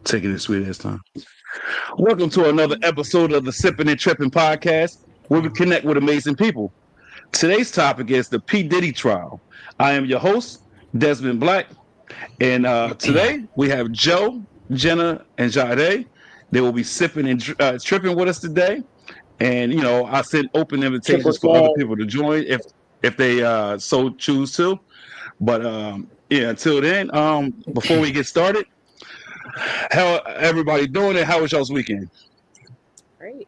Taking it sweet this time. Welcome to another episode of the Sipping and Tripping podcast, where we connect with amazing people. Today's topic is the P. Diddy trial. I am your host, Desmond Black, and today we have Joe, Jenna, and Jade. They will be sipping and tripping with us today. And I sent open Triple invitations for other slam. people to join if they so choose to. But yeah, until then, before we get started, how everybody doing and how was y'all's weekend? Great.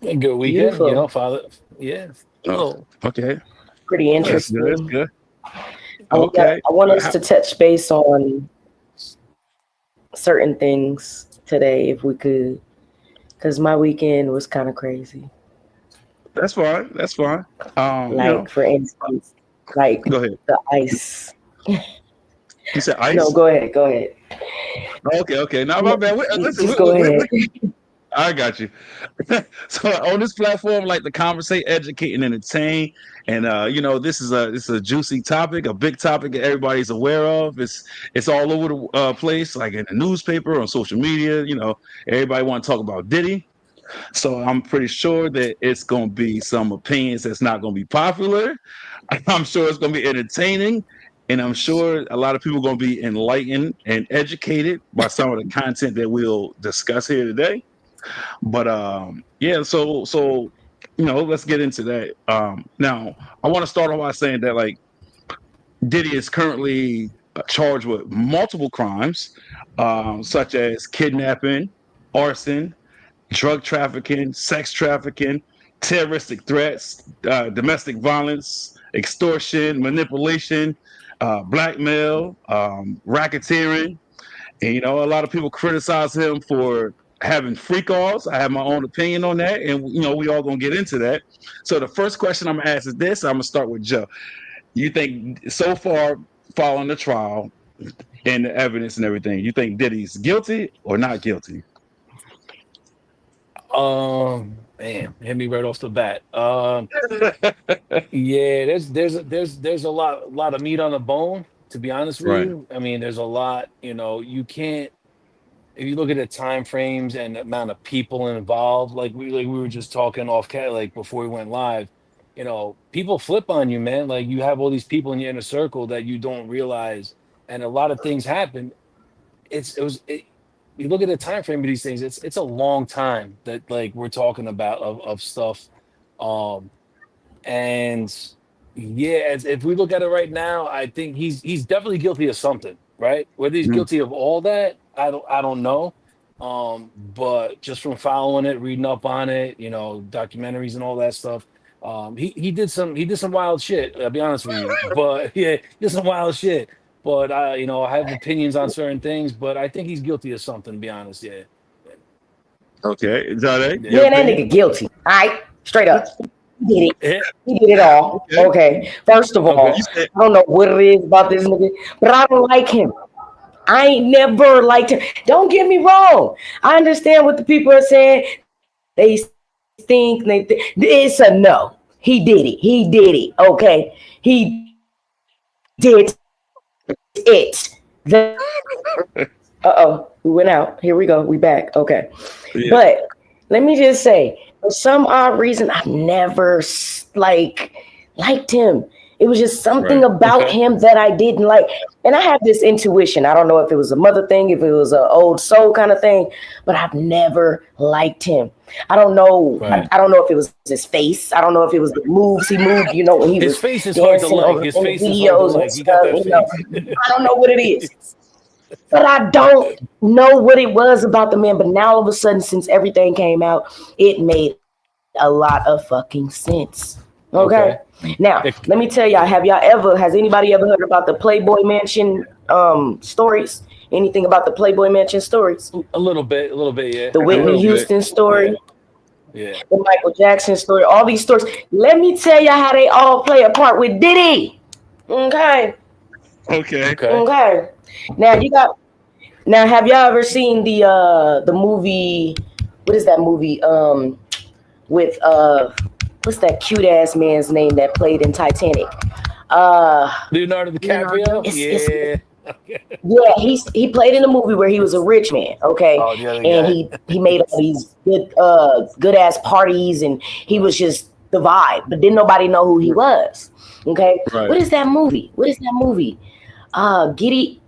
A good weekend, Beautiful. Father. Yeah. Oh, Oh, okay, Pretty that's good. That's interesting. good. I Okay, want us How- to touch base on certain things today, if we could, because my weekend was kind of crazy. that's fine. That's fine. Like, for instance, like Go ahead. the ice. You said No, ice. go ahead. Go ahead. Okay. Now my bad. Listen, Just go ahead. I got you. So on this platform, like to conversate, educate, and entertain, and this is a juicy topic, a big topic that everybody's aware of. It's all over the place, like in the newspaper, on social media. Everybody want to talk about Diddy. So I'm pretty sure that it's going to be some opinions that's not going to be popular. I'm sure it's going to be entertaining. And I'm sure a lot of people are going to be enlightened and educated by some of the content that we'll discuss here today. But yeah, so let's get into that. Now, I want to start off by saying that like Diddy is currently charged with multiple crimes, such as kidnapping, arson, drug trafficking, sex trafficking, terroristic threats, domestic violence, extortion, manipulation, blackmail, racketeering. And a lot of people criticize him for having free calls. I have my own opinion on that, and we all gonna get into that. So the first question I'm gonna ask is this. I'm gonna start with Joe. You think so far, following the trial and the evidence and everything, you think Diddy's guilty or not guilty? man, hit me right off the bat. Yeah, there's a lot of meat on the bone. To be honest with Right. you, I mean, there's a lot. You can't. If you look at the time frames and the amount of people involved, like we were just talking off cat, like before we went live. People flip on you, man. Like you have all these people in your inner circle that you don't realize, and a lot of things happen. You look at the time frame of these things, it's a long time that like we're talking about of stuff. um and yeah, if we look at it right now, I think he's definitely guilty of something, right? Whether he's Mhm. guilty of all that, I don't know. But just from following it, reading up on it, documentaries and all that stuff, he did some wild shit, I'll be honest with you. But yeah, he did some wild shit. But I have opinions on certain things, but I think he's guilty of something, to be honest. Yeah. Okay, Jade, Yeah. your Yeah, that opinion? nigga guilty. All right, straight up. He did it. Yeah. He did it all. Okay. Okay. First of all, Okay. You said I don't know what it is about this nigga, but I don't like him. I ain't never liked him. Don't get me wrong. I understand what the people are saying. They think it's a no. He did it. He did it. Okay. He did it. We went out. Here we go. We back. Okay. yeah. But let me just say, for some odd reason, I've never liked him. It was just something Right. about Okay. him that I didn't like. And I have this intuition. I don't know if it was a mother thing, if it was an old soul kind of thing, but I've never liked him. I don't know. Right. I don't know if it was his face. I don't know if it was the moves he moved, when he His was face is hard to dancing like. His in the face is hard to videos and like. He got stuff. that I don't know what it is. face. But I don't know what it was about the man. But now all of a sudden, since everything came out, it made a lot of fucking sense. Okay. Now, If- let me tell y'all, has anybody ever heard about the Playboy Mansion stories? Anything about the Playboy Mansion stories? A little bit, yeah. The A Whitney little bit. Houston story, Yeah. the Michael Jackson story, all these stories. Let me tell y'all how they all play a part with Diddy. Okay. Okay. Okay. Now have y'all ever seen the movie? What is that movie? With what's that cute ass man's name that played in Titanic? Leonardo DiCaprio. It's- Yeah. Okay. Yeah, he played in a movie where he was a rich man, okay, Oh, the other and guy. he made all these good ass parties, and he was Right. just the vibe, but didn't nobody know who he was. Okay, Right. what is that movie? What is that movie? Giddy.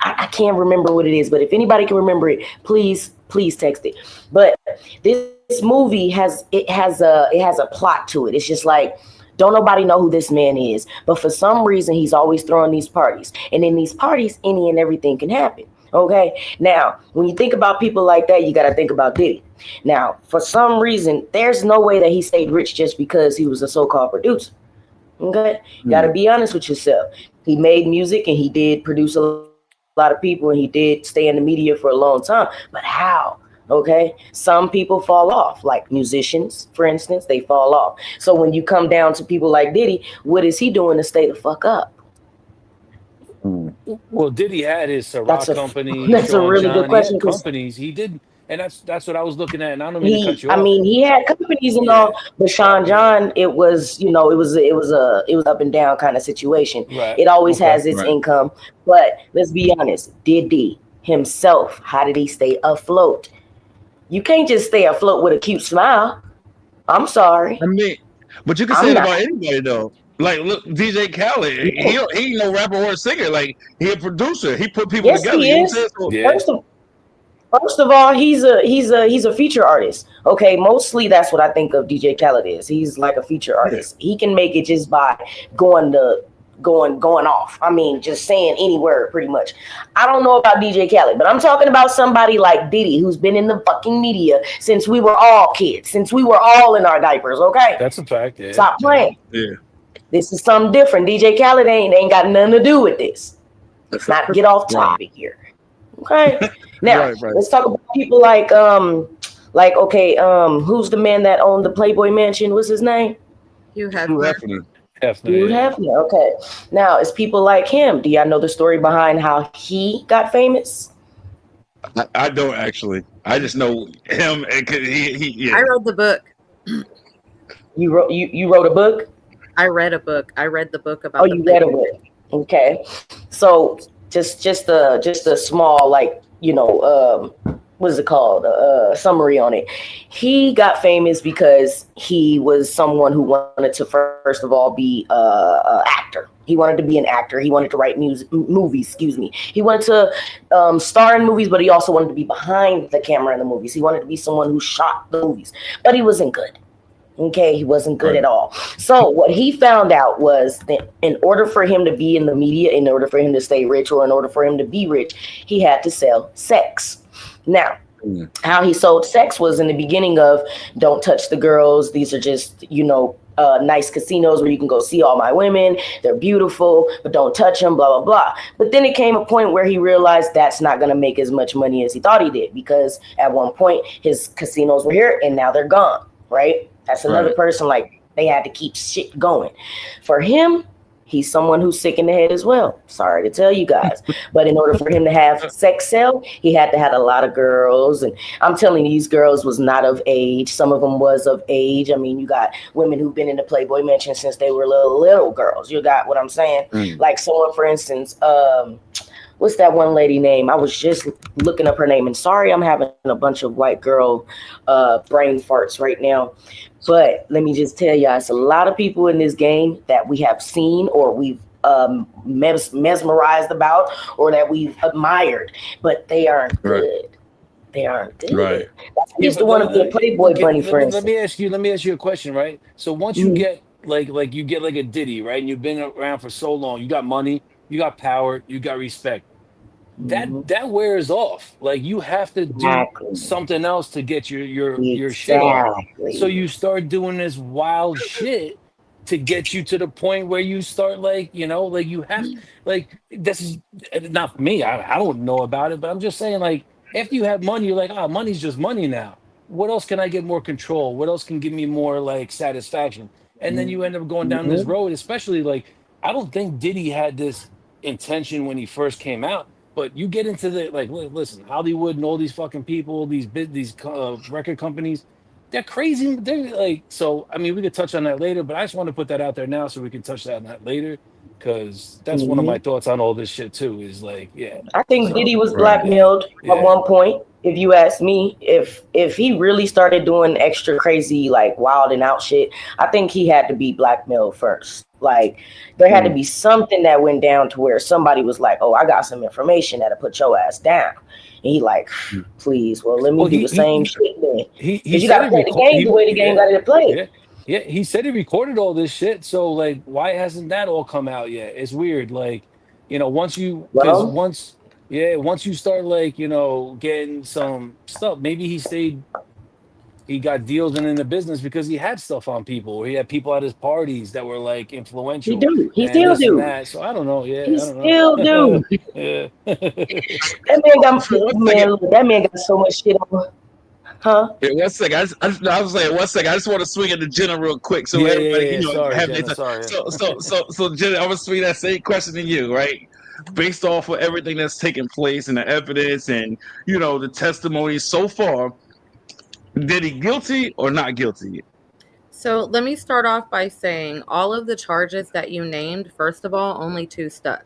I can't remember what it is, but if anybody can remember it, please text it. But this movie has a plot to it. It's just like don't nobody know who this man is, but for some reason he's always throwing these parties, and in these parties any and everything can happen. Okay, now when you think about people like that, you got to think about Diddy. Now, for some reason, there's no way that he stayed rich just because he was a so-called producer. Okay, got to Mm. be honest with yourself. He made music and he did produce a lot of people and he did stay in the media for a long time. But how? Okay, some people fall off, like musicians, for instance, they fall off. So when you come down to people like Diddy, what is he doing to stay the fuck up? Mm. Well, Diddy had his That's Ciroc a company, that's a Sean really good John. He question had because companies. He did, and that's what I was looking at. And I don't mean to cut he, you I off. mean, he had companies and all, Yeah, but Sean yeah, John, it was, it was up and down kind of situation. right. It always Okay. has its Right. income, but let's be honest, Diddy himself, how did he stay afloat? You can't just stay afloat with a cute smile. I'm sorry. I mean, but you can say I'm it not. about anybody though. Like, look, DJ Khaled, he ain't no rapper or a singer. Like, he a producer. He put people Yes, together. he You know what I'm is. saying? So, Yeah. First of all, he's a feature artist. Okay, mostly that's what I think of DJ Khaled is. He's like a feature yeah, artist. He can make it just by going to going off. I mean, just saying any word pretty much. I don't know about DJ Khaled, but I'm talking about somebody like Diddy who's been in the fucking media since we were all kids, since we were all in our diapers. Okay, That's a fact. Yeah. stop Yeah. playing. yeah. This is something different. DJ Khaled ain't got nothing to do with this. Let's not get off Right. topic here. Okay. Now Right. Right. let's talk about people like okay, who's the man that owned the Playboy Mansion? What's his name? Hugh Hugh Hefner. Hefner. Definitely. Hugh Yeah. Hefner. Okay. Now it's people like him. Do y'all know the story behind how he got famous? I don't actually. I just know him. And he I yeah. wrote the book. You wrote a book? I read a book. I read the book Oh, about the you read a Playboy. book. Okay. So just a small like what is it called? Summary on it. He got famous because he was someone who wanted to first of all be an actor. He wanted to be an actor. He wanted to write movies. Excuse me. He wanted to star in movies, but he also wanted to be behind the camera in the movies. He wanted to be someone who shot the movies, but he wasn't good. Okay, he wasn't good Right. at all. So what he found out was that in order for him to be in the media, in order for him to stay rich, or in order for him to be rich, he had to sell sex. Now, Mm. how he sold sex was in the beginning of don't touch the girls. These are just, nice casinos where you can go see all my women. They're beautiful, but don't touch them, blah, blah, blah. But then it came a point where he realized that's not going to make as much money as he thought he did because at one point his casinos were here and now they're gone, right? That's another Right. person like they had to keep shit going. For him, he's someone who's sick in the head as well. Sorry to tell you guys. But in order for him to have sex sell, he had to have a lot of girls. And I'm telling you, these girls was not of age. Some of them was of age. I mean, you got women who've been in the Playboy Mansion since they were little girls. You got what I'm saying? Mm. Like someone, for instance, what's that one lady name? I was just looking up her name. And sorry, I'm having a bunch of white girl brain farts right now. But let me just tell y'all, it's a lot of people in this game that we have seen or we've mesmerized about or that we've admired, but they aren't Right. good. They aren't good. Right. I Yeah, used to but want to be a Playboy okay, bunny, for let instance. me ask you. Let me ask you a question, right? So once you Mhm, get like you get like a Diddy, right, and you've been around for so long, you got money, you got power, you got respect. mhm. That wears off. Like you have to do Exactly. something else to get your shit off. So Exactly. you start doing this wild shit to get you to the point where you start like, like you have like this is not for me. I don't know about it, but I'm just saying like after you have money, you're like, ah, money's just money now. What else can I get more control? What else can give me more like satisfaction? And then you end up going down this Mhm. road, especially like I don't think Diddy had this intention when he first came out, but you get into the like, listen, Hollywood and all these fucking people, these record companies, they're crazy. They're like, so I mean, we could touch on that later, but I just want to put that out there now so we can touch on that later, because that's one of Hmm. my thoughts on all this shit too. Is like, yeah, I think so Diddy was Right. blackmailed at yeah, one point. If you ask me, if he really started doing extra crazy, like wild and out shit, I think he had to be blackmailed first. Like there had to Mm. be something that went down to where somebody was like, "Oh, I got some information that'll put your ass down." And he like, "Please, well, let me well, do the same shit then, he because you said got to he play the record game the he way the game yeah, got to play." yeah, yeah. He said he recorded all this shit. So like, why hasn't that all come out yet? It's weird. Like, once you because Well, once yeah, once you start like getting some stuff, maybe he got deals and in the business because he had stuff on people, or he had people at his parties that were like he influential do, he and still this and do, that. So I don't know. he Yeah, I still don't know. do. Yeah. That man got For one second, man, look, that man got so much shit on, huh? yeah, one second. I was like, one second. I just want to swing at the Jenna real quick, so Yeah, yeah, everybody yeah, can yeah. Sorry, have their Jenna. time. Sorry. So Jenna, I'm gonna swing that same question to you, right? Based off of everything that's taken place and the evidence and the testimony so far, did he guilty or not guilty? So let me start off by saying all of the charges that you named, first of all, only two stuck.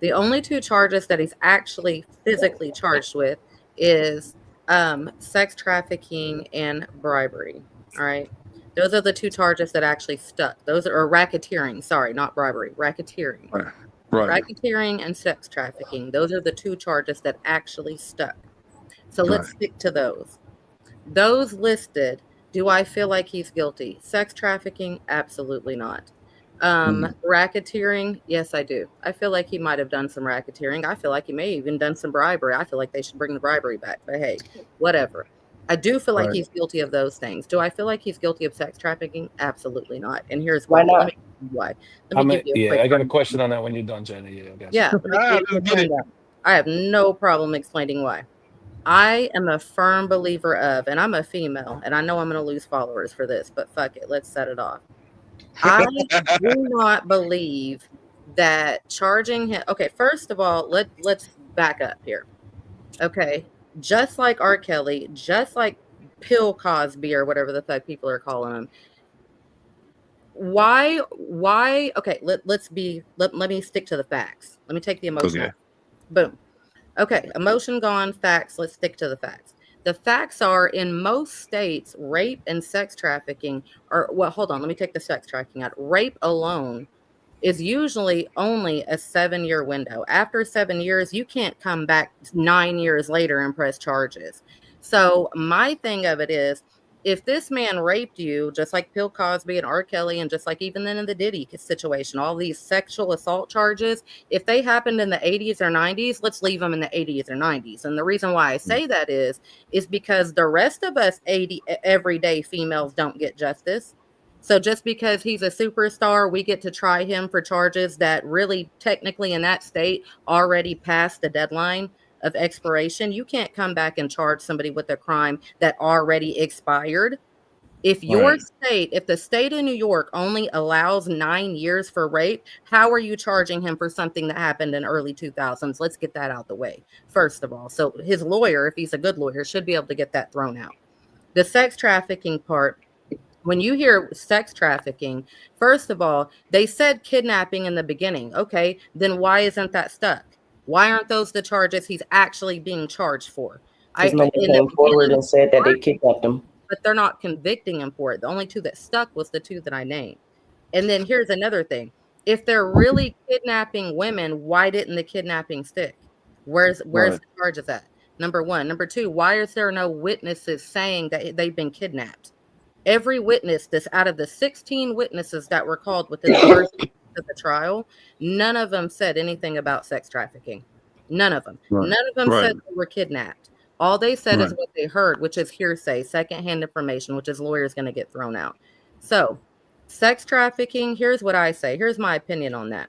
The only two charges that he's actually physically charged with is sex trafficking and bribery. All right. Those are the two charges that actually stuck. Those are or racketeering. Sorry, not bribery. Racketeering. Right. Right. Racketeering and sex trafficking. Those are the two charges that actually stuck. So Right. let's stick to those. Those listed, do I feel like he's guilty? Sex trafficking? Absolutely not. Mm. Racketeering? Yes, I do. I feel like he might have done some racketeering. I feel like he may have even done some bribery. I feel like they should bring the bribery back, but hey, whatever. I do feel like Right. he's guilty of those things. Do I feel like he's guilty of sex trafficking? Absolutely not. And here's Why why. Let me not? tell you why. Let me give you a Yeah, quick I got a rundown. question on that when you're done, Jenna. Yeah, I got you. Yeah, let me give Ah, you a let's quick get it. rundown. I have no problem explaining why. I am a firm believer of, and I'm a female, and I know I'm going to lose followers for this, but fuck it, let's set it off. I do not believe that charging him. Okay, first of all, let's back up here. Okay, just like R. Kelly, just like Pill Cosby or whatever the fuck people are calling him. Why? Okay, let me stick to the facts. Let me take the Okay. emotional. Boom. Okay, emotion gone, facts. Let's stick to the facts. The facts are in most states, rape and sex trafficking are, well, hold on, let me take the sex trafficking out. Rape alone is usually only a 7 year window. After 7 years, you can't come back 9 years later and press charges. So, my thing of it is, if this man raped you, just like Bill Cosby and R. Kelly, and just like even then in the Diddy situation, all these sexual assault charges, if they happened in the 80s or 90s, let's leave them in the 80s or 90s. And the reason why I say that is because the rest of us 80 everyday females don't get justice. So just because he's a superstar, we get to try him for charges that really technically in that state already passed the deadline of expiration. You can't come back and charge somebody with a crime that already expired. Right. If the state of New York only allows 9 years for rape, how are you charging him for something that happened in early 2000s? Let's get that out the way, first of all. So his lawyer, if he's a good lawyer, should be able to get that thrown out. The sex trafficking part, when you hear sex trafficking, first of all, they said kidnapping in the beginning. Okay, then why isn't that stuck? Why aren't those the charges he's actually being charged for? Because no one In the came forward beginning, and said that they kidnapped him. but they're not convicting him for it. The only two that stuck was the two that I named. And then here's another thing. If they're really kidnapping women, why didn't the kidnapping stick? Where's Right. the charges at? Number one. Number two, why is there no witnesses saying that they've been kidnapped? Every witness that's out of the 16 witnesses that were called within the first of the trial, none of them said anything about sex trafficking. None of them. Right. None of them Right. said they were kidnapped. All they said is Right. what they heard, which is hearsay, secondhand information, which is lawyers going to get thrown out. So, sex trafficking, here's what I say. Here's my opinion on that.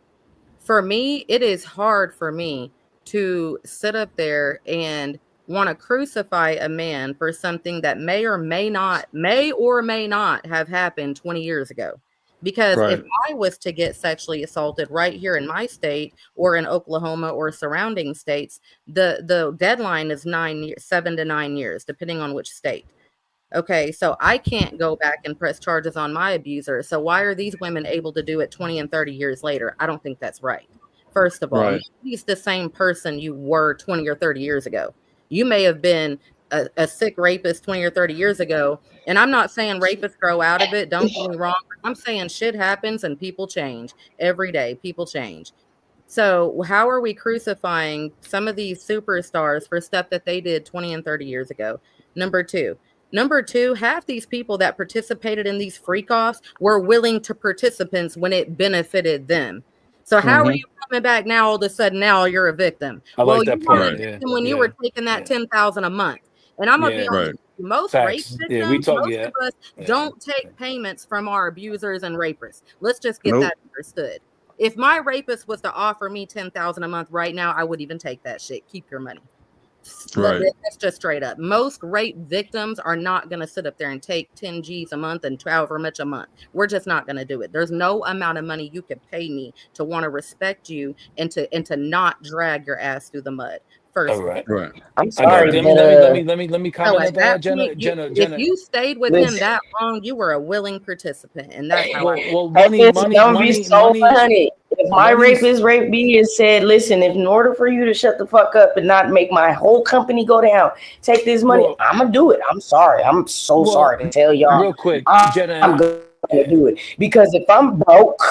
For me, it is hard for me to sit up there and want to crucify a man for something that may or may not have happened 20 years ago. Because if Right. I was to get sexually assaulted right here in my state or in Oklahoma or surrounding states, the deadline is 7 to 9 years, depending on which state. Okay, so I can't go back and press charges on my abuser. So why are these women able to do it 20 and 30 years later? I don't think that's right. First of all, Right. nobody's the same person you were 20 or 30 years ago. You may have been a sick rapist 20 or 30 years ago. And I'm not saying rapists grow out of it. Don't get me wrong. I'm saying shit happens and people change every day. People change. So how are we crucifying some of these superstars for stuff that they did 20 and 30 years ago? Number two. Number two, half these people that participated in these freak offs were willing to participants when it benefited them. So how are Mm-hmm. you coming back now all of a sudden now you're a victim? I Well, like you that were a point. Right. Yeah, victim when you yeah, were taking that yeah, 10,000 a month. And I'm gonna be yeah. honest Right. with you, most rape Facts. Yeah, we victims, talk. most Yeah, of us yeah. don't take payments from our abusers and rapists. Let's just get Nope. that understood. If my rapist was to offer me 10,000 a month right now, I wouldn't even take that shit. Keep your money. Right. That's just straight up. Most rape victims are not going to sit up there and take 10 G's a month and however much a month. We're just not going to do it. There's no amount of money you could pay me to want to respect you and to not drag your ass through the mud. All First of all. right. Right. I'm I got. sorry, Right. Let me So comment at on that that, Jenna. point, if Jenna. you stayed with him listen. that long, you were a willing participant, and that's how I. Well, Hey, listen, don't be so funny. If my money's. rapist raped me and said, listen, if in order for you to shut the fuck up and not make my whole company go down, take this money, Well, I'm going to do it. I'm sorry. I'm so well, sorry to tell y'all. real quick, Jenna, and I'm I. going to Yeah, do it. Because if I'm broke,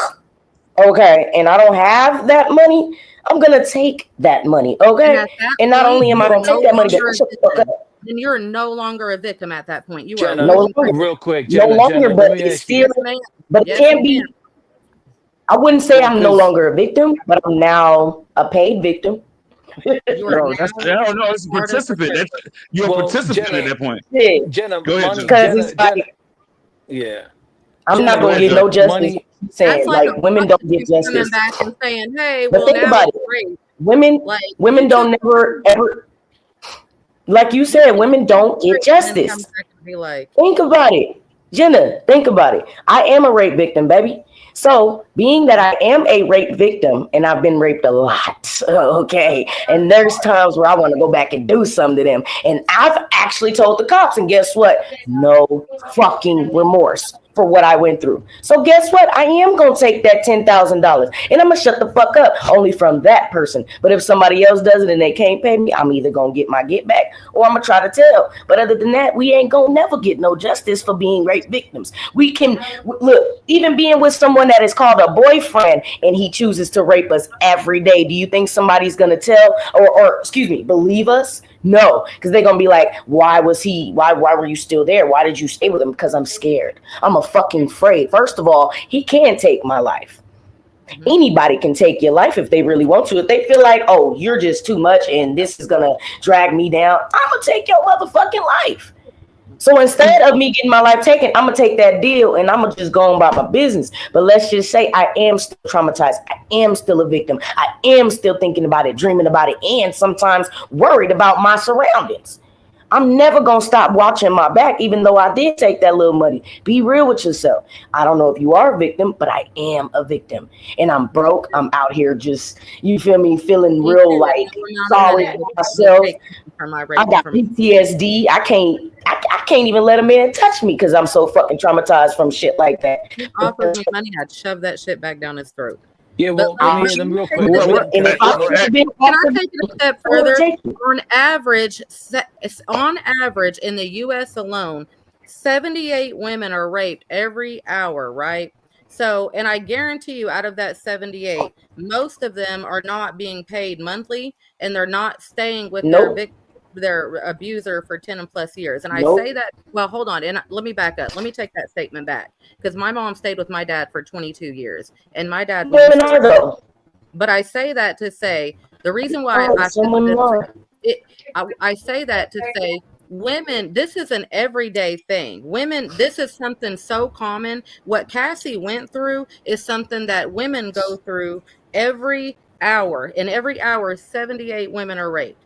okay, and I don't have that money, I'm going to take that money, And okay? at that And not point, only am I you're going to no take that money, but longer a shut the fuck victim. up. And you're no longer a victim at that point. You are a Jenna, No willing longer. real quick, No longer, Jenna. but Let me it's ask you. still, yes, ma'am. but it Yes, can't ma'am. be. I wouldn't say Well, I'm no because longer a victim, but I'm now a paid victim. You are No, that's now no, no. It's a part of the participant. system. That's you're a well, participant at that point. Yeah, Go ahead, Joe. because it's Jenna. like Yeah, I'm not Jenna. Go gonna ahead, get Joe. no justice. Money. Saying That's like a like women don't get prostitute coming justice, back and saying, "Hey, but well think now about it's it. great." Women, Like women you took don't never ever, like you you said, took women something don't get great and then come justice. back and be like, Think about it. Jenna, think about it. I am a rape victim, baby. So, being that I am a rape victim and I've been raped a lot, okay, and there's times where I want to go back and do something to them. And I've actually told the cops, and guess what? No fucking remorse for what I went through. So, guess what? I am going to take that $10,000 and I'm going to shut the fuck up only from that person. But if somebody else does it and they can't pay me, I'm either going to get my get back or I'm going to try to tell. But other than that, we ain't going to never get no justice for being rape victims. We can, look, even being with someone that is called a boyfriend and he chooses to rape us every day, do you think somebody's going to tell or excuse me, believe us? No, because they're gonna be like, why were you still there? Why did you stay with him? Because I'm scared. I'm a fucking afraid. First of all, he can take my life. Anybody can take your life if they really want to. If they feel like, oh, you're just too much and this is gonna drag me down, I'm gonna take your motherfucking life. So instead of me getting my life taken, I'm gonna take that deal and I'm gonna just go on about my business. But let's just say I am still traumatized. I am still a victim. I am still thinking about it, dreaming about it, and sometimes worried about my surroundings. I'm never gonna stop watching my back, even though I did take that little money. Be real with yourself. I don't know if you are a victim, but I am a victim. And I'm broke. I'm out here just, you feel me, feeling "Me real too. like No amount of sorry money for will myself. take from my I rape got from." PTSD. I can't even let a man touch me because I'm so fucking traumatized from shit like that. He offers me money, I'd shove that shit back down his throat. Yeah, But well, like, let me real take quick. this What? step And if I further. could have been Can I offered, take it a step I would further? take it. On average, in the U.S. alone, 78 women are raped every hour, right? So, and I guarantee you, out of that 78, most of them are not being paid monthly, and they're not staying with Nope. their abuser for 10 and plus years. And I say Nope. that, well, hold on, and let me back up. Let me take that statement back because my mom stayed with my dad for 22 years, and my dad Women used to. are though. But I say that to say the reason why Oh, I some feel women this way, are. I say that to say women, this is an everyday thing. Women, this is something so common. What Cassie went through is something that women go through every hour. And every hour, 78 women are raped.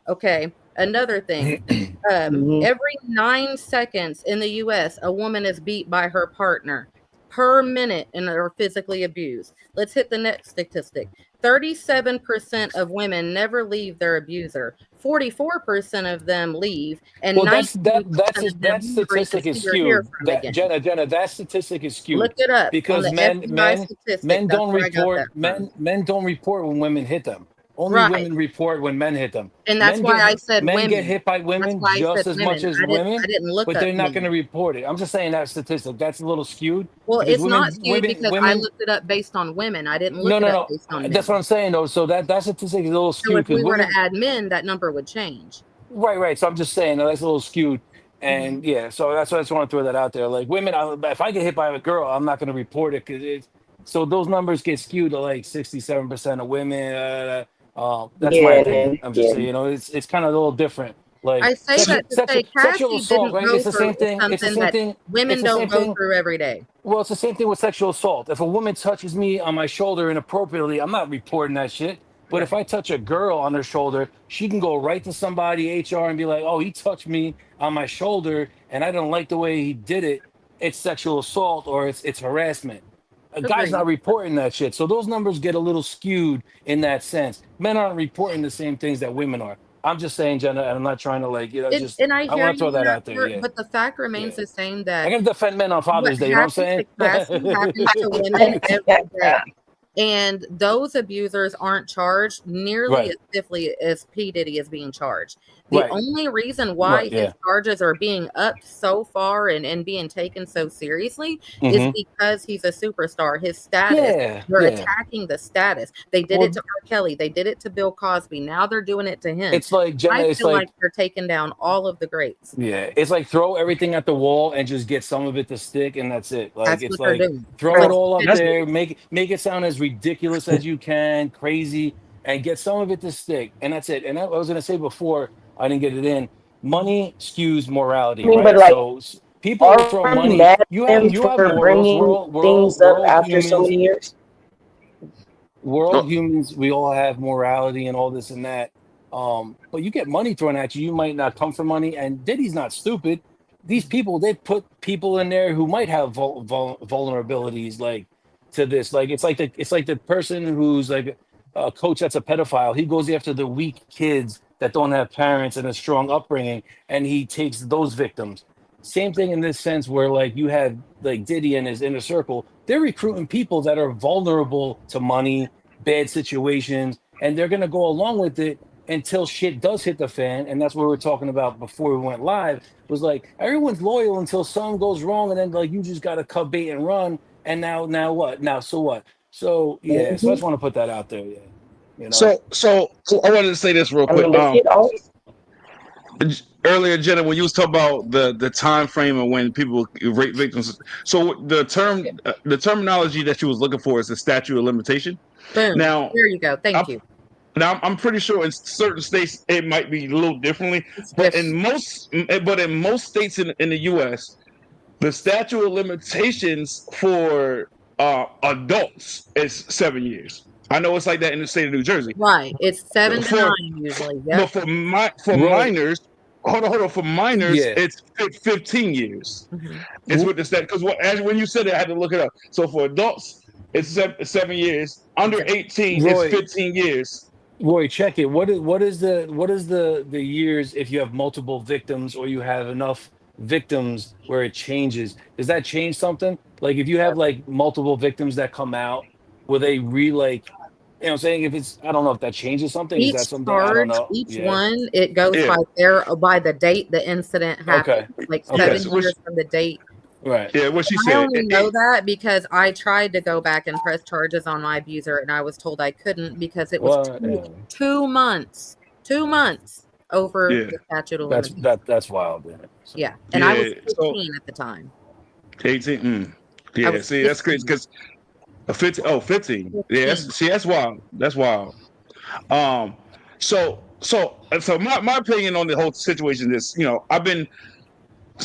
Okay. Another thing, Mhm. every 9 seconds in the US, a woman is beat by her partner. per minute and are physically abused. Let's hit the next statistic. 37% of women never leave their abuser. 44% of them leave, and Well, that's 19% of them that never even statistic is see or hear skewed. from That again. Jenna, that statistic is skewed Look it up on because the FBI statistic. men That's don't where I got that report from. men don't report when women hit them. Only Right. women report when men hit them. And that's why I said Men get women. hit by That's women why I said just as much women. as I women, didn't look but up they're not going men. to report it. I'm just saying that statistic. That's a little skewed Well, because it's not skewed because I women. looked it up based on women. I didn't No, look it no, up no. based on That's what men. I'm saying though. So that statistic is a little So skewed if because we were to women. add men, that number would change. Right, right. So I'm just saying that's a little skewed, Mhm. and yeah. So that's why I just want to throw that out there. Like women, if I get hit by a girl, I'm not going to report it because it's so those numbers get skewed to like 67% of women. That's my opinion. Yeah, I'm just yeah. saying, it's kind of a little different. Like I say that to say sexual Cassie assault, didn't right? go It's the through same thing. It's the something same that thing. It's women the don't same go thing. through every day. Well, it's the same thing with sexual assault. If a woman touches me on my shoulder inappropriately, I'm not reporting that shit. But if Right. I touch a girl on her shoulder, she can go right to somebody, HR, and be like, oh, he touched me on my shoulder and I don't like the way he did it. It's sexual assault or it's harassment. A guy's Agreed. not reporting that shit. So those numbers get a little skewed in that sense. Men aren't reporting the same things that women are. I'm just saying, Jenna, and I'm not trying to just, And I I hear want to you throw on that that out there. part, Yeah. but the fact remains Yeah. the same I that got to defend men on what Father's Day. You know what I'm happens to saying? Cassie happens to women every day. And those abusers aren't charged nearly Right. as stiffly as P. Diddy is being charged. The Right. only reason Right. why his Yeah. charges are being upped so far and being taken so seriously is Hmm. because he's a superstar. His status, Yeah. they're Yeah. attacking the status. They did it Well, to R. Kelly, they did it to Bill Cosby. Now they're doing it to him. it's like Jenna. I It's feel like like they're taking down all of the greats. yeah. It's like throw everything at the wall and just get some of it to stick, and that's it. Like That's it's what they're like doing. It's throw like it all up That's there, make it sound as ridiculous as you can, crazy, and get some of it to stick, and that's it. And I was gonna say before I didn't get it in. Money skews I morality, mean, but right? like, So people will throw are you money. mad You at have him you have for morals. bringing things We're up all after so humans. many years? We're all oh, humans. We all have morality and all this and that. But you get money thrown at you, you might not come for money. And Diddy's not stupid. These people, they put people in there who might have vulnerabilities, like to this. Like it's like the person who's like a coach that's a pedophile. He goes after the weak kids that don't have parents and a strong upbringing, and he takes those victims. Same thing in this sense where like you have like Diddy and his inner circle, they're recruiting people that are vulnerable to money, bad situations, and they're gonna go along with it until shit does hit the fan. And that's what we were talking about before we went live. Was like everyone's loyal until something goes wrong, and then like you just gotta cut bait and run. And now what? Now so what? So yeah, so I just Hmm. want to put that out there. Yeah, you know. so I wanted to say this real I quick. mean, the kid always. Earlier, Jenna, when you was talking about the time frame of when people rape victims, so the terminology that you was looking for is the statute of limitation. boom. Now, There you go. I'm Thank you. I'm pretty sure in certain states it might be a little differently, It's but different. in most states in the U.S. the statute of limitations for adults is 7 years. I know it's like that in the state of New Jersey. Right. It's 7 to For 9 usually. but Yep. for Roy, minors, hold on. For minors, yeah, it's 15 years. Mhm. It's with the stat because when you said it, I had to look it up. So for adults, it's 7 years. Under Exactly. 18, it's Roy, 15 years. Roy, check it. What is the years if you have multiple victims or you have enough victims where it changes? Does that change something? Like if you have like multiple victims that come out, will they like you know what I'm saying? If it's I don't know if that changes something. Is Each that something? I don't charge, know. each Yeah. one, it goes Yeah. by the date the incident happened. Okay. Like Okay. Yes. 7 years from the date. Right. Yeah. What she I said. only know that because I tried to go back and press charges on my abuser and I was told I couldn't because it was Well, yeah. 2 months. 2 months over Yeah. the statute of limitations. That's wild. Yeah. So, Yeah. And I was Yeah. So 15 at the time. 18. I Yeah. was See, that's crazy 15. because 15. Oh, 15. Yeah. 15. That's wild. That's wild. Um. So my opinion on the whole situation is,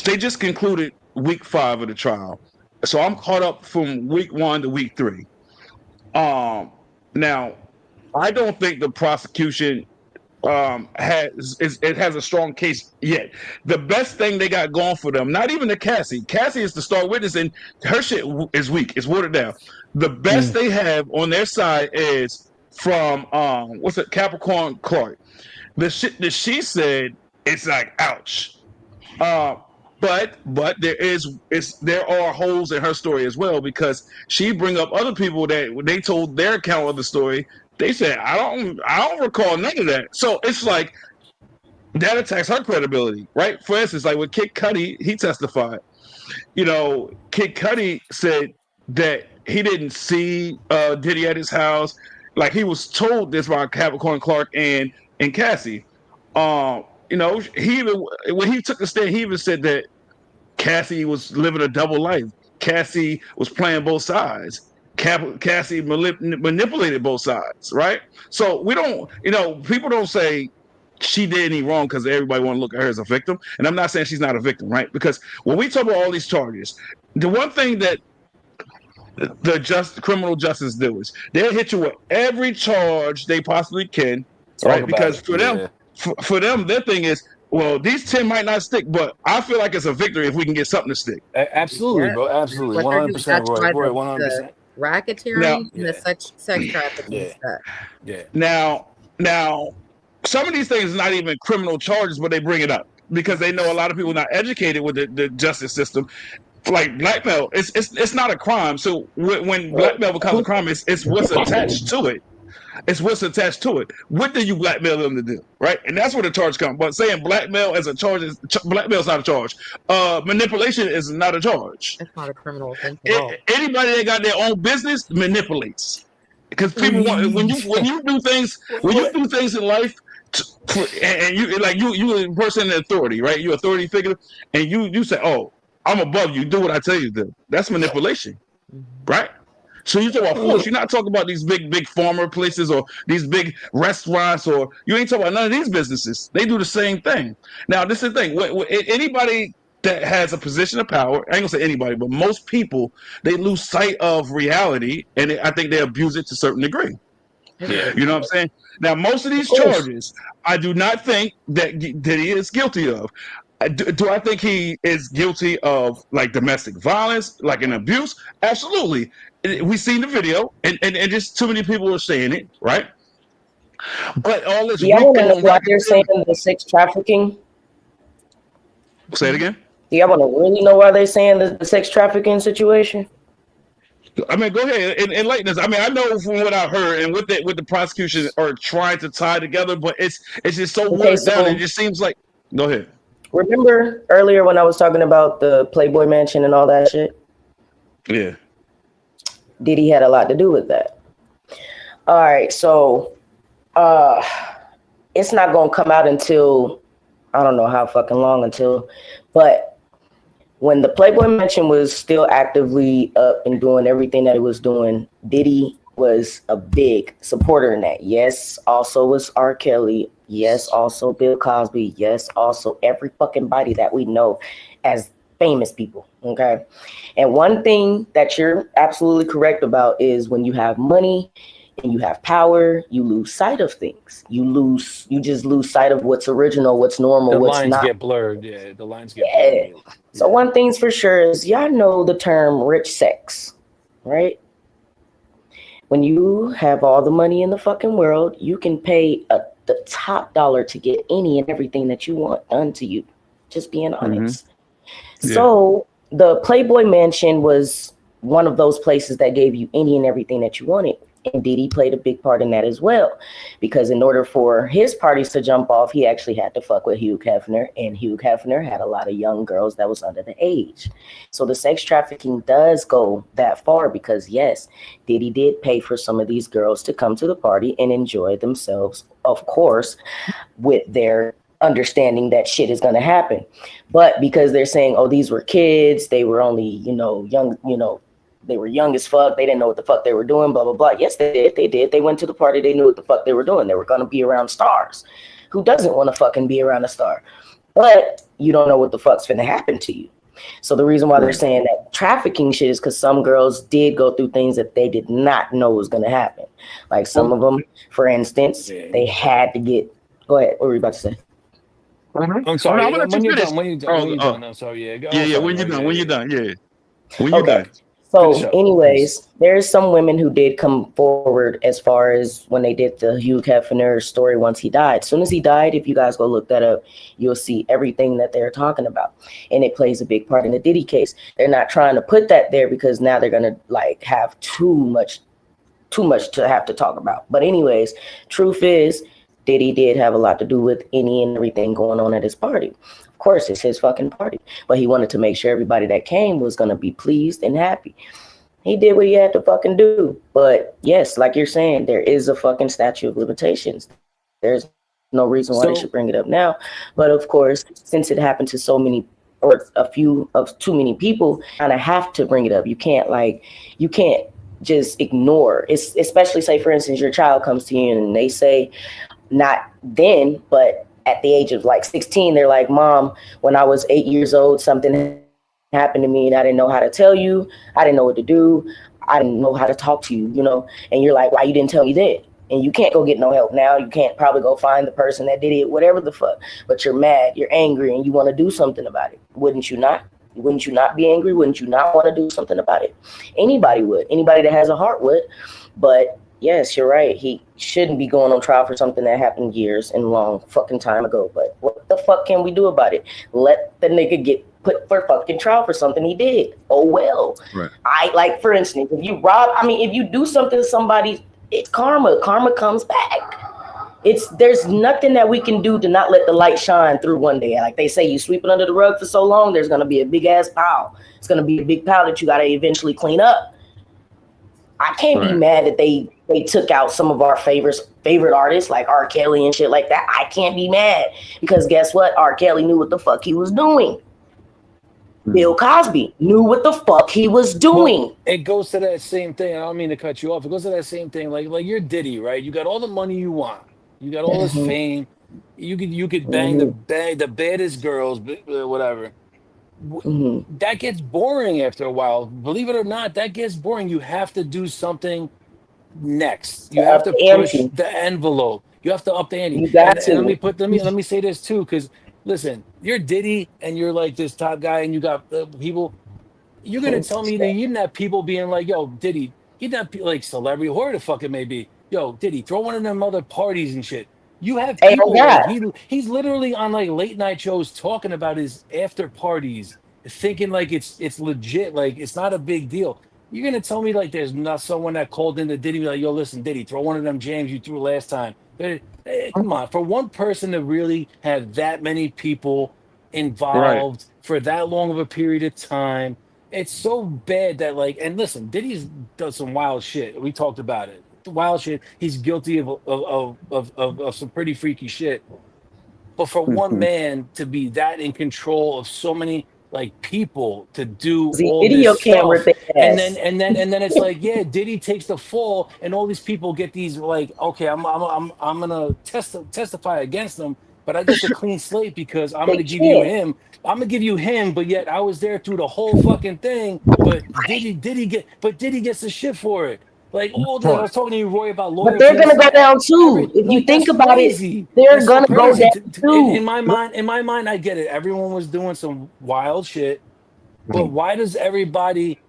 they just concluded week 5 of the trial. So I'm caught up from week 1 to week 3. Now I don't think the prosecution it has a strong case yet. The best thing they got going for them, not even the Cassie. Cassie is the star witness, and her shit is weak. It's watered down. The best they have on their side is from what's it, Capricorn Clark. The shit that she said, it's like ouch. Uh, but there are holes in her story as well because she bring up other people that when they told their account of the story, they said I don't recall none of that. So it's like that attacks her credibility, right? For instance, like with Kid Cudi, he testified. Kid Cudi said that he didn't see Diddy at his house. Like he was told this by Capricorn Clark and Cassie. He even when he took the stand, he even said that Cassie was living a double life. Cassie was playing both sides. Cassie manipulated both sides, right? So we don't, people don't say she did any wrong because everybody want to look at her as a victim. And I'm not saying she's not a victim, right? Because when we talk about all these charges, the one thing that the criminal justice do is they'll hit you with every charge they possibly can, right? Because for them, for them, their thing is, well, these 10 might not stick, but I feel like it's a victory if we can get something to stick. Absolutely, bro. Absolutely. 100%, Roy. 100%. Racketeering and the sex trafficking stuff. Yeah. Now, some of these things are not even criminal charges, but they bring it up because they know a lot of people are not educated with the justice system. Like blackmail, it's not a crime. So when blackmail becomes a crime, it's what's attached to it. It's what's attached to it. What do you blackmail them to do, right? And that's where the charge comes. But saying blackmail as a charge, blackmail is not a charge. Manipulation is not a charge. It's not a criminal offense at all. Anybody that got their own business manipulates because people want when you do things in life. And you're a person in authority, right? You're an authority figure, and you say, "Oh, I'm above you. Do what I tell you to do." That's manipulation, right? So you talk about force. You're not talking about these big farmer places or these big restaurants, or you ain't talking about none of these businesses. They do the same thing. Now, this is the thing. Anybody that has a position of power, I ain't gonna say anybody, but most people, they lose sight of reality, and I think they abuse it to a certain degree. Yeah. You know what I'm saying? Now, most of these charges, I do not think that he is guilty of. Do I think he is guilty of like domestic violence, like an abuse? Absolutely. We seen the video, and just too many people are saying it, right? But all this. Yeah, I want to know why they're saying the sex trafficking. Say it again. Do y'all want to really know why they're saying the sex trafficking situation? I mean, go ahead and enlighten us. I mean, I know from what I heard and what the prosecution are trying to tie together, but it's just so watered down. It just seems like. Go ahead. Remember earlier when I was talking about the Playboy Mansion and all that shit? Yeah. Diddy had a lot to do with that. All right, so it's not gonna come out until I don't know how fucking long until, but when the Playboy Mansion was still actively up and doing everything that it was doing, Diddy was a big supporter in that. Yes, also was R. Kelly. Yes, also Bill Cosby. Yes, also every fucking body that we know as famous people. Okay. And one thing that you're absolutely correct about is when you have money and you have power, you lose sight of things. You just lose sight of what's original, what's normal, what's not. The lines get blurred. Yeah, the lines get blurred. So one thing's for sure is y'all know the term rich sex, right? When you have all the money in the fucking world, you can pay the top dollar to get any and everything that you want done to you. Just being honest. Mm-hmm. Yeah. So the Playboy Mansion was one of those places that gave you any and everything that you wanted. And Diddy played a big part in that as well. Because in order for his parties to jump off, he actually had to fuck with Hugh Hefner. And Hugh Hefner had a lot of young girls that was under the age. So the sex trafficking does go that far because, yes, Diddy did pay for some of these girls to come to the party and enjoy themselves, of course, with their understanding that shit is going to happen. But because they're saying, oh, these were kids, they were only, young, they were young as fuck. They didn't know what the fuck they were doing, blah, blah, blah. Yes, they did. They did. They went to the party. They knew what the fuck they were doing. They were going to be around stars. Who doesn't want to fucking be around a star? But you don't know what the fuck's finna happen to you. So the reason why they're saying that trafficking shit is because some girls did go through things that they did not know was going to happen. Like some of them, for instance, they had to get Go ahead. What were you about to say? Mhm. I'm Oh no, I'm sorry. gonna let you When you're finish. done, when you're done, when Oh, you're oh, done. I'm sorry. Yeah. yeah, I'm yeah. sorry, When you're bro. done, Yeah, when you're yeah. done, yeah. When you're Okay. done. Finish So, up, please. anyways, there's some women who did come forward as far as when they did the Hugh Hefner story once he died. As soon as he died, if you guys go look that up, you'll see everything that they're talking about. And it plays a big part in the Diddy case. They're not trying to put that there because now they're gonna like have too much to have to talk about. But anyways, truth is, Diddy did have a lot to do with any and everything going on at his party. Of course, it's his fucking party, but he wanted to make sure everybody that came was gonna be pleased and happy. He did what he had to fucking do. But yes, like you're saying, there is a fucking statute of limitations. There's no reason why they should bring it up So, now. But of course, since it happened to so many or a few of too many people, kind of have to bring it up. You can't just ignore. It's especially say for instance your child comes to you and they say not then, but at the age of like 16, they're like, Mom, when I was 8 years old, something happened to me and I didn't know how to tell you. I didn't know what to do. I didn't know how to talk to you. And you're like, why you didn't tell me then? And you can't go get no help now. You can't probably go find the person that did it, whatever the fuck. But you're mad, you're angry, and you want to do something about it. Wouldn't you not? Wouldn't you not be angry? Wouldn't you not want to do something about it? Anybody would. Anybody that has a heart would. But yes, you're right. He shouldn't be going on trial for something that happened years and long fucking time ago. But what the fuck can we do about it? Let the nigga get put for fucking trial for something he did. Oh well. Right. I like for instance, if you rob, I mean, if you do something to somebody, it's karma. Karma comes back. It's there's nothing that we can do to not let the light shine through one day. Like they say, you sweeping under the rug for so long, there's gonna be a big ass pile. It's gonna be a big pile that you gotta eventually clean up. I can't be Right. mad that they took out some of our favorite artists like R. Kelly and shit like that. I can't be mad because guess what? R. Kelly knew what the fuck he was doing. Bill Cosby knew what the fuck he was well, doing. it goes to that same thing. I don't mean to cut you off. It goes to that same thing. Like you're Diddy, right? You got all the money you want. You got all this Mm-hmm, fame. You could mm-hmm, bang the baddest girls, whatever. mm-hmm. That gets boring after a while. Believe it or not, that gets boring. You have to do something next. You have Up to the push ante. the envelope. You have to up the ante. You And got and to. let me say this too, because listen, you're Diddy and you're like this top guy, and you got people. You're gonna tell me that you didn't have people being like, "Yo, Diddy," you didn't have like celebrity, whoever the fuck it may be. Yo, Diddy, throw one of them other parties and shit. You have Hey, oh people like God. he's literally on like late night shows talking about his after parties, thinking like it's legit, like it's not a big deal. You're gonna tell me like there's not someone that called in to Diddy be like, yo, listen, Diddy, throw one of them jams you threw last time. Come on, for one person to really have that many people Right. involved for that long of a period of time, it's so bad that like, and listen, Diddy's done some wild shit. We talked about it. Wild shit. He's guilty of some pretty freaky shit. But for one Mhm. man to be that in control of so many like people to do The all this video camera stuff, thing and then ass. it's like, yeah, Diddy takes the fall, and all these people get these like, okay, I'm gonna testify against them, but I get the clean slate because I'm They gonna give you can't. him. I'm gonna give you him, but yet I was there through the whole fucking thing. But Diddy gets the shit for it. Like all this, I Right. was talking to you, Roy, about But they're loyalty and gonna this, go down too. If you like that's think about it, crazy. they're That's so gonna go crazy. down too. In my mind, I get it. Everyone was doing some wild shit, but why does everybody,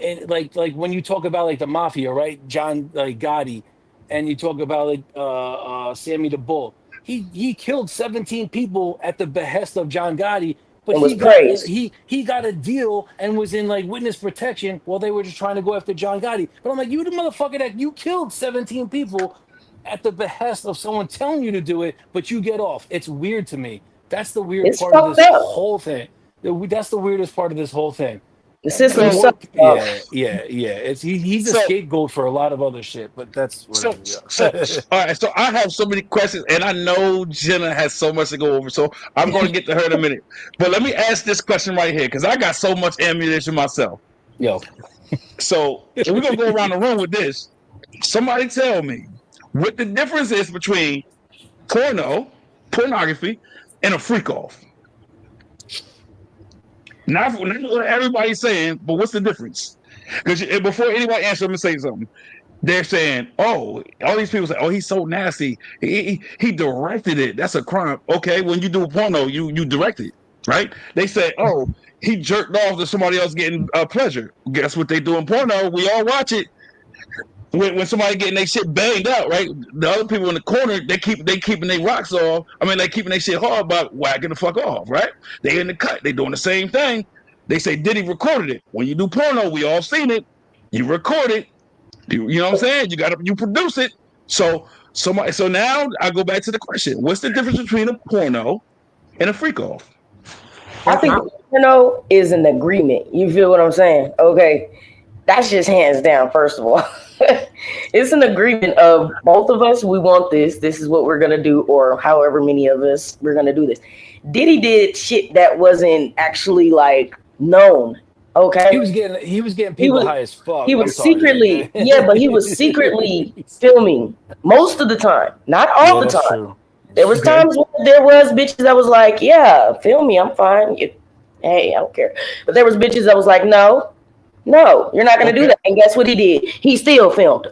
and like when you talk about like the mafia, right? John like Gotti, and you talk about like Sammy the Bull. He killed 17 people at the behest of John Gotti, but And was praised. he got a deal and was in like witness protection while they were just trying to go after John Gotti. But I'm like, you the motherfucker that you killed 17 people at the behest of someone telling you to do it, but you get off. It's weird to me. That's the weird It's part of fucked this up. whole thing. That's the weirdest part of this whole thing. The For system So, one, sucks. yeah. It's he's a so, scapegoat for a lot of other shit, but that's so, whatever. so, Yeah. all right. So I have so many questions, and I know Jenna has so much to go over. So I'm going to get to her in a minute. But let me ask this question right here because I got so much ammunition myself. Yo, So we're gonna go around the room with this. Somebody tell me what the difference is between pornography, and a freak off. Not what everybody's saying, but what's the difference? Because before anybody answers, I'm gonna say something. they're saying, oh, all these people say, oh, he's so nasty. He directed it. That's a crime. Okay, when you do porno, you direct it, right? They say, oh, he jerked off to somebody else getting pleasure. Guess what they do in porno? We all watch it. When somebody getting their shit banged out, right? The other people in the corner, they keeping their rocks off. I mean, they keeping their shit hard by whacking the fuck off, right? They in the cut, they doing the same thing. They say Diddy recorded it. When you do porno, we all seen it. You record it. You know what I'm saying? You produce it. So now I go back to the question: what's the difference between a porno and a freak off? I think porno is an agreement. You feel what I'm saying? Okay. That's just hands down, first of all. It's an agreement of both of us. We want this. This is what we're going to do, or however many of us we're going to do this. Diddy did shit that wasn't actually like known. Okay. He was getting people high as fuck. He was secretly, yeah, but he was secretly filming most of the time. Not all the time. True. There was times when there was bitches that was like, yeah, film me, I'm fine. Hey, I don't care. But there was bitches that was like, no, you're not going to do that. And guess what he did? He still filmed.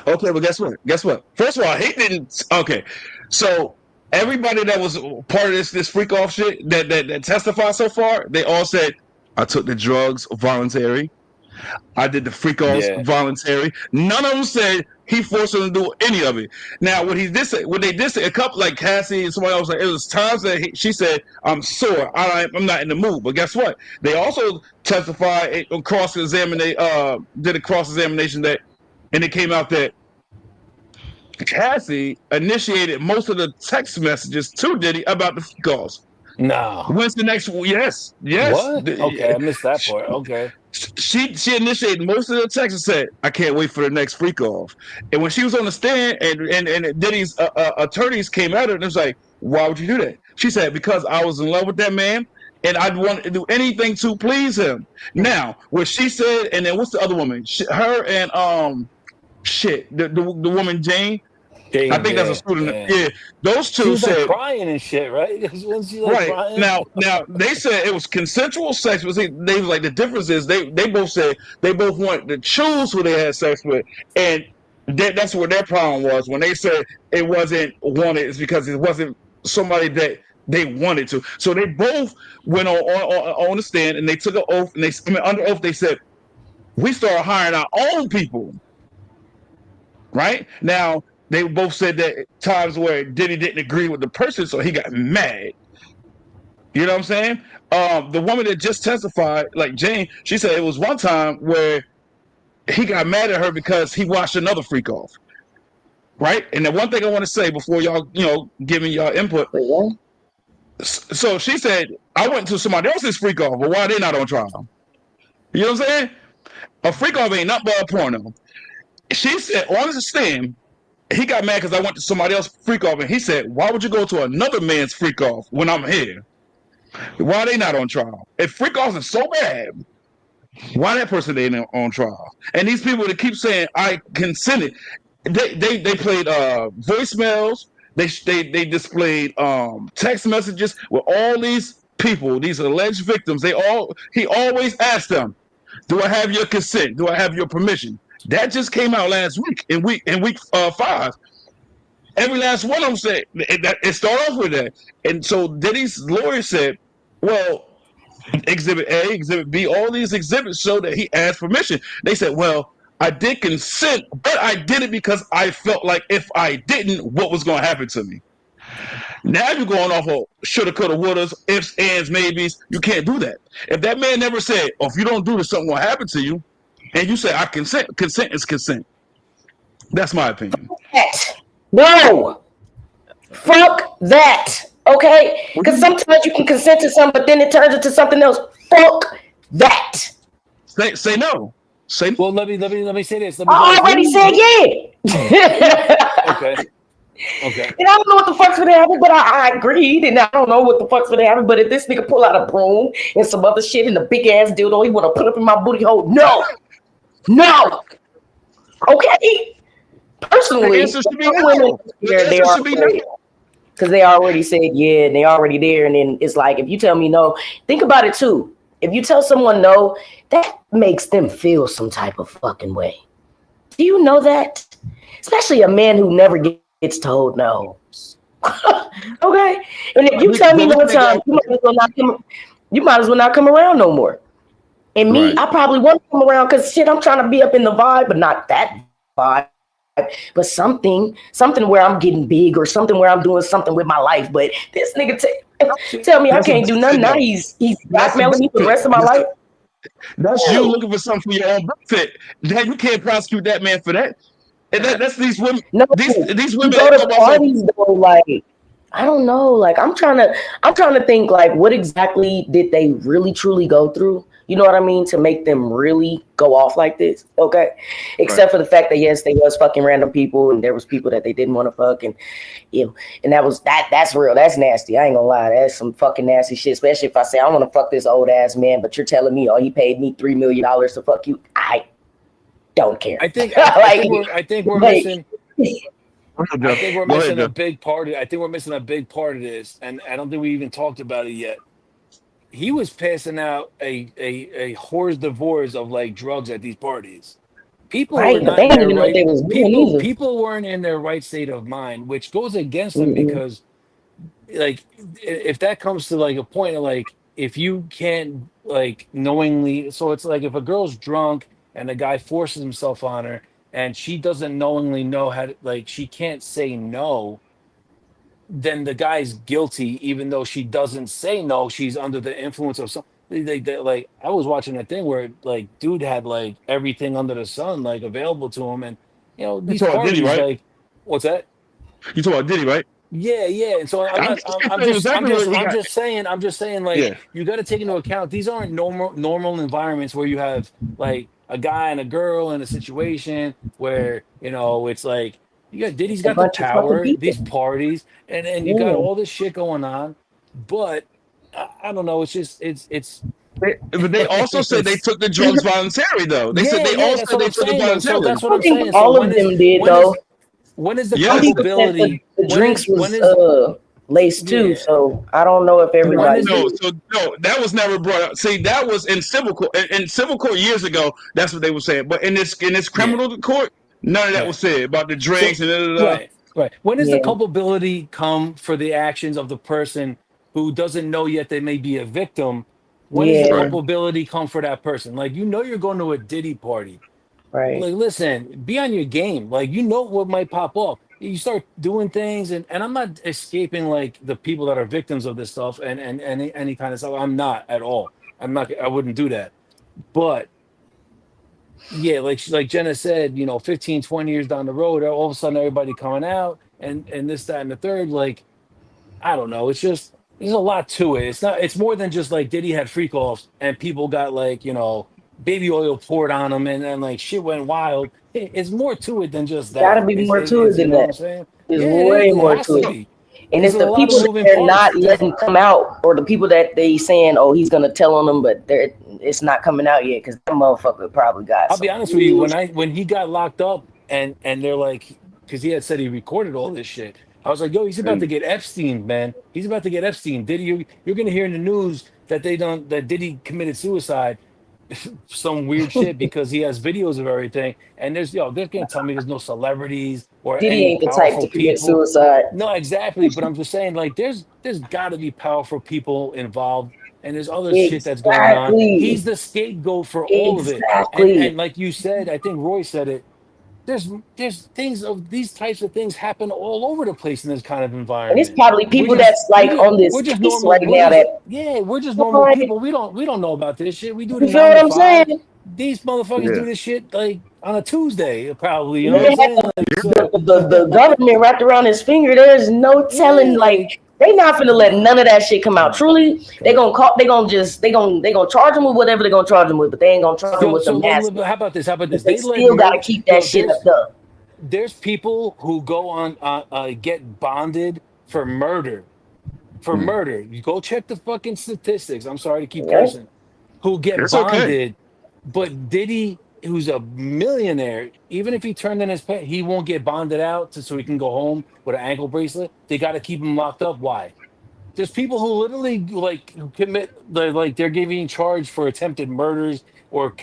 Okay, but guess what? First of all, he didn't. Okay, so everybody that was part of this freak off shit that testified so far, they all said, I took the drugs voluntary. I did the freak offs voluntary. None of them said he forced them to do any of it. Now, when they did say, a couple like Cassie and somebody else, like, it was times that she said, I'm sore. I'm not in the mood. But guess what? They also testified on did a cross examination and it came out that Cassie initiated most of the text messages to Diddy about the freak offs. No. When's the next one? Yes. What? Okay, I missed that part. Okay. She initiated most of the texts and said, I can't wait for the next freak off. And when she was on the stand and Diddy's attorneys came at her and was like, why would you do that? She said, because I was in love with that man and I'd want to do anything to please him. Now, what she said, and then what's the other woman? Her and the woman Jane. I think that's a student. Yeah, those two she said like crying and shit, right? She like right crying? now they said it was consensual sex, but they was like the difference is they both said they both wanted to choose who they had sex with, and that's what their problem was when they said it wasn't wanted. It's because it wasn't somebody that they wanted to. So they both went on the stand and they took an oath, and under oath they said we started hiring our own people. Right now. They both said that times where Diddy didn't agree with the person, so he got mad. You know what I'm saying? The woman that just testified, like Jane, she said it was one time where he got mad at her because he watched another freak off. Right? And the one thing I want to say before y'all, giving y'all input. So she said, I went to somebody else's freak off, but why are they not on trial? You know what I'm saying? A freak off ain't nothing but a porno. She said, on the stand, he got mad because I went to somebody else's freak off, and he said, why would you go to another man's freak off when I'm here? Why are they not on trial? If freak offs are so bad, why that person ain't on trial? And these people that keep saying, I consented, they played voicemails, they displayed text messages with all these people, these alleged victims. He always asked them, do I have your consent? Do I have your permission? That just came out last week in week 5. Every last one of them said it started off with that, and so Diddy's lawyer said, "Well, Exhibit A, Exhibit B, all these exhibits show that he asked permission." They said, "Well, I did consent, but I did it because I felt like if I didn't, what was going to happen to me." Now you're going off of shoulda, coulda, wouldas, ifs, ands, maybes. You can't do that. If that man never said, "Oh, if you don't do this, something will happen to you," and you say, I consent is consent. That's my opinion. No. Fuck that. Okay? Because sometimes you can consent to something, but then it turns into something else. Fuck that. Say no. Say well, let me say this. I already said yeah. Okay. And I don't know what the fuck's gonna happen, but I agreed, and I don't know what the fuck's gonna happen. But if this nigga pull out a broom and some other shit and a big ass dildo he wanna put up in my booty hole, no. Okay. Personally, they are because they already said yeah, and they already there, and then it's like if you tell me no, think about it too. If you tell someone no, that makes them feel some type of fucking way. Do you know that? Especially a man who never gets told no. Okay, and if you tell me But one we can't time, go. you might as well not come around no more. And me, Right, I probably want to come around because shit, I'm trying to be up in the vibe, but not that vibe, but something where I'm getting big or something where I'm doing something with my life. But this nigga tell me I can't do that's a nothing. Now benefit though. he's That's a blackmailing me for the rest of benefit. my life. That's you No, looking for something for your own benefit. Then you can't prosecute that man for that. And that's these women. no. These You women. They go talk to about some. parties though, like I don't know. Like I'm trying to think like what exactly did they really truly go through? You know what I mean? To make them really go off like this. Okay. Right. Except for the fact that yes, they was fucking random people and there was people that they didn't want to fuck and and that was that's real. That's nasty. I ain't gonna lie. That's some fucking nasty shit. Especially if I say I want to fuck this old ass man, but you're telling me, oh, he paid me $3 million to fuck you. I don't care. like, I think we're like, missing. Go ahead, I Joe. think we're Go ahead, missing a Joe. big part. I think we're missing a big part of this, and I don't think we even talked about it yet. He was passing out a horse divorce of like drugs at these parties. People were right, but not they in didn't their even know what right. they was doing either. People weren't in their right state of mind, which goes against them Mm-mm. because like if that comes to like a point of like if you can't like knowingly, so it's like if a girl's drunk and a guy forces himself on her and she doesn't knowingly know how to, like she can't say no, then the guy's guilty even though she doesn't say no. She's under the influence of something. Like I was watching a thing where like dude had like everything under the sun like available to him, and You these talk about Diddy, parties right? like what's that? You talk about Diddy, right? Yeah, yeah. And so I'm I'm not. just saying exactly what we I'm got. just saying. I'm just saying. Like Yeah. you got to take into account these aren't normal environments where you have like a guy and a girl in a situation where it's like you got Diddy's A got the bunch of fucking power, these people. parties, and you got Yeah. all this shit going on, but I don't know. It's just But they also said they it's took the drugs voluntarily, though. They said yeah, they yeah. all That's said what they I'm took it saying though. So voluntarily. that's what I I'm think saying. So all of them did when though. is the Some Yes. people said culpability? the drinks When was is laced too, yeah? so I don't know if When everybody is No, did. so no, that was never brought up. See, that was in civil court. In civil court years ago, that's what they were saying. But in this yeah? criminal court, none of that Right. was said about the So drinks and da, da, da. right, right. When does the Yeah, culpability come for the actions of the person who doesn't know yet they may be a victim? When does the yeah, Right. culpability come for that person? Like you're going to a Diddy party. right. Like listen, be on your game. Like what might pop off. You start doing things, and I'm not escaping like the people that are victims of this stuff and any kind of stuff. I'm not at all. I'm not. I wouldn't do that. But yeah, like Jenna said, 15, 20 years down the road, all of a sudden everybody coming out and this, that, and the third. Like, I don't know. It's just there's a lot to it. It's more than just like Diddy had freak offs and people got like, baby oil poured on them and like shit went wild. It's more to it than just Gotta that. be more to it It's than you know what I'm that. saying? There's Yeah, way it more has to to it. be. And There's it's a the lot of people that moving they're parts. not letting come out, or the people that they saying, "Oh, he's gonna tell on them," but it's not coming out yet because that motherfucker probably got I'll be some honest with you. real When he got locked up and they're like, because he had said he recorded all this shit. I was like, yo, he's about to get Epstein, man. He's about to get Epstein. Diddy, you're gonna hear in the news that that Diddy committed suicide, some weird shit because he has videos of everything. And they're gonna tell me there's no celebrities or Diddy any ain't the type powerful to commit people. suicide. No, exactly. But I'm just saying, like, there's got to be powerful people involved, and there's other shit that's going on. Exactly. He's the scapegoat for all of it, and Exactly. like you said, I think Roy said it. There's things of these types of things happen all over the place in this kind of And it's environment. probably people that's like on We're this just case normal. right now that We're just normal like, people. We don't know about this shit. We do the you feel nine what to I'm five. saying? These motherfuckers Yeah. do this shit like on a Tuesday, probably. You And know then what I'm they have saying? Like so. the government wrapped around his finger. There's no Yeah, telling. Like like they not finna come let on, none of that shit come out. come on, Truly, they come on. gonna call. They gonna charge him with whatever they gonna charge him with, but they ain't gonna charge him So with the so mask. how about this? How about But this? they They let still gotta murder. keep that Yo, shit up there. there's people who go on get bonded for murder. For Mm. murder, you go check the fucking statistics. I'm sorry to keep Yeah. cursing. Who get It's okay. bonded, but Diddy, who's a millionaire, even if he turned in his pay, he won't get bonded out so he can go home with an ankle bracelet. They got to keep him locked up. Why? There's people who literally like who commit they're giving charge for attempted murders or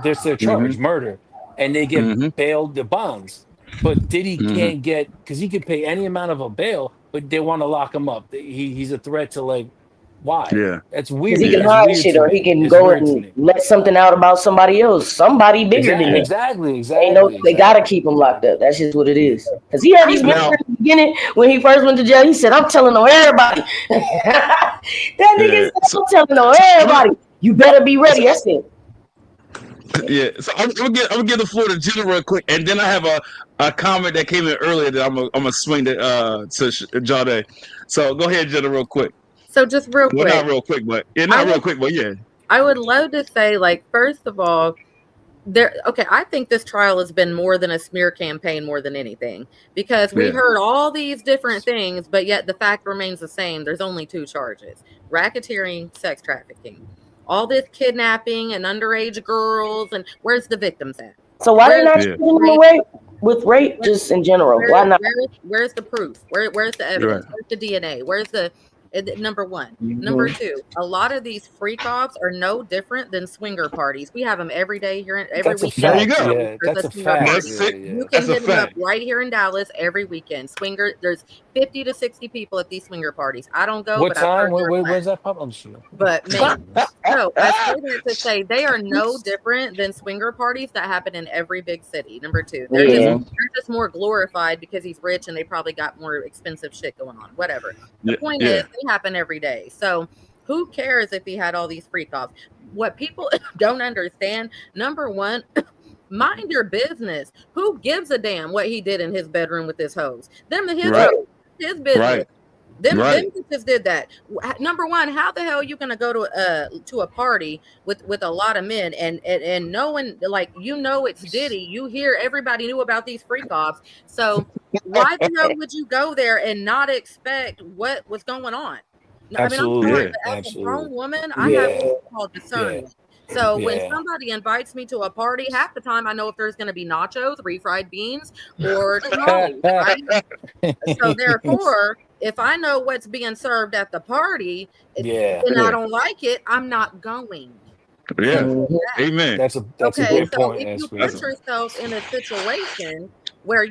that's their Hmm. charge, murder. and they get Hmm. bailed the bonds. But Diddy Hmm. can't get because he could pay any amount of a bail, but they want to lock him up. He's a threat to like why? Yeah. That's Because weird. he can Yeah. It's hide weird shit, to or he me. can It's go weird to and me. let something out about somebody else, somebody bigger than Exactly, him. exactly, Ain't no, exactly, they gotta exactly. keep him locked up. That's just what it is. Because he already I remember Now, in the beginning when he first went to jail, he said, "I'm telling on everybody." That nigga yeah. said, "I'm telling on So let me, everybody. You better be so, ready." That's it. yeah. So I'm gonna give the floor to Jenna real quick, and then I have a comment that came in earlier that I'm gonna swing to Jade. So go ahead, Jenna, real quick. so just real Well, not quick, real quick, but yeah, I not real would quick, but yeah, I would love to say, like, first of all, there okay, I think this trial has been more than a smear campaign more than anything, because we yeah, heard all these different things, but yet the fact remains the same. There's only two charges: racketeering, sex trafficking. All this kidnapping and underage girls, and where's the victims at? So why they Where's not yeah. charging him with rape? rape? With rape, just in general, why not? Where's the proof? Where's the You're right. evidence? Where's the DNA? Where's the number one? Number Mhm. two, a lot of these freak offs are no different than swinger parties. We have them every day here, every That's a There weekend. you fact. go. Yeah, There's that's a a swinger fact. party. That's Yeah, it. You yeah. can That's a hit them up fact. right here in Dallas every weekend. Swinger, there's 50 to 60 people at these swinger parties. I don't go, What but I've time? heard they're fun. Where's that pop? I'm sure. But man, Anyways. so I say that to say they are no different than swinger parties that happen in every big city. Number two, Yeah. Mm-hmm. they're just more glorified because he's rich and they probably got more expensive shit going on. Whatever. The Yeah, point is, yeah, they happen every day. So who cares if he had all these freak offs? What people don't understand, number one, mind your business. Who gives a damn what he did in his bedroom with his hose? Them to his right, hoes, Right. his business. right, Them right. just did that. Number one, how the hell are you gonna go to a party with a lot of men and knowing, like, it's Diddy? You hear everybody knew about these freak offs. So why the hell would you go there and not expect what was going on? I mean, I'm sorry, Yeah, Absolutely. but as a grown Absolutely. woman, I have Yeah. Yeah. what's called Yeah. discernment. So when Yeah. somebody invites me to a party, half the time I know if there's going to be nachos, refried beans, or tamales, right? So therefore, if I know what's being served at the party, Yeah. and I yeah, don't like it, I'm not going. yeah. Simple as Mhm. that. Amen. That's a Okay, great so point, if you Ashley. That's put yourself in a situation where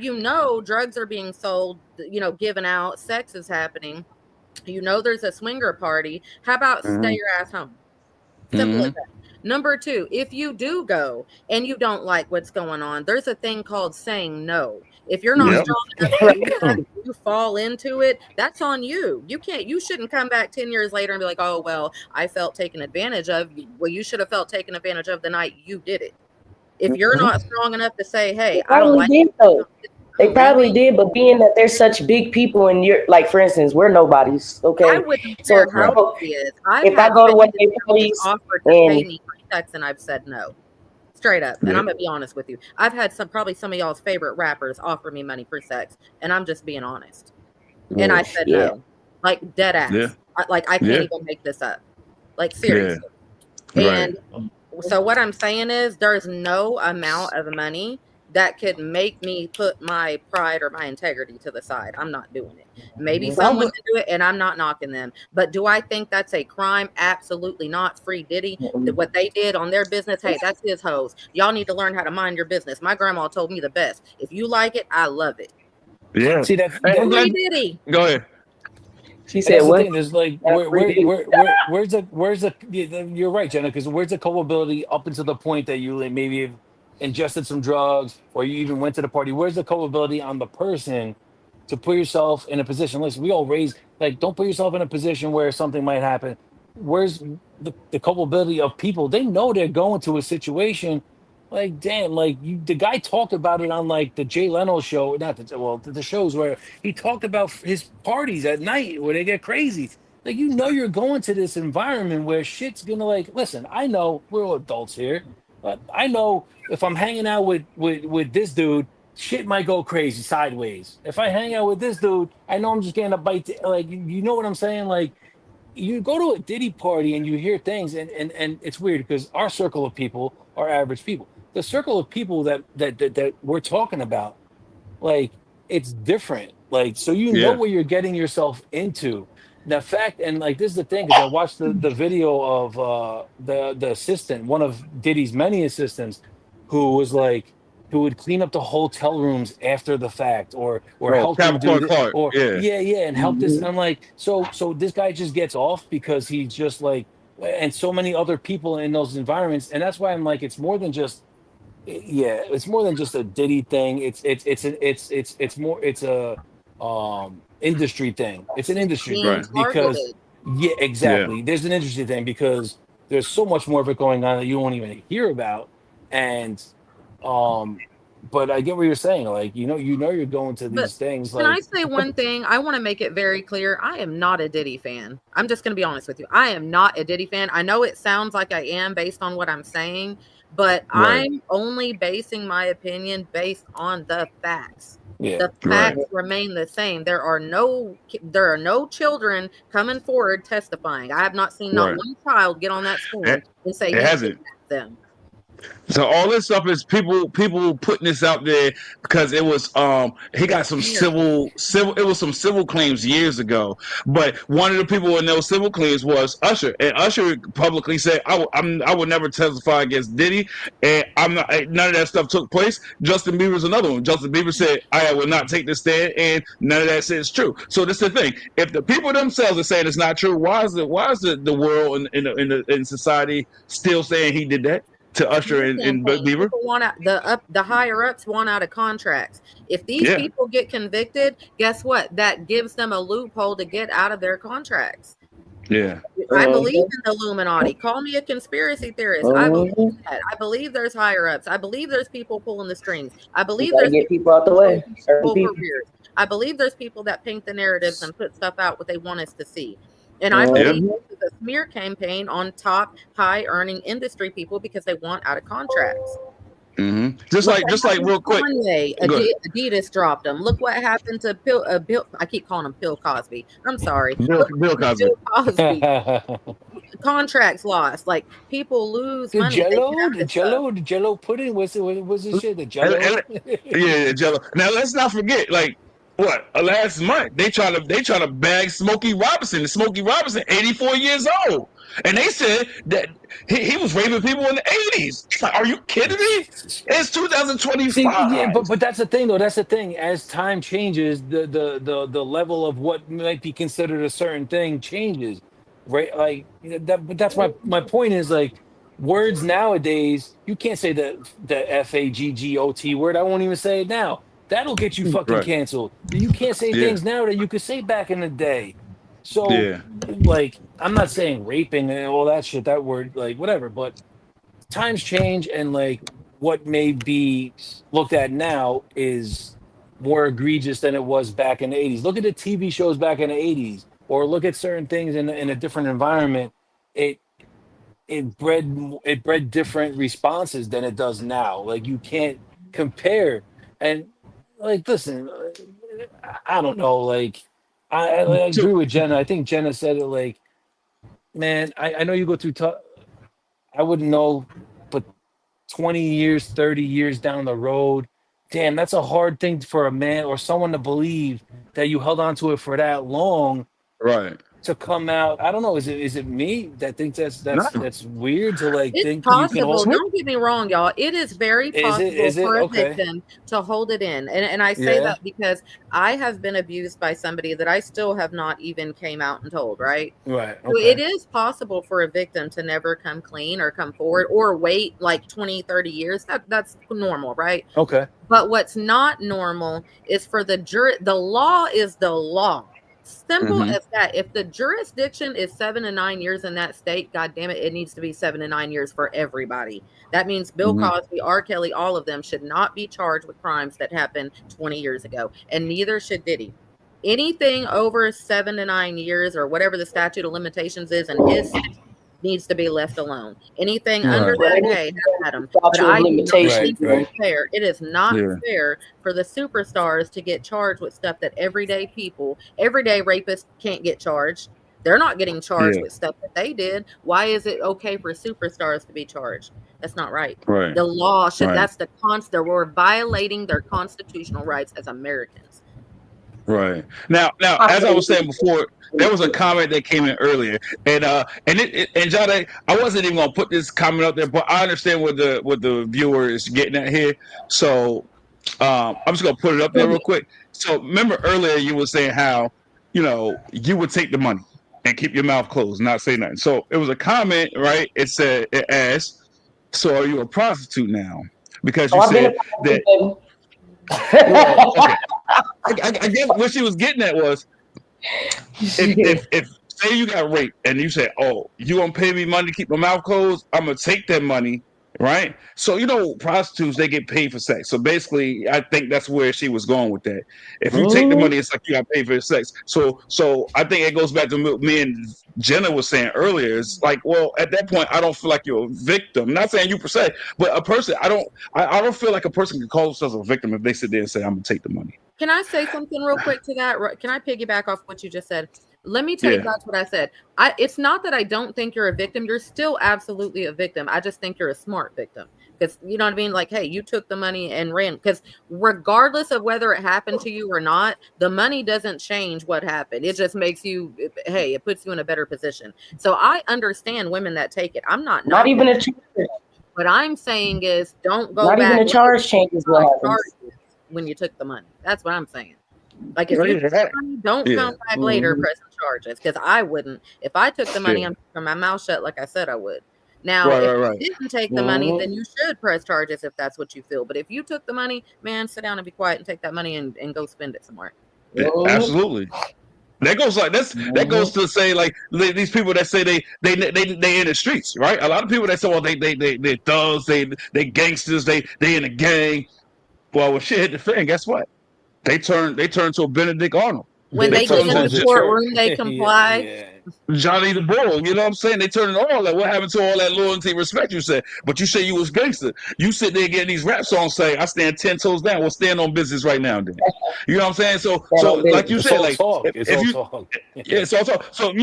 drugs are being sold, given out, sex is happening, there's a swinger party, how about stay hmm. your ass home? Simple as Hmm. that. Number two, if you do go and you don't like what's going on, there's a thing called saying no. If you're not Yep. strong enough to do that, you fall into it, that's on you. You shouldn't come back 10 years later and be like, oh, well, I felt taken advantage of. Well, you should have felt taken advantage of the night you did it. If you're Mhm. not strong enough to say, They hey, I don't probably like did though. it, They I'm probably leaving. did, but being that they're such big people and you're like, for instance, we're nobodies. I Okay. wouldn't So care how big he is. I've if I had go to one of family their members parties offer to pay and me for sex, and I've said no. Straight up. And Yeah, I'm gonna be honest with you. I've had probably some of y'all's favorite rappers offer me money for sex, and I'm just being honest. And I said yeah. no. Like dead yeah, ass. Like I can't yeah, even make this up. Like yeah. seriously. Right. And so what I'm saying is there's no amount of money that could make me put my pride or my integrity to the side. I'm not doing it. Maybe someone I'm can do it and I'm not knocking them. But do I think that's a crime? Absolutely not. Free Diddy. What they did on their business, hey, that's his hoes. Y'all need to learn how to mind your business. My grandma told me the best. If you like it, I love it. Yeah. See Hey, I'm glad. Free Diddy. Go ahead. She And said that's the what? thing. There's like That's pretty. where's the you're right, Jenna, because where's the culpability up until the point that you like, maybe have ingested some drugs or you even went to the party? Where's the culpability on the person to put yourself in a position? Listen, we all raise like don't put yourself in a position where something might happen. Where's the culpability of people? They know they're going to a situation like damn, like the guy talked about it on like the Jay Leno show, not the shows where he talked about his parties at night where they get crazy. Like you're going to this environment where shit's gonna like. Listen, I know we're all adults here, but I know if I'm hanging out with this dude, shit might go crazy sideways. If I hang out with this dude, I know I'm just getting a bite. Like you know what I'm saying? Like you go to a Diddy party and you hear things, and it's weird because our circle of people are average people. The circle of people that we're talking about, like it's different. Like so, you know Yeah. what you're getting yourself into. The fact and like this is the thing because I watched the video of the assistant, one of Diddy's many assistants, who was like who would clean up the hotel rooms after the fact, or Oh, help them do Capricorn it, Clark. or Yeah. yeah, and help this. Mhm. I'm like, so this guy just gets off because he's just like, and so many other people in those environments, and that's why I'm like, it's more than just, yeah, it's more than just a Diddy thing. It's more, it's a industry thing. It's an industry Being Right. thing because, targeted. yeah, Yeah. exactly. There's an industry thing because there's so much more of it going on that you won't even hear about. And um but I get what you're saying. Like, you're going to But these things can I like, say one thing? I want to make it very clear. I am not a Diddy fan. I'm just going to be honest with you. I am not a Diddy fan. I know it sounds like I am based on what I'm saying, but Right. I'm only basing my opinion based on the facts. yeah, The Right. facts remain the same. There are no children coming forward testifying. I have not seen not Right. one child get on that stand It, and say it he hasn't. kidnapped them. So all this stuff is people putting this out there because it was he The got some smear civil it was some civil claims years ago, but one of the people in those civil claims was Usher, and Usher publicly said I would never testify against Diddy, and I'm not, none of that stuff took place. Justin Bieber's another one. Justin Bieber said I will not take this stand, and none of that said it's true. So this is the thing: if the people themselves are saying it's not true, why is the world in society still saying he did that to Usher smear and campaign. Bieber? People want out the higher ups want out of contracts. If these Yeah, people get convicted, guess what? That gives them a loophole to get out of their contracts. yeah, I Mhm. believe in the Illuminati. Call me a conspiracy theorist. I believe Mhm. that. I believe there's higher ups. I believe there's people pulling the strings. I You believe gotta there's get people people out the way. controlling Certain people's people. careers. I believe there's people that paint the narratives and put stuff out what they want us to see. And I yeah. believe Mhm. this is a smear campaign on top high earning industry people because they want out of contracts. Just Look like, what real happened to quick. Kanye. Go ahead. Adidas dropped him. Look what happened to Bill. I keep calling him Bill Cosby. I'm sorry. Bill, Look what Bill happened to Cosby. Bill Cosby. the Contracts lost. Like people lose money. They get Jello, out of this stuff. The Jello pudding. What's this shit? The And, Jello. and, yeah, Jello. Now let's not forget, like what last month they try to bag Smokey Robinson. Smokey Robinson, 84 years old, and they said that he was raping people in the 80s. Like, are you kidding me? It's See, yeah, 2025. but that's the thing, though. That's the thing. As time changes, the level of what might be considered a certain thing changes, right? Like that. But that's my point is like words nowadays. You can't say the FAGGOT word. I won't even say it now. That'll get you fucking Right. canceled. You can't say Yeah. things now that you could say back in the day. So, Yeah. like, I'm not saying raping and all that shit. That word, like, whatever. But times change, and like what may be looked at now is more egregious than it was back in the 80s. Look at the TV shows back in the 80s, or look at certain things in a different environment. It it bred different responses than it does now. Like you can't compare. And like listen, I don't know. Like I So, agree with Jenna. I think Jenna said it like, man, I know you go through tough. I wouldn't know, but 20 years, 30 years down the road, damn, that's a hard thing for a man or someone to believe that you held on to it for that long right. to come out. I don't know. Is it me that thinks that's No. that's weird to like It's think you can possible. hold? Don't get me wrong, y'all. It is very Is it? possible Is it for a okay? victim to hold it in. And I say Yeah. that because I have been abused by somebody that I still have not even came out and told, right? Right. So it Okay. is possible for a victim to never come clean or come forward or wait like 20, 30 years. That's normal, right? Okay. But what's not normal is for the jury. The law is the law. Simple Mm-hmm. as that. If the jurisdiction is 7 to 9 years in that state, God damn it, it needs to be 7 to 9 years for everybody. That means Bill Mm-hmm. Cosby, R. Kelly, all of them should not be charged with crimes that happened 20 years ago, and neither should Diddy. Anything over 7 to 9 years or whatever the statute of limitations is in his state needs to be left alone. Anything under Right. Well, that, they need hey, to have at 'em. But statute of I do not Right. limitations, think it man. is fair. It is not Yeah. fair for the superstars to get charged with stuff that everyday rapists can't get charged. They're not getting charged Yeah. with stuff that they did. Why is it okay for superstars to be charged? That's not right. Right. The law should, Right. that's the we're violating their constitutional rights as Americans. Right. Now, I as I was saying say, before, there was a comment that came in earlier, and Jade, I wasn't even gonna put this comment up there, but I understand what the viewer is getting at here. So, I'm just gonna put it up there real quick. So, remember earlier you were saying how, you would take the money and keep your mouth closed, not say nothing. So, it was a comment, right? It asked, "So, are you a prostitute now?" Because you I've been a said that. prostitute, Well, baby. okay. I guess what she was getting at was if say you got raped and you say, "Oh, you gonna pay me money to keep my mouth closed? I'm gonna take that money." Right, so prostitutes, they get paid for sex. So basically, I think that's where she was going with that. If you take the Mhm. money, it's like you got paid for the sex. So I think it goes back to me and Jenna was saying earlier. It's like, well, at that point, I don't feel like you're a victim. Not saying you per se, but a person. I don't feel like a person can call themselves a victim if they sit there and say, "I'm gonna take the money." Can I say something real quick to that? Can I piggyback off what you just said? Let me take Yeah, back what I said. It's not that I don't think you're a victim. You're still absolutely a victim. I just think you're a smart victim. Because you know what I mean? Like, hey, you took the money and ran. Because regardless of whether it happened to you or not, the money doesn't change what happened. It just makes you, hey, it puts you in a better position. So I understand women that take it. I'm not Not knocking even a it. What I'm saying is don't go not even back a charge changes what happens. when you took the money. That's what I'm saying. Like if yeah, you took the money, don't yeah, come back later Mhm. pressing charges. Because I wouldn't. If I took the money, yeah. I'm keeping my mouth shut like I said I would. Now, Right, if right, you right. didn't take the money, Mhm. then you should press charges if that's what you feel. But if you took the money, man, sit down and be quiet and take that money and go spend it somewhere. Yeah, Mhm. absolutely. That goes like this. That goes Mhm. to say like these people that say they in the streets, right? A lot of people that say, well, they thugs, they gangsters, they in a gang. Well, when shit hit the fan, guess what? They turn to a Benedict Arnold. When They they get turn in to the Sometimes the church. courtroom, they Yeah, comply. yeah. Johnny the Bull. You know what I'm saying? They turn it all that. What happened to all that loyalty, respect? You said, but you say you was gangster. You sit there getting these rap songs saying, "I stand 10 toes down." Well, stand on business right now, then. You know what I'm saying? So, Stand so on like you business. It's said, all like talk. It's if all you talk. yeah, so if you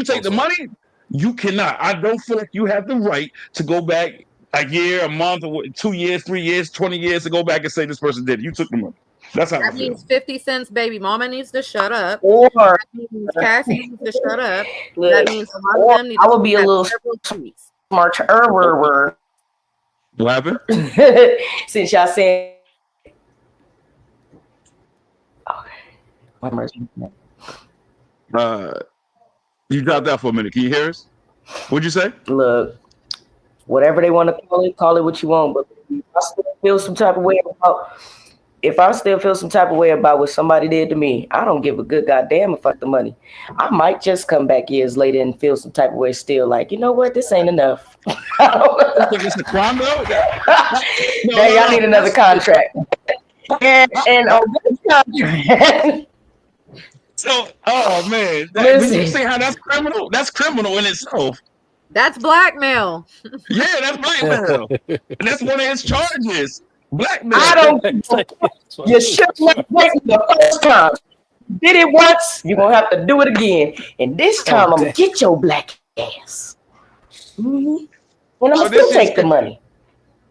It's all take the talk. money, you cannot. I don't feel like you have the right to go back a year, a month, or 2 years, 3 years, 20 years to go back and say this person did it. You took the money. That's how I That feel. means 50 cents baby mama needs to shut up. Or That means Cassie needs to shut up. That look, means a lot of or them need I to would be a have little several seats. smarter What happened? since y'all saying okay. Uh, you dropped out for a minute. Can you hear us? What'd you say? Look, whatever they want to call it what you want. But if I still feel some type of way about if I still feel some type of way about what somebody did to me, I don't give a good goddamn if I get the money. I might just come back years later and feel some type of way still like, you know what, this ain't enough. You think it's a crime though? No, Dang, no, I no. need another That's contract. And on this contract, so. Oh man, but you listen, see how that's criminal? That's criminal in itself. That's blackmail. Yeah, that's blackmail, and that's one of his charges. I Blackmail. don't give It's a like fuck. it's one You of his should not break me the first time. Did it once, you're gonna have to do it again. And this Oh time I'm gonna damn. get your black ass. hmm And I'm Oh, gonna this still is take the money.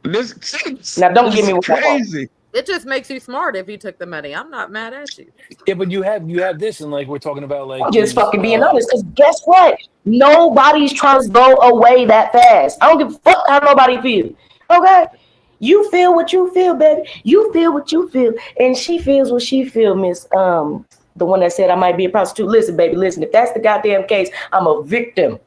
this. Now don't This give is me what I want. crazy. It just makes you smart if you took the money. I'm not mad at you. Yeah, but you have this, and like we're talking about like I'm just these. fucking being honest. Because guess what? Nobody's trying to go away that fast. I don't give a fuck how nobody feels. Okay? You feel what you feel, baby. You feel what you feel. And she feels what she feels, Miss the one that said I might be a prostitute. Listen, baby, listen. If that's the goddamn case, I'm a victim.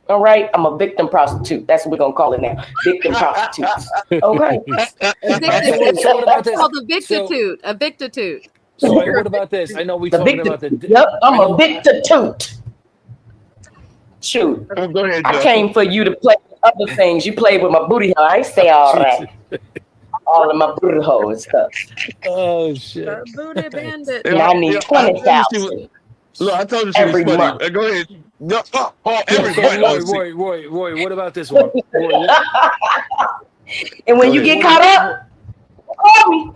All right? I'm a victim prostitute. That's what we're gonna call it now. Victim prostitutes. Okay. A so victitude. so what about That's this? called a So victitude. A victitude. so You're a what about this? I victitude. know we The talking victim. about Yep, I I'm a know. victitoot. Shoot. Oh, go ahead, I Joe. came for you to play other things. You played with my booty hole. I ain't say all Jesus. that. All of my booty hole and stuff. Oh shit. The booty bandit. And I need I told you she was. 20,000 Look, I told you she was every funny. month. Go ahead. No, So every so month. Oh, see. Roy, what about this one? Roy, what And when Go you ahead. get what caught about up, call me.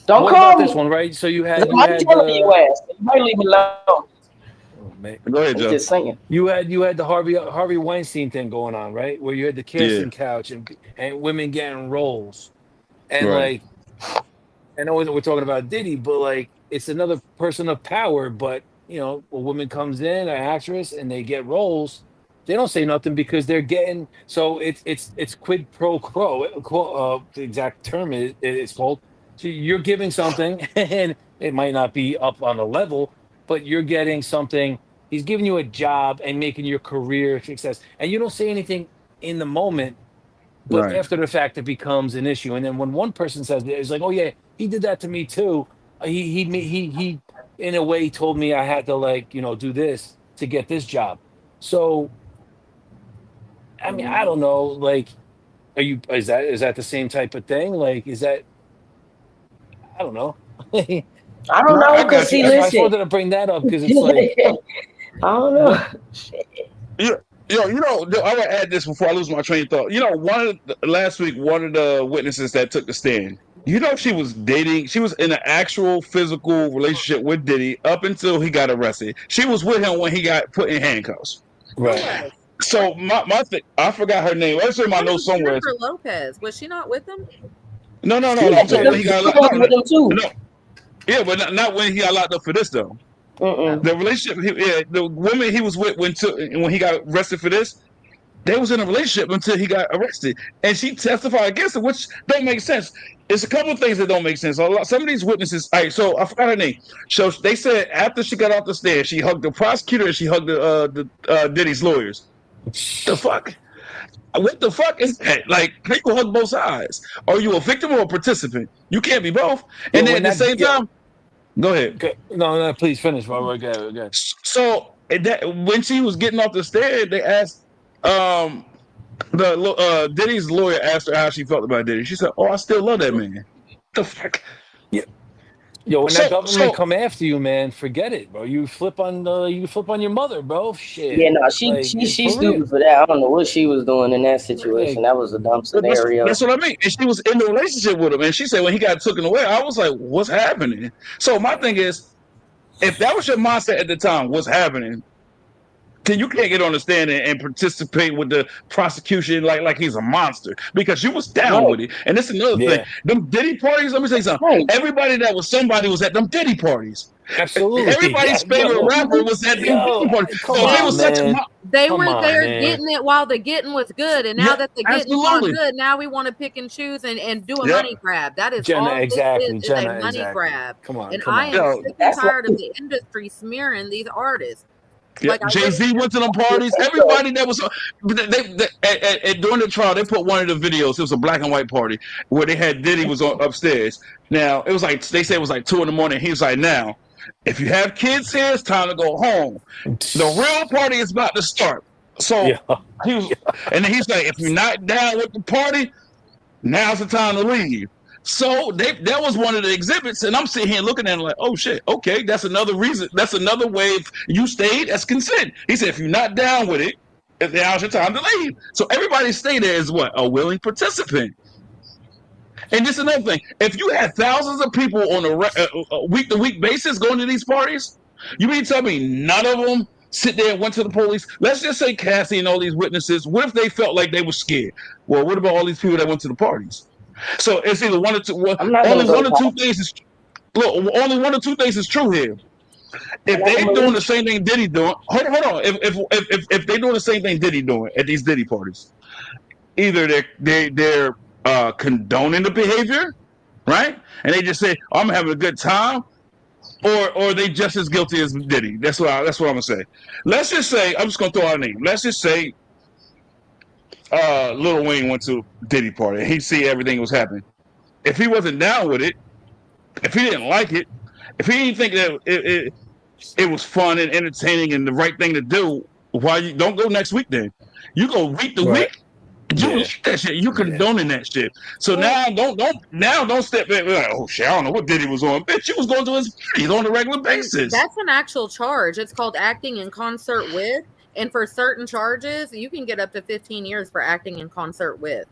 Don't what call about me. this one, right? So you 'Cause had I you might had tell your ass. You might leave me alone. oh, man. Go ahead, I'm Joe. just saying. You had the Harvey Weinstein thing going on, right? Where you had the Yeah. casting couch and women getting roles. And Right. like I know we're talking about Diddy, but like it's another person of power. But you know, a woman comes in, an actress, and they get roles. They don't say nothing because they're getting so it's quid pro quo. The exact term is called. So you're giving something, and it might not be up on the level, but you're getting something. He's giving you a job and making your career a success, and you don't say anything in the moment, but Right. after the fact, it becomes an issue. And then when one person says it, it's like, oh yeah, he did that to me too. He in a way told me I had to like do this to get this job. So I mean, I don't know. Like, is that the same type of thing? Like, is that I don't know. I I don't No, know, I cause got you. see, just listen. wanted to bring that up because it's like, I don't know. what? You, I would add this before I lose my train of thought. Last week, one of the witnesses that took the stand, she was dating, she was in an actual physical relationship with Diddy up until he got arrested. She was with him when he got put in handcuffs. Who Right. was? So my thing, I forgot her name. Let's say my What notes about somewhere. Jennifer Lopez? Was she not with him? No. She I'm was with talking them. when he She got locked. was with them too. No. Yeah, but not when he got locked up for this though. Mm-mm. The relationship, the woman he was with when he got arrested for this, they was in a relationship until he got arrested, and she testified against it, which don't make sense. It's a couple of things that don't make sense. Some of these witnesses. All right, so I forgot her name. So they said after she got off the stand, she hugged the prosecutor and she hugged the Diddy's lawyers. The fuck? What the fuck is that? Like, people hug both sides. Are you a victim or a participant? You can't be both. Yo, And then when at the that same yo, time, go ahead. okay, no, please finish. Bro. Go. So when she was getting off the stand, they asked um Diddy's lawyer asked her how she felt about Diddy. She said, "Oh, I still love that man." The fuck. Yeah. Yo, when that government So come after you, man, forget it, bro. You flip on your mother, bro. Yeah, Shit, no, she like she she for real. stupid for that. I don't know what she was doing in that situation. Like, That was a dumb that's scenario. that's what I mean. And she was in the relationship with him, and she said when he got taken away, I was like, "What's happening?" So my thing is, if that was your mindset at the time, what's happening? Then you can't get on the stand and participate with the prosecution like he's a monster because you was down Right, with it. And that's another thing. yeah, Them Diddy parties, let me say something. right. Everybody that was somebody was at them Diddy parties. absolutely. Yeah, Everybody's favorite rapper was at them Diddy parties. come So if it on, was Well, such a man. they Come were on, there man. getting it while the getting was good, and now yeah, that the getting's not absolutely. good, now we want to pick and choose and do a Yeah. money grab. That is Jenna, all this exactly. is a Jenna, money exactly. grab. Come on, And come I on. am Yo, sick and That's like tired of the industry smearing these artists. yeah, Like I Jay Z literally went to them parties. Everybody that was during the trial, they put one of the videos. It was a black and white party where they had Diddy was upstairs. Now it was like they said it was like 2 a.m. He was like, "Now, if you have kids here, it's time to go home. The real party is about to start." So Yeah, he was, and then he's like, "If you're not down with the party, now's the time to leave." So that was one of the exhibits, and I'm sitting here looking at it like, oh shit, okay, that's another reason. That's another way. If you stayed, that's consent. He said, if you're not down with it, now's your time to leave. So everybody stayed there as what, a willing participant. And just another thing, if you had thousands of people on a week to week basis going to these parties, you mean to tell me none of them sit there and went to the police? Let's just say Cassie and all these witnesses. What if they felt like they were scared? Well, what about all these people that went to the parties? So it's either one or two. Well, I'm not gonna only go one or two past. things is look. Only one or two things is true here. I'm If not they gonna doing leave. the same thing Diddy doing, hold on. If they doing the same thing Diddy doing at these Diddy parties, either they're condoning the behavior, right? And they just say, oh, "I'm having a good time," or they just as guilty as Diddy. That's what I'm gonna say. Let's just say I'm just gonna throw out a name. Let's just say Lil Wayne went to Diddy party. He see everything was happening. If he wasn't down with it, if he didn't like it, if he didn't think that it was fun and entertaining and the right thing to do, why you don't go next week then? You go week to right. week. You Yeah, like that shit. You yeah. condoning that shit. So well, don't step back. Like, oh shit, I don't know what Diddy was on. Bitch, you was going to his parties on a regular and basis. that's an actual charge. It's called acting in concert with. And for certain charges, you can get up to 15 years for acting in concert with.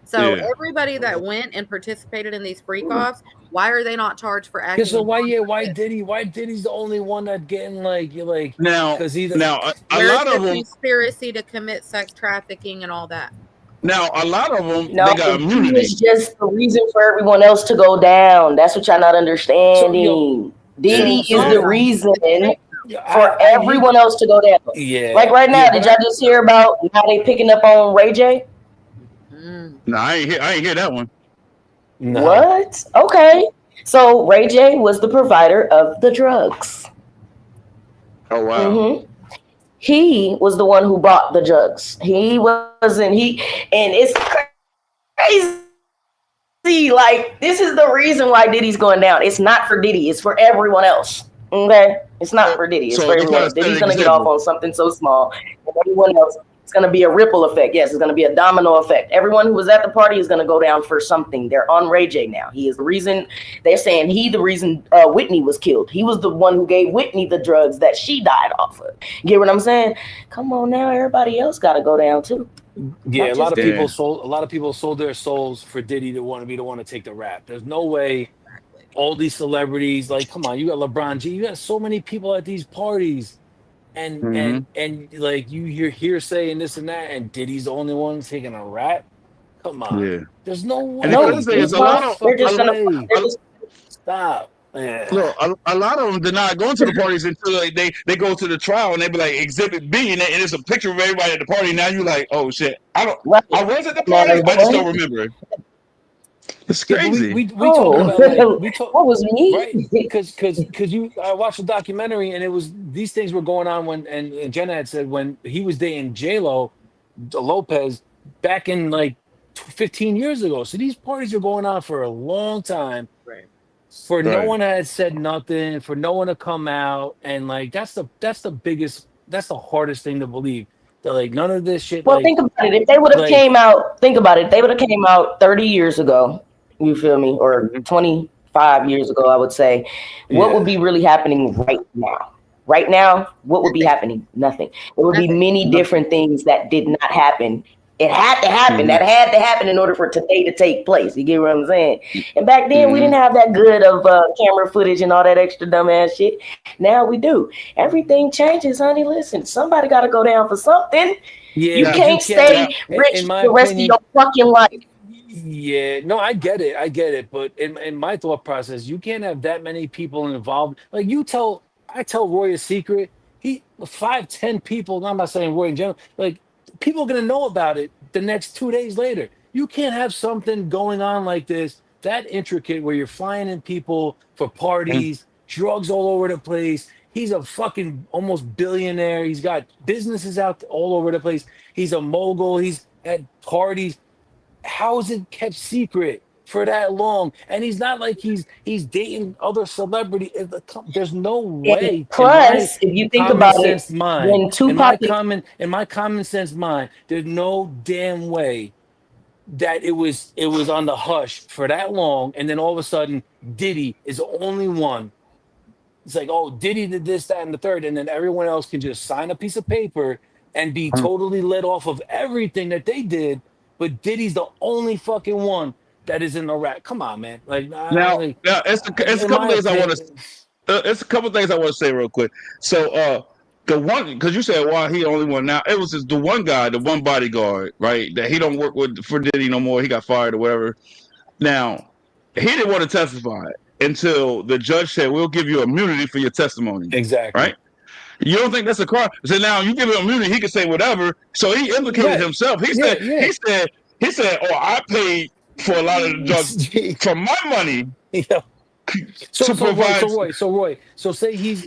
So Yeah. everybody that went and participated in these freak offs, why are they not charged for Yeah, acting so in why? Yeah, concert why with? Diddy? Why Diddy's the only one that getting like you like? Now, Because he's now a Where's lot the of them. conspiracy to commit sex trafficking and all that? Now, a lot of them, No, they got he immunity. was just the reason for everyone else to go down. That's what y'all not so yo. understanding. Diddy is the reason I- for I- everyone else to go down. Yeah. Like right now, Yeah, did but y'all just hear about how they picking up on Ray J? No, I ain't hear that one. No. What? Okay. So Ray J was the provider of the drugs. Oh wow. He was the one who bought the drugs. He wasn't and it's crazy. Like this is the reason why Diddy's going down. It's not for Diddy. It's for everyone else. Okay, it's not for Diddy. It's So for they everyone try to else. set Diddy's an gonna get off example. on something so small, and everyone else. It's gonna be a ripple effect. Yes, it's gonna be a domino effect. Everyone who was at the party is gonna go down for something. They're on Ray J now. He is the reason. They're saying the reason Whitney was killed. He was the one who gave Whitney the drugs that she died off of. Get what I'm saying? Come on now, everybody else gotta go down too. Yeah, Not a lot just of Diddy. people sold. A lot of people sold their souls for Diddy to want to be the one to take the rap. There's no way all these celebrities, like, come on, you got LeBron G, you got so many people at these parties, and Mhm. like you hear hearsay and this and that, and Diddy's the only one taking a rap. Come on, Yeah. there's no And the No, way. crazy thing There's is, a he's no lot not. of They're just fucking gonna. way. They're just, Stop. Yeah. look, a lot of them did not go to the parties until they go to the trial and they be like Exhibit B, and it's a picture of everybody at the party. Now you like, oh shit, I was at the party, I just don't remember it. It's Yeah, but crazy. we talking about like we talk what was me? right because I watched the documentary and it was these things were going on when and Jenna had said when he was dating J-Lo Lopez back in like 15 years ago. So these parties are going on for a long time. Right. For no Right. one had said nothing, for no one to come out, and like that's the biggest, that's the hardest thing to believe. That like none of this shit, Well, think about it. If they would have like came out, think about it. They would have came out 30 years ago. You feel me? Or 25 years ago, I would say. What would yeah. be really happening right now? Right now, what would be happening? Nothing. There would be Nothing. many different things that did not happen. It had to happen. Mhm. That had to happen in order for today to take place. You get what I'm saying? And back then, we Mhm. didn't have that good of camera footage and all that extra dumbass shit. Now we do. Everything changes, honey. Listen, somebody got to go down for something. Yeah, You Now, but you can't can't. stay now, rich In my the rest of opinion, your fucking life. yeah, no, I get it. But in my thought process, you can't have that many people involved. Like I tell Roy a secret. He 5, 10 people. I'm not saying Roy in general. Like people are gonna know about it the next 2 days later. You can't have something going on like this that intricate where you're flying in people for and parties, drugs all over the place. He's a fucking almost billionaire. He's got businesses out all over the place. He's a mogul. He's at parties. How is it kept secret for that long? And he's not like he's dating other celebrity. There's no And way in my plus, if you think common about it, sense mind, when Tupac, in my common sense mind, there's no damn way that it was on the hush for that long, and then all of a sudden Diddy is the only one. It's like, oh, Diddy did this, that, and the third, and then everyone else can just sign a piece of paper and be totally let off of everything that they did. But Diddy's the only fucking one that is in the rack. Come on, man. Like, now, it's a in couple my things I want opinion, to. It's a couple things I want to say real quick. So, the one because you said why he only one now. It was just the one guy, the one bodyguard, right? That he don't work with for Diddy no more. He got fired or whatever. Now, he didn't want to testify until the judge said, "We'll give you immunity for your testimony." exactly. Right? You don't think that's a crime? So now you give him immunity, he can say whatever. So he implicated Right. himself. He Yeah, said, yeah. "Oh, I paid for a lot of the drugs from my money Yeah. to provide." Roy. So say he's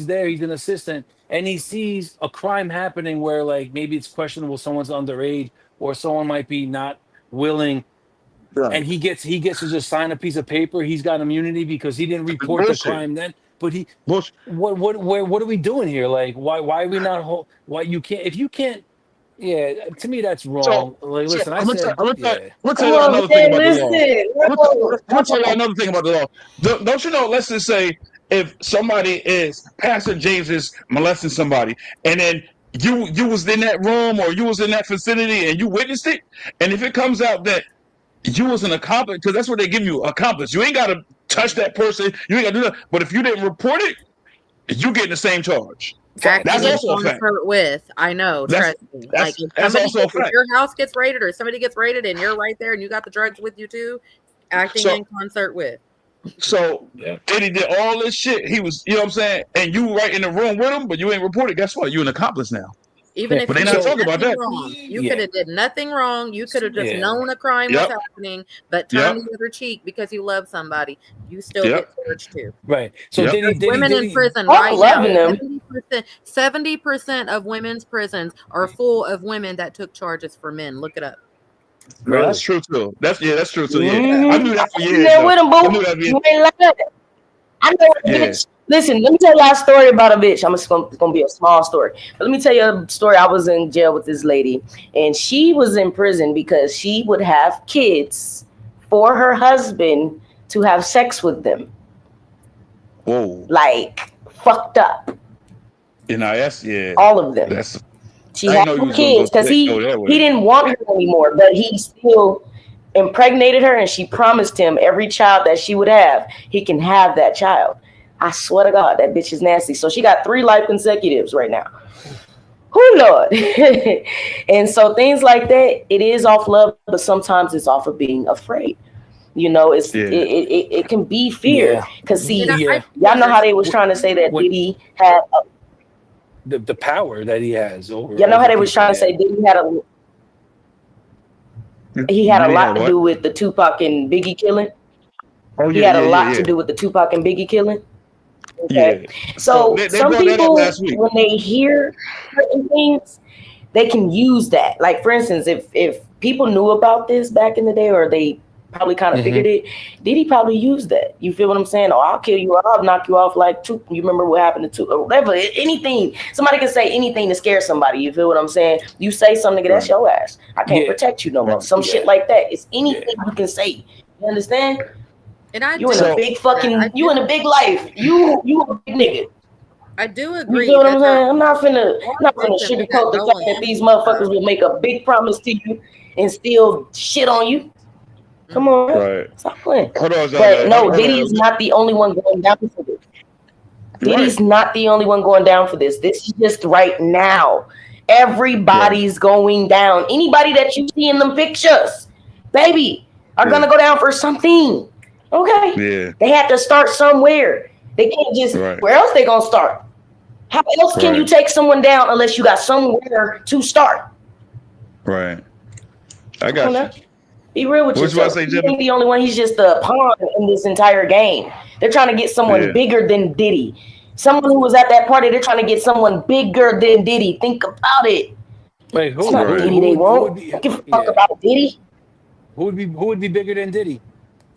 there, he's an assistant, and he sees a crime happening where like maybe it's questionable, someone's underage, or someone might be not willing, Right. and he gets to just sign a piece of paper. He's got immunity because he didn't It's report the bullshit. crime then. But he Bullshit. what are we doing here? Like why are we not why you can't if you can't yeah, to me that's So, wrong. Like listen, I said I'm yeah. gonna tell come you on, another thing man, about the law. listen. I'm gonna tell you another thing about the law. Don't you know? Let's just say if somebody is Pastor James is molesting somebody, and then you was in that room or you was in that vicinity and you witnessed it, and if it comes out that you was an accomplice, because that's what they give you, accomplice. You ain't got to touch that person. You ain't got to do that. But if you didn't report it, you getting the same charge. Facts. That's Acting in also a fact. concert with, I know, That's trust me. Like if that's somebody also a if fact. your house gets raided or somebody gets raided and you're right there and you got the drugs with you too, acting So in concert with. So Yeah. Diddy did all this shit. He was, you know what I'm saying? And you right in the room with him, but you ain't reported. Guess what? You an accomplice now. Even if But you they not did talking about nothing that. wrong, you could Yeah. have did nothing wrong. You could have just Yeah. known a crime was Yep. happening, but Yep. turned the other cheek because you love somebody. You still Yep. get charged too. Right. So Yep. Diddy, There's women in prison I'm right now. loving them. 70% of women's prisons are full of women that took charges for men. Look it up. No, that's Really? true too. That's true too. Yeah. I Mm-hmm. knew that for I'm years there though. with them, I knew boo. that. You ain't lying. I know a Yeah. bitch. Listen, let me tell y'all a story about a bitch. It's gonna be a small story. But let me tell you a story. I was in jail with this lady, and she was in prison because she would have kids for her husband to have sex with them. Whoa. Like fucked up. You know, yeah. All of them. That's She I had didn't know you no was gonna kids because go that way. he didn't want her anymore, but he still impregnated her, and she promised him every child that she would have, he can have that child. I swear to God, that bitch is nasty. So she got 3 life consecutives right now. Oh Lord. And so things like that, it is off love, but sometimes it's off of being afraid. You know, it can be fear. Yeah. Because see, Yeah. y'all know how they was trying to say that When- Diddy had The power that he has over. y'all know how they was people, trying to say Diddy had a lot to do with the Tupac and Biggie killing. Oh, He had a lot to do with the Tupac and Biggie killing. Okay. Yeah. So they some brought that up people, last week. when they hear certain things, they can use that. Like for instance, if people knew about this back in the day, or they probably kind of figured it, Diddy probably used that. You feel what I'm saying? Oh, I'll kill you, or I'll knock you off like Tupac. You remember what happened to Tupac, or whatever. Anything. Somebody can say anything to scare somebody. You feel what I'm saying? You say something, that's your ass. I can't protect you no more. Some shit like that. It's anything you can say. You understand? And I You in a big fucking, you in a big life. You a big nigga. I do You agree. feel what I'm saying? I'm not finna Listen, we got sugarcoat the fact Nolan that these and stuff. motherfuckers will make a big promise to you and still shit on you. Come on, Right. stop playing. Hold on, But no, Diddy's not the only one going down for this. Diddy's not the only one going down for this. This is just right now. Everybody's going down. Anybody that you see in them pictures, baby, are gonna go down for something. Okay. Yeah. They had to start somewhere. They can't just where else they gonna start? How else can you take someone down unless you got somewhere to start? Right. I got you. Be real with yourself. He ain't the only one. He's just a pawn in this entire game. They're trying to get someone bigger than Diddy. Someone who was at that party, they're trying to get someone bigger than Diddy. Think about it. Wait, who? It's not Diddy they won't. Give a fuck about Diddy. Who would be bigger than Diddy?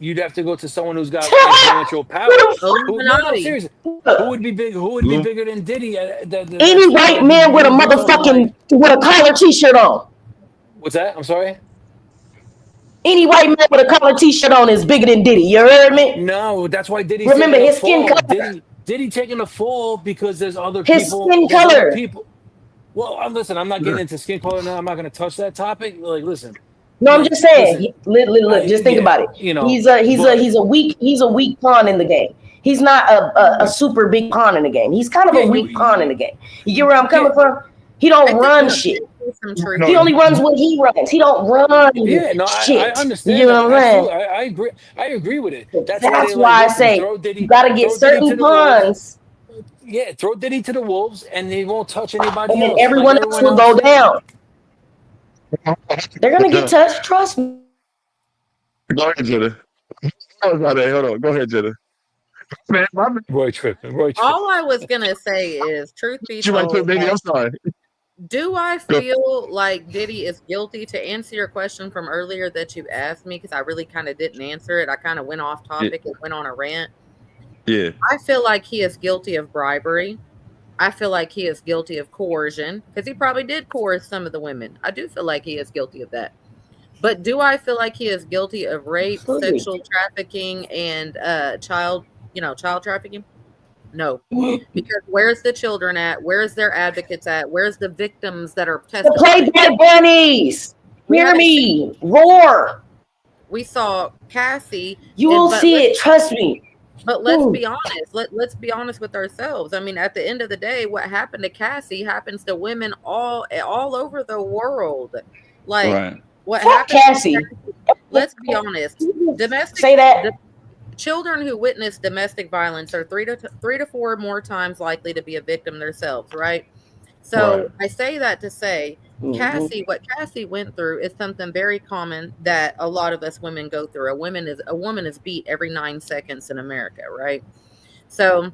You'd have to go to someone who's got influential power. No, seriously. Who would be bigger than Diddy? Any white man with a motherfucking with a collar t-shirt on. What's that? I'm sorry. Any white man with a collar t-shirt on is bigger than Diddy. You heard me? No, that's why Diddy. Remember his skin color. Diddy taking a fall because there's other his people. Skin color. Well, listen, I'm not getting into skin color now. I'm not going to touch that topic. Like, listen. No, I'm just saying. Look, just think about it. You know, he's a weak pawn in the game. He's not a super big pawn in the game. He's kind of a weak pawn in the game. You get where I'm coming from? He don't run shit. He only runs what he runs. He don't run shit. I understand. You know what I'm saying? I agree. I agree with it. That's why I say you got to get certain pawns. Yeah, throw Diddy to the wolves, and they won't touch anybody and else. And everyone else will go down. They're gonna get touched. Trust me. Go ahead, Jenna. Hold on. Go ahead, Jenna. Man, Roy tripping. All I was gonna say is, truth be told, baby, I'm sorry. Do I feel like Diddy is guilty? To answer your question from earlier that you asked me, because I really kind of didn't answer it. I kind of went off topic and went on a rant. Yeah. I feel like he is guilty of bribery. I feel like he is guilty of coercion, because he probably did coerce some of the women. I do feel like he is guilty of that. But do I feel like he is guilty of rape, sexual trafficking, and child trafficking? No. Because where's the children at? Where's their advocates at? Where's the victims that are testifying? The Playboy bunnies. Hear me. Roar. We saw Cassie. You will see it. Trust me. But let's be honest. Let's be honest with ourselves. I mean, at the end of the day, what happened to Cassie happens to women all over the world. Like what happened Cassie. Let's be honest. Domestic. Say that. children who witness domestic violence are three to four more times likely to be a victim themselves, right? Right. So I say that to say, Mhm. What Cassie went through is something very common that a lot of us women go through. A woman is beat every 9 seconds in America, right? So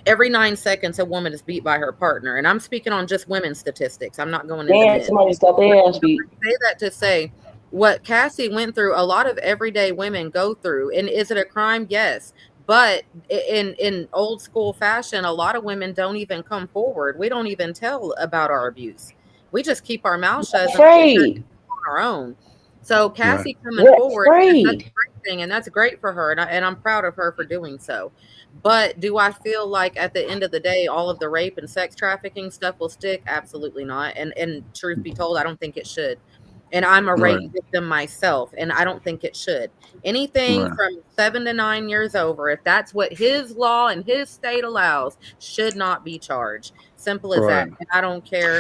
every 9 seconds, a woman is beat by her partner, and I'm speaking on just women's statistics. I'm not going into Damn, men. somebody got their ass beat. Say that to say what Cassie went through, a lot of everyday women go through. And is it a crime? Yes. But in old school fashion, a lot of women don't even come forward. We don't even tell about our abuse. We just keep our mouth shut and figure it Afraid. out on our own. So Right. Cassie coming We're forward, that's a afraid. great thing, and that's great for her, and I'm proud of her for doing so. But do I feel like at the end of the day, all of the rape and sex trafficking stuff will stick? Absolutely not. And truth be told, I don't think it should. And I'm a Right. rape victim myself, and I don't think it should. Anything Right. from 7 to 9 years over, if that's what his law and his state allows, should not be charged. Simple as that. Right. And I don't care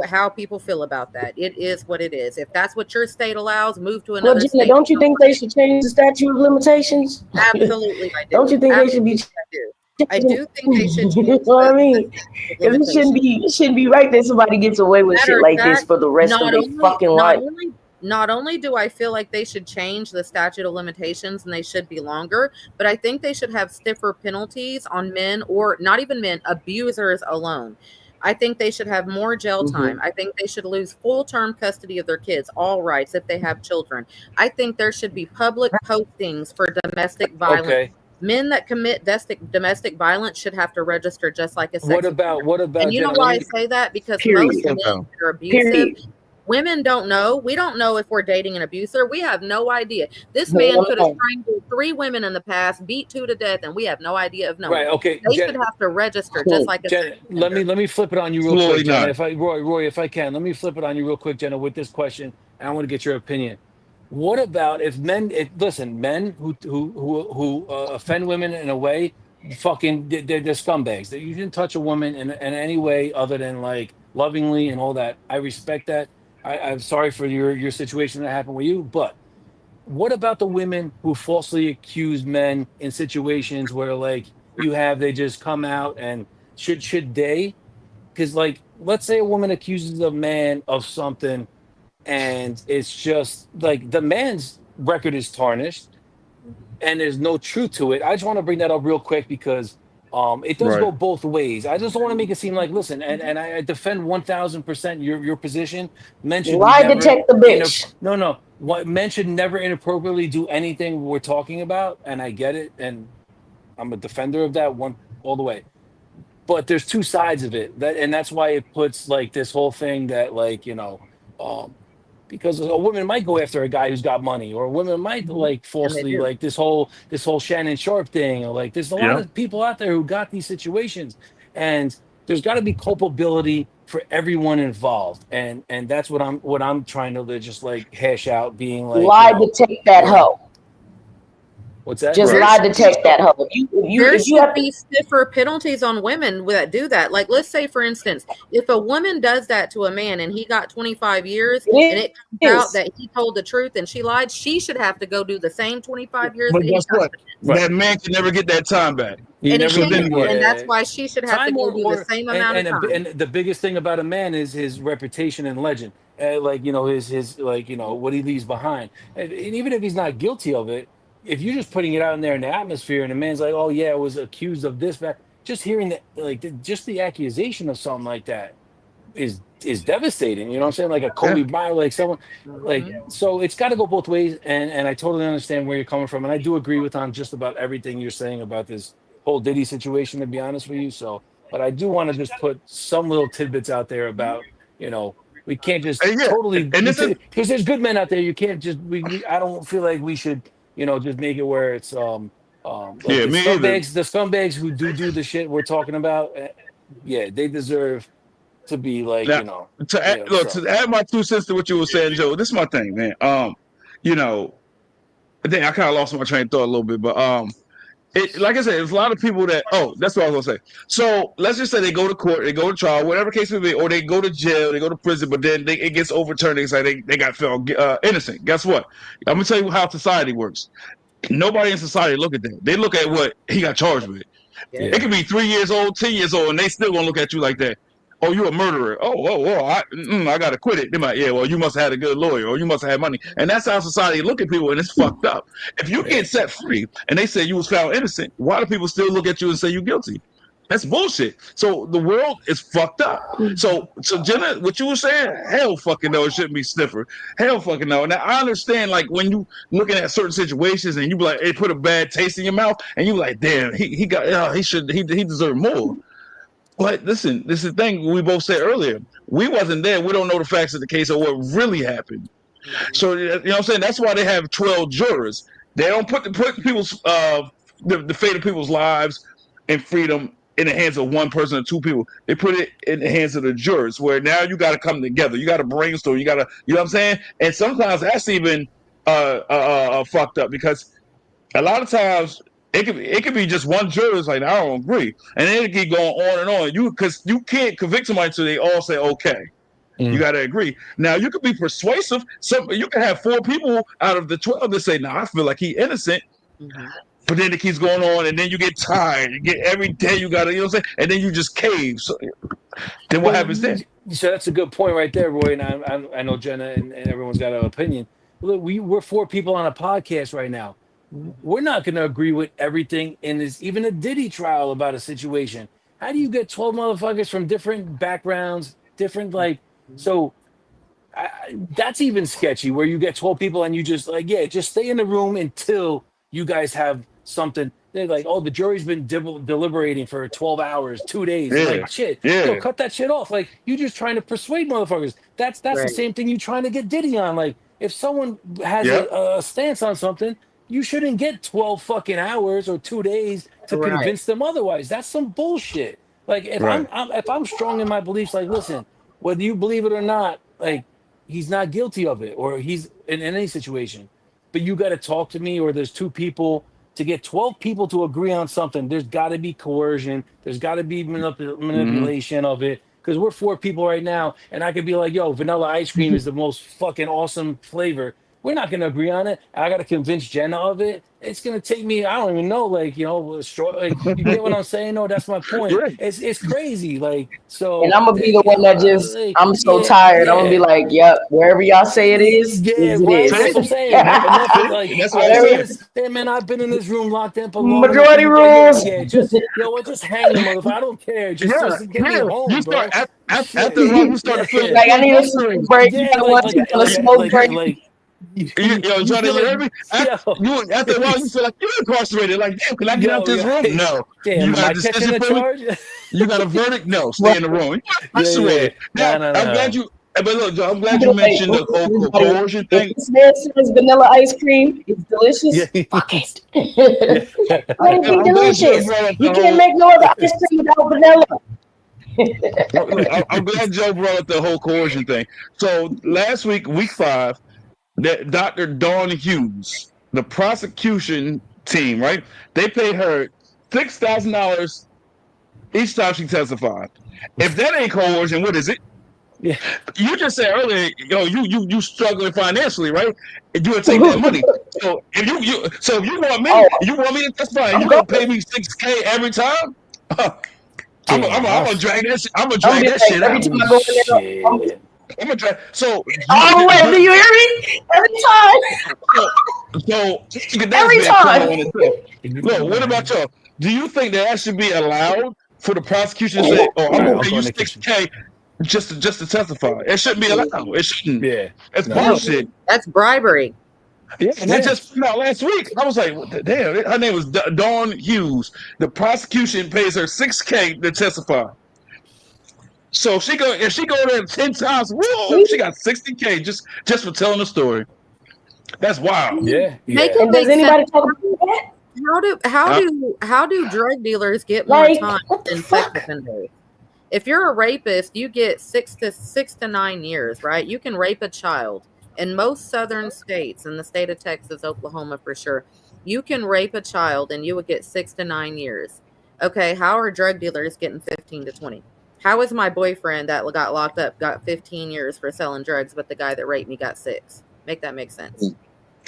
how people feel about that. It is what it is. If that's what your state allows, move to Well, another Gina, state. don't you think they should change the statute of limitations? Absolutely, I Don't do. you think they should be Absolutely, I do. I do think they should you change know what I the mean? statute of Because limitations. it shouldn't be right that somebody gets away with Matter shit of like this fact, for the rest of not their only fucking not life. only not only do I feel like they should change the statute of limitations and they should be longer, but I think they should have stiffer penalties on men, or not even men, abusers alone. I think they should have more jail Mm-hmm. time. I think they should lose full term custody of their kids, all rights if they have children. I think there should be public postings for domestic violence. Okay. Men that commit domestic violence should have to register just like a What sex about offender. what And about you know Jenna? Let why I me. say that? Because most Period. men Okay. that are abusive, Period. women don't know. We don't know if we're dating an abuser. We have no idea. This man Hell could have no. strangled 3 women in the past, beat 2 to death, and we have no idea of Right. knowing. Okay. They should have to register just like a Jenna, sex offender. let me flip it on you real quick, Absolutely Jenna. not. If I Roy, if I can, let me flip it on you real quick, Jenna, with this question. And I want to get your opinion. What about if men? Listen, men who offend women in a way, fucking, they're scumbags. That you didn't touch a woman in any way other than like lovingly and all that. I respect that. I'm sorry for your situation that happened with you, but what about the women who falsely accuse men in situations where like they just come out and should they? Because like let's say a woman accuses a man of something and it's just like the man's record is tarnished and there's no truth to it. I just want to bring that up real quick because it does Right. go both ways. I just don't want to make it seem like listen, and I defend 1000% your position. Men should Lie never detector, bitch. no. What men should never inappropriately do anything we're talking about, and I get it, and I'm a defender of that one all the way. But there's two sides of it. And that's why it puts like this whole thing that like, um because a woman might go after a guy who's got money, or a woman might like And they falsely do. like this whole Shannon Sharp thing, or like there's a lot Yeah. of people out there who got these situations, and there's got to be culpability for everyone involved, and that's what I'm trying to just like hash out, being like, Lie detect that you know, hoe. what's that? Just Right. lie detect that hoe. There If you should have to, be stiffer penalties on women that do that. Like, let's say, for instance, if a woman does that to a man and he got 25 years and it it comes out is. that he told the truth and she lied, she should have to go do the same 25 years But that he guess got what? Right. That man can never get that time back. You and he never So get then can't. what? And that's yeah. why she should have to Time go do the or same amount of time. and the biggest thing about a man is his reputation and legend, like his like what he leaves behind, and even if he's not guilty of it, if you're just putting it out in there in the atmosphere and the man's like, oh yeah, I was accused of this, that, just hearing that, like just the accusation of something like that is devastating. You know what I'm saying? Like a Yeah. Kobe Bryant, like someone like, Mhm. so it's got to go both ways. And I totally understand where you're coming from, and I do agree with on just about everything you're saying about this whole Diddy situation. To be honest with you, so but I do want to just put some little tidbits out there about we can't just And yeah. totally And this is because there's good men out there. You can't just I don't feel like we should just make it where it's like yeah, me either. the scumbags who do the shit we're talking about. Yeah, they deserve to be like, Now to add, look, so to add my 2 cents to what you were saying, Joe. This is my thing, man. You know, I think I kind of lost my train of thought a little bit, but like I said, there's a lot of people that. Oh, that's what I was gonna say. So let's just say they go to court, they go to trial, whatever case may be, or they go to jail, they go to prison, but then it gets overturned. They say they got found innocent. Guess what? I'm gonna tell you how society works. Nobody in society look at that. They look at what he got charged with. Yeah. It could be 3 years old, 10 years old, and they still gonna look at you like that. Oh, you a murderer. I gotta quit it. They might, yeah, well, you must have had a good lawyer, or you must have had money. And that's how society look at people, and it's fucked up. If you get set free and they say you was found innocent, why do people still look at you and say you guilty? That's bullshit. So the world is fucked up. So Jenna, what you were saying, hell fucking no, it shouldn't be sniffer. Hell fucking no. Now I understand, like when you looking at certain situations and you be like, it put a bad taste in your mouth, and you like, damn, he got, he deserved more. But listen, this is the thing we both said earlier. We wasn't there. We don't know the facts of the case or what really happened. So you know what I'm saying? That's why they have 12 jurors. They don't put people's the fate of people's lives and freedom in the hands of one person or two people. They put it in the hands of the jurors, where now you got to come together. You got to brainstorm. You got to, you know what I'm saying? And sometimes that's even fucked up, because a lot of times it could be just one juror's like, I don't agree, and then it keep going on and on. Because you can't convict somebody until they all say okay. You got to agree. Now you could be persuasive. You can have 4 people out of the 12 that say, "No, I feel like he's innocent." But then it keeps going on, and then you get tired. You get every day you got to, you know what I'm saying, and then you just cave. So then what happens then? So that's a good point right there, Roy. And I know Jenna and everyone's got an opinion. Look, we're 4 people on a podcast right now. We're not going to agree with everything in this, even a Diddy trial about a situation. How do you get 12 motherfuckers from different backgrounds, different so? That's even sketchy, where you get 12 people and you just just stay in the room until you guys have something. They're like, oh, the jury's been deliberating for 12 hours, 2 days. Yeah. Like, shit, cut that shit off. Like, you just trying to persuade motherfuckers. That's the same thing you trying to get Diddy on. Like, if someone has a stance on something, you shouldn't get 12 fucking hours or 2 days to convince them otherwise. That's some bullshit. Like, if I'm strong in my beliefs, like, listen, whether you believe it or not, like, he's not guilty of it, or he's in any situation, but you got to talk to me, or there's 2 people to get 12 people to agree on something. There's got to be coercion. There's got to be manipulation of it, because we're 4 people right now, and I could be like, yo, vanilla ice cream is the most fucking awesome flavor. We're not going to agree on it. I got to convince Jenna of it. It's going to take me, I don't even know, like, you you get what I'm saying? No, that's my point. It's crazy. Like, so. And I'm going to be the one that just, I'm so tired. I'm going to be like, yep, wherever y'all say it is, it is. That's what I'm saying. That's what I'm saying, man. I've been in this room locked in for long. Majority rules. Just hang the motherfucker. I don't care. Just get me home, bro. After a while, you start to feel like, I need a smoke break. You want a smoke break. After a while, you feel like you're incarcerated. Like, damn, can I get out this room? No. Damn, you got a decision charge? You got a verdict? No, stay in the room. I swear. Now, I'm glad you. But look, I'm glad you mentioned the whole coercion thing. This man says vanilla ice cream is delicious. Fuck it. Let it be delicious. You can't make no other ice cream without vanilla. I'm glad Joe brought up the whole coercion thing. So last week, week 5. That Dr. Dawn Hughes, the prosecution team, right? They paid her $6,000 each time she testified. If that ain't coercion, what is it? Yeah. You just said earlier, you struggling financially, right? You would take that money. So if you want me, you want me to testify, you gonna pay me $6,000 every time? I'm gonna drag that shit. I'm gonna drag that shit every time I go in there. I'm gonna try. So, wait, do you hear me? Every time. Every time. Look, what about y'all? Do you think that should be allowed for the prosecution to say, "Oh, I'm gonna pay you $6,000 just to testify"? It shouldn't be allowed. It shouldn't. Yeah, it's bullshit. That's bribery. Yeah, and that just came out last week. I was like, damn, her name was Dawn Hughes. The prosecution pays her $6,000 to testify. So if she go there 10 times, whoa, she got $60,000 just for telling the story. That's wild. Yeah. And does anybody talk about that? How do drug dealers get more time than sex offenders? If you're a rapist, you get 6 to 9 years, right? You can rape a child. In most southern states, in the state of Texas, Oklahoma for sure, you can rape a child and you would get 6 to 9 years. Okay, how are drug dealers getting 15 to 20? How is my boyfriend that got locked up got 15 years for selling drugs, but the guy that raped me got 6? Make that make sense.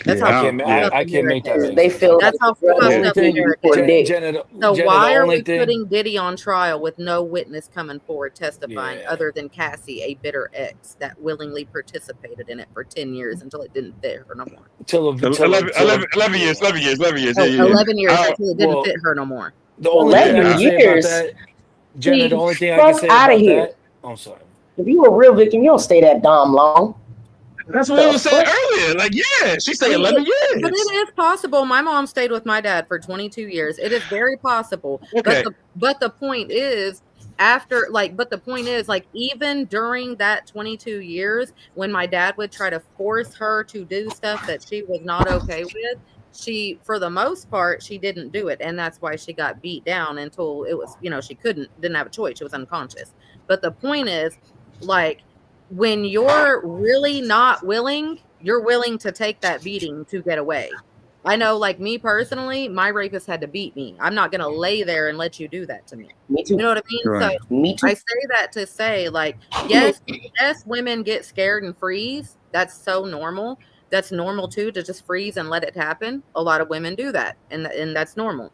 That's Yeah, how I I can't. don't- fucked yeah. up I can't make America that is. make They sense. I feel like That's can't. how the The girl fucked only was up thing, cheating America for is. dick. So Jenna, the why are only we thing. putting Diddy on trial with no witness coming forward testifying Yeah. other than Cassie, a bitter ex that willingly participated in it for 10 years until it didn't fit her no more? Till a, till a, 11, till a, 11 years, yeah. 11 years, 11 years. Yeah, Oh, yeah, yeah. 11 years I, until it didn't Well, fit her no more. the only thing I 11 can yeah, say about years. that, Jenna, the See, only thing I can fuck say out of about here. that. I'm sorry. If you a real victim, you don't stay that dumb long. that's what we The were saying fuck? earlier. Like, yeah, she I said mean, 11 but years. it is possible. My mom stayed with my dad for 22 years. It is very possible. Okay. But the point is after but the point is like even during that 22 years when my dad would try to force her to do stuff that she was not okay with, she for the most part she didn't do it, and that's why she got beat down until it was, she didn't have a choice. She was unconscious. But the point is like when you're really not willing, you're willing to take that beating to get away. I know, like me personally, my rapist had to beat me. I'm not going to lay there and let you do that to me. Me You too. know what I mean? So Right. Me I too. say that to say, like, yes, yes, women get scared and freeze. That's so normal. That's normal too, to just freeze and let it happen. A lot of women do that, and that's normal.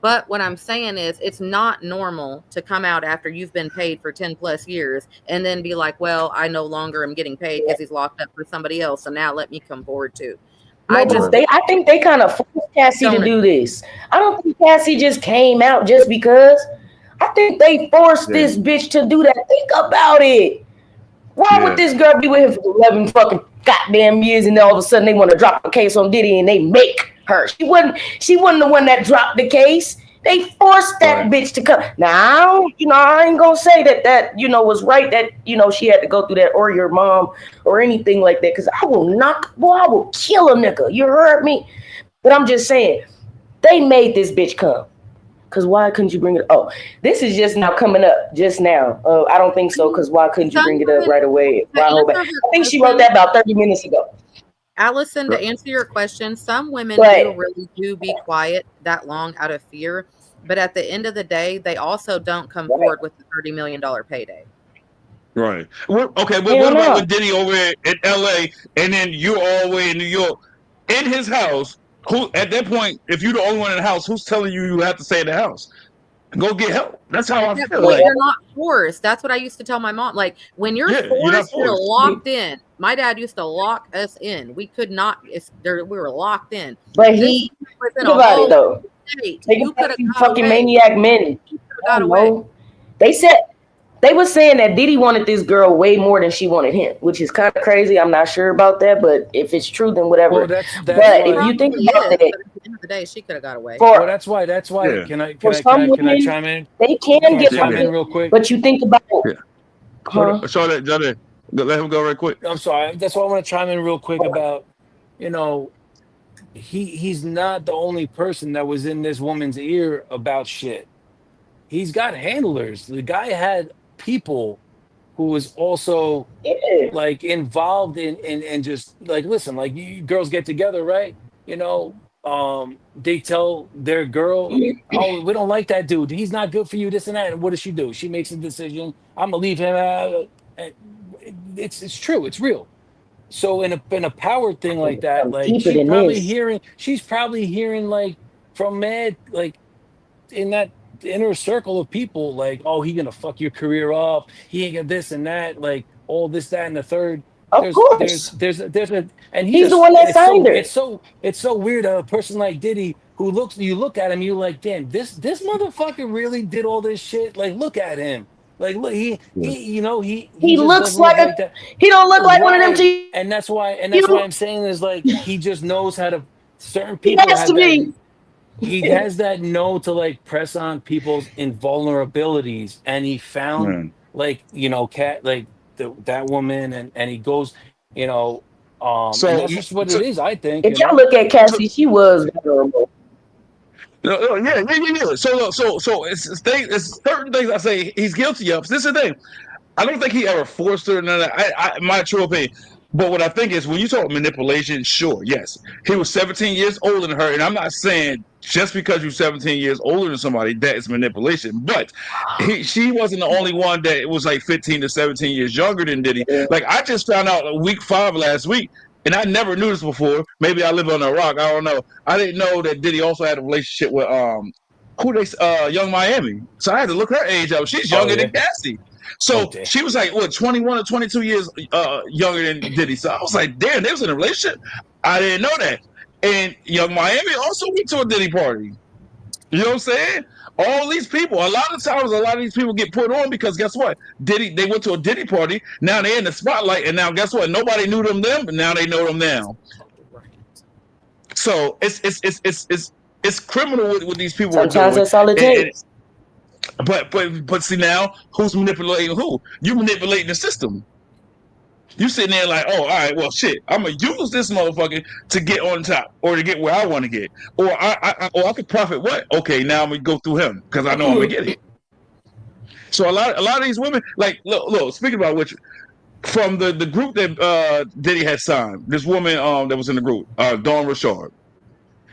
But what I'm saying is, it's not normal to come out after you've been paid for 10 plus years and then be like, well, I no longer am getting paid because he's locked up for somebody else. So now let me come forward too. I No, just but I think they kind of forced Cassie to don't do agree. this. I don't think Cassie just came out just because. I think they forced Yeah. this bitch to do that. Think about it. Why would Yeah. this girl be with him for 11 fucking goddamn years and then all of a sudden they want to drop a case on Diddy and they make her? She wasn't the one that dropped the case. They forced that Right. bitch to come. Now, I ain't gonna say that was right that, she had to go through that or your mom or anything like that. Cause I will kill a nigga. You heard me? But I'm just saying, they made this bitch come. Cause why couldn't you bring it? Oh, this is just now coming up. Just now, I don't think so. Cause why couldn't you Some bring it up women, right away? to Why hold back? answer her I think she wrote question, that about 30 minutes ago. Allison, to answer your question, some women But really do be quiet that long out of fear. But at the end of the day, they also don't come right, forward with the $30 million payday. Right. Okay, but hell what about with no. Diddy over in LA and then you're all the way in New York in his house? Who at that point, if you're the only one in the house, who's telling you have to stay in the house? Go get help. That's how I At that feel. point, Like, you're not forced. That's what I used to tell my mom. Like, when you're yeah, you're not forced, you're forced. locked in. My dad used to lock us in. We could not, we were locked in. But This he was in think a about it whole though. state. Think You about could have you got fucking away. maniac men. You could have I got don't away. know. They were saying that Diddy wanted this girl way more than she wanted him, which is kind of crazy. I'm not sure about that, but if it's true, then whatever. Well, that's But if why. you think Probably about is, that, but at the end of the day, she could have got away. Well, for that's why. Yeah. Can I some chime women, in? they Can can I get Yeah, chime man. in fucking, real quick? but you think about, Yeah. huh? Show that, Johnny. Let him go right quick. I'm sorry. That's why I want to chime in real quick about, you know, he's not the only person that was in this woman's ear about shit. He's got handlers. The guy had people who was also Yeah. like involved in just like, listen, like you girls get together, right? You know, they tell their girl, oh, we don't like that dude, he's not good for you, this and that. And what does she do? She makes a decision, I'm gonna leave him out. And it's true, it's real. So in a power thing like that, Something like deeper than this. she's probably hearing like from mad, like in that inner circle of people, like, oh, he gonna fuck your career up, he ain't got this and that, like all this, that, and the third. Of There's course. there's a and He's the one and that signed her. it's so weird, a person like Diddy who looks, you look at him, you like, damn, this motherfucker really did all this shit. Like, look at him. Like, look, Yeah. he He just looks doesn't look like like that. he don't look like one of them Right. to And that's why you. I'm saying is like he just knows how to, certain He people has to have that, be. he has that know to like press on people's invulnerabilities, and he found Man. like, cat, like that woman, and he goes, and So, that's just what it is, I think, If y'all look at so Cassie, she was vulnerable. yeah. So it's certain things I say he's guilty of. This is the thing. I don't think he ever forced her. None of that. My true opinion. But what I think is when you talk manipulation, sure, yes, he was 17 years older than her, and I'm not saying just because you're 17 years older than somebody that is manipulation. But she wasn't the only one that was like 15 to 17 years younger than Diddy. Like I just found out week 5 last week. and I never knew this before. Maybe I live on a rock. I don't know. I didn't know that Diddy also had a relationship with who they Young Miami. So I had to look her age up. She's Oh younger yeah. than Cassie. Oh So damn. she was like what 21 or 22 years younger than Diddy. So I was like, damn, they was in a relationship. I didn't know that. And Young Miami also went to a Diddy party. You know what I'm saying? All these people, a lot of times, a lot of these people get put on because guess what? Diddy, they went to a Diddy party. Now they're in the spotlight, and now guess what? Nobody knew them then, but now they know them now. So it's criminal what these people are Sometimes doing. that's all it And, takes. but see now, who's manipulating who? You manipulating the system. You sitting there like, oh, all right, well, shit, I'm gonna use this motherfucker to get on top or to get where I want to get, or I could profit what? Okay, now I'm gonna go through him because I know I'm gonna get it. So a lot of these women, like, look, speaking about which, from the group that Diddy had signed, this woman that was in the group, Dawn Richard,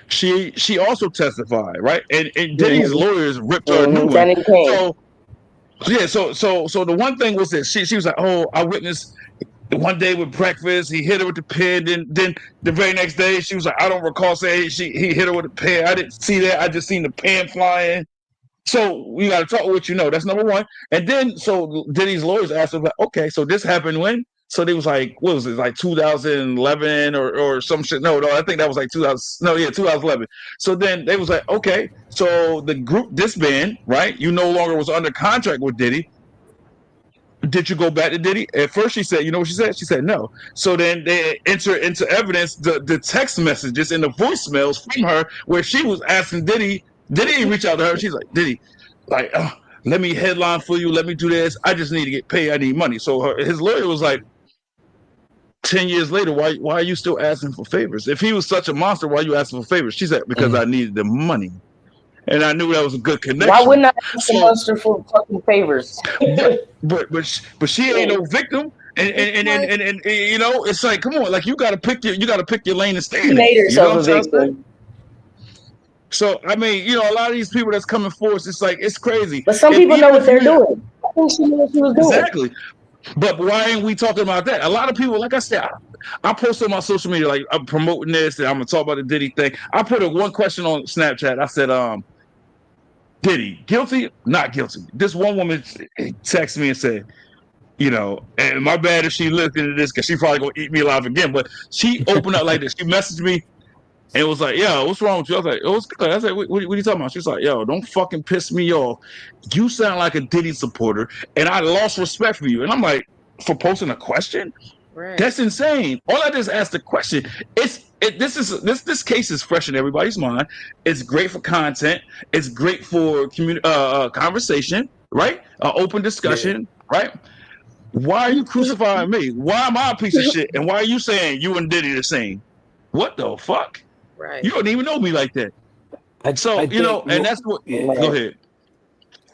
she also testified, right? And Diddy's Mm-hmm. lawyers ripped her a new one. Danny Kane. So yeah, so the one thing was that she was like, oh, I witnessed one day with breakfast, he hit her with the pen. Then the very next day, she was like, I don't recall saying he hit her with a pen. I didn't see that. I just seen the pen flying. So you got to talk what you know. That's number one. And then so Diddy's lawyers asked him, like, okay, so this happened when? So they was like, what was it, like 2011 or some shit? No, I think that was like 2000. No, yeah, 2011. So then they was like, okay, so the group disband, right? You no longer was under contract with Diddy. Did you go back to Diddy? At first she said, you know what she said? She said no. So then they enter into evidence the text messages and the voicemails from her where she was asking Diddy. Diddy didn't reach out to her. She's like, Diddy, like, let me headline for you. Let me do this. I just need to get paid. I need money. So his lawyer was like, 10 years later, why are you still asking for favors? If he was such a monster, why are you asking for favors? She said, because I needed the money. And I knew that was a good connection. Why wouldn't I ask the So, monster for fucking favors? but she ain't no victim. And you know, it's like, come on, like you gotta pick your lane and stay She in it. made You know herself what a I'm trying to say? victim. So I mean, you know, a lot of these people that's coming forth, it's like it's crazy. But some If people know even what if they're you doing. I think she knew what she was doing. exactly, but why ain't we talking about that? A lot of people, like I said, I post on my social media, like I'm promoting this, and I'm gonna talk about the Diddy thing. I put one question on Snapchat. I said, Diddy, guilty, not guilty. This one woman texted me and said, you know, and my bad if she looked into this because she probably gonna eat me alive again. But she opened up like this. She messaged me and was like, "Yo, what's wrong with you?" I was like, "Oh, it's good." I was like, what are you talking about?" She's like, "Yo, don't fucking piss me off. You sound like a Diddy supporter, and I lost respect for you." And I'm like, "For posting a question? Right. That's insane." All I just asked the question. This case is fresh in everybody's mind. It's great for content. It's great for conversation, right? Open Yeah. discussion, right? Why are you crucifying me? Why am I a piece of shit? And why are you saying you and Diddy the same? What the fuck? Right. You don't even know me like that. I So, you know, think and that's what. yeah. Go ahead.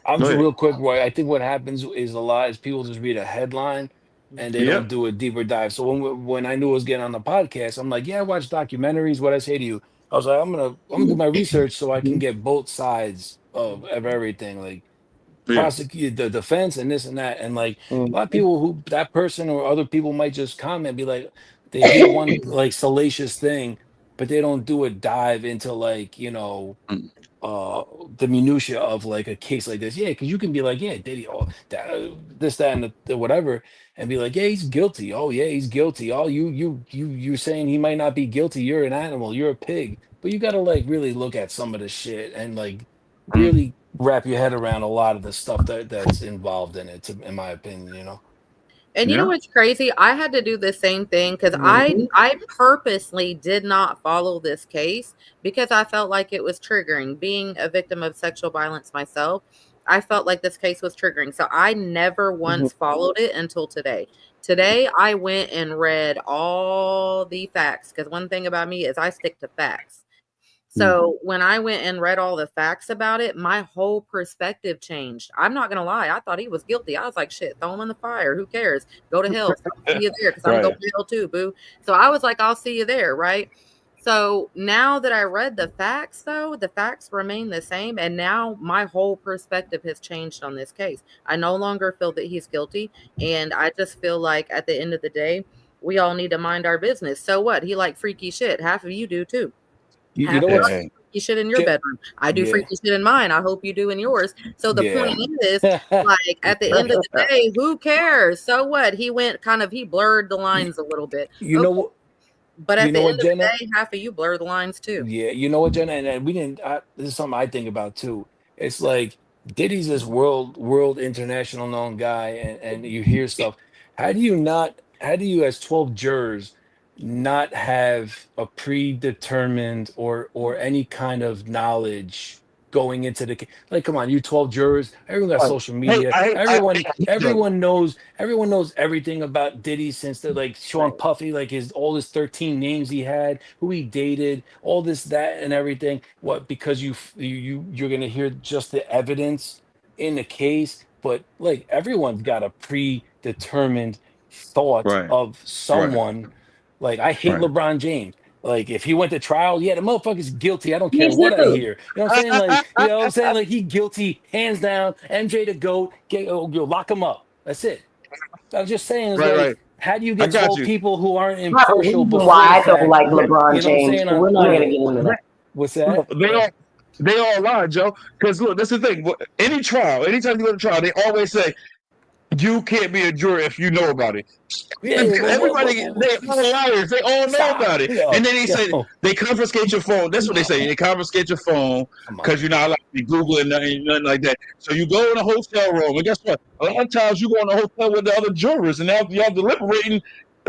I'm Go just ahead. real quick, Roy. I think what happens is a lot is people just read a headline and they don't Yep. do a deeper dive. So when I knew I was getting on the podcast, I'm like, yeah, I watch documentaries. What I say to you, I was like, I'm gonna do my research so I can get both sides of everything, like Yeah. prosecute the defense and this and that. And like a lot of Mm-hmm. people who that person or other people might just comment, be like, they hear one like salacious thing, but they don't do a dive into like, Mm. uh the minutia of like a case like this. Yeah, because you can be like, yeah, Diddy, oh, that, this, that, and the whatever, and be like, yeah, he's guilty. Oh, yeah, he's guilty. Oh, you're saying he might not be guilty. You're an animal. You're a pig. But you got to like really look at some of the shit and like Mm. really wrap your head around a lot of the stuff that's involved in it. In my opinion. And you know Yeah. what's crazy? I had to do the same thing because I purposely did not follow this case because I felt like it was triggering. Being a victim of sexual violence myself, I felt like this case was triggering. So I never once followed it until today. Today I went and read all the facts because one thing about me is I stick to facts. Mm. So when I went and read all the facts about it, my whole perspective changed. I'm not gonna lie, I thought he was guilty. I was like, shit, throw him in the fire. Who cares? Go to hell. So I'll see you there because I'm going Right. to hell too, boo. So I was like, I'll see you there, right? So now that I read the facts, though, the facts remain the same. And now my whole perspective has changed on this case. I no longer feel that he's guilty. And I just feel like at the end of the day, we all need to mind our business. So what? He like freaky shit. Half of you do too. You Half know of what? y'all do freaky shit in your Jen- bedroom. I do Yeah. freaky shit in mine. I hope you do in yours. So the Yeah. point is, like at the end of the day, who cares? So what? He went he blurred the lines a little bit. You know Okay. what? But You at the know end what, of the Jenna? day, half of you blur the lines too. Yeah, you know what, Jenna, and we didn't. This is something I think about too. It's like Diddy's this world international known guy, and you hear stuff. How do you not? How do you, as 12 jurors, not have a predetermined or any kind of knowledge going into the like? Come on, you 12 jurors. Everyone got social Hey, media. Everyone knows everything about Diddy since they're like Sean Right. Puffy, like his all his 13 names he had, who he dated, all this, that, and everything. What? Because you're gonna hear just the evidence in the case, but like everyone's got a predetermined thought right, of right, someone. Like I hate right. LeBron James. Like if he went to trial, yeah, the motherfucker's guilty. I don't care Me what I too. hear. You know what I'm saying? Like, you know what I'm saying? Like he guilty, hands down. MJ the GOAT. You lock him up. That's it. I'm just saying, it's Right, like, right. how do you I get got 12 you. people who aren't Not the impartial reason before why the I don't fact? like LeBron You know what I'm James, saying? but we're not Yeah. gonna get into that. What's Look, that? they all lie, Joe. Because look, that's the thing. Any trial, anytime you go to trial, they always say you can't be a juror if you know about it. Yeah, yeah, Everybody, they all liars. They all know stop. about it. Yo, And then they say yo, they confiscate your phone. That's what they say. They confiscate your phone come on. because you're not allowed to be Googling nothing like that. So you go in a hotel room, and guess what? A lot of times you go in a hotel with the other jurors, and now y'all deliberating.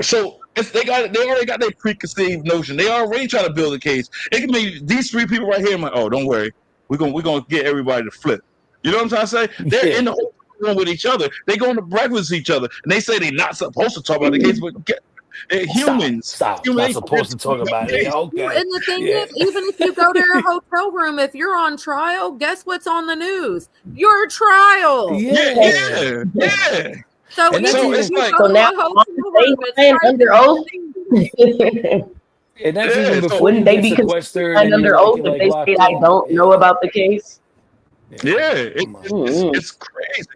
So they already got their preconceived notion. They already try to build a case. It can be these three people right here. I'm like, oh, don't worry, we're gonna get everybody to flip. You know what I'm trying to say? They're Yeah, in the hotel room with each other. They go into breakfast with each other, and they say they're not supposed to talk about the case, but they're humans. stop. Human, Not they here supposed to talking talk about about the it. case. Yeah, Well, okay. and the thing Yeah. is, even if you go to a hotel room, if you're on trial, guess what's on the news? Your trial. Yeah, Yeah. yeah. So And that's even So if it's even you like, go So to now, a hotel they room, it's lying under typing oath. in the news. and that's even yeah. So before Wouldn't you they get be considered sequestered lying and you're under like oath you're if like they say locked I in. don't know Yeah. about the case? Yeah. yeah, Come on. Mm-hmm. it's crazy.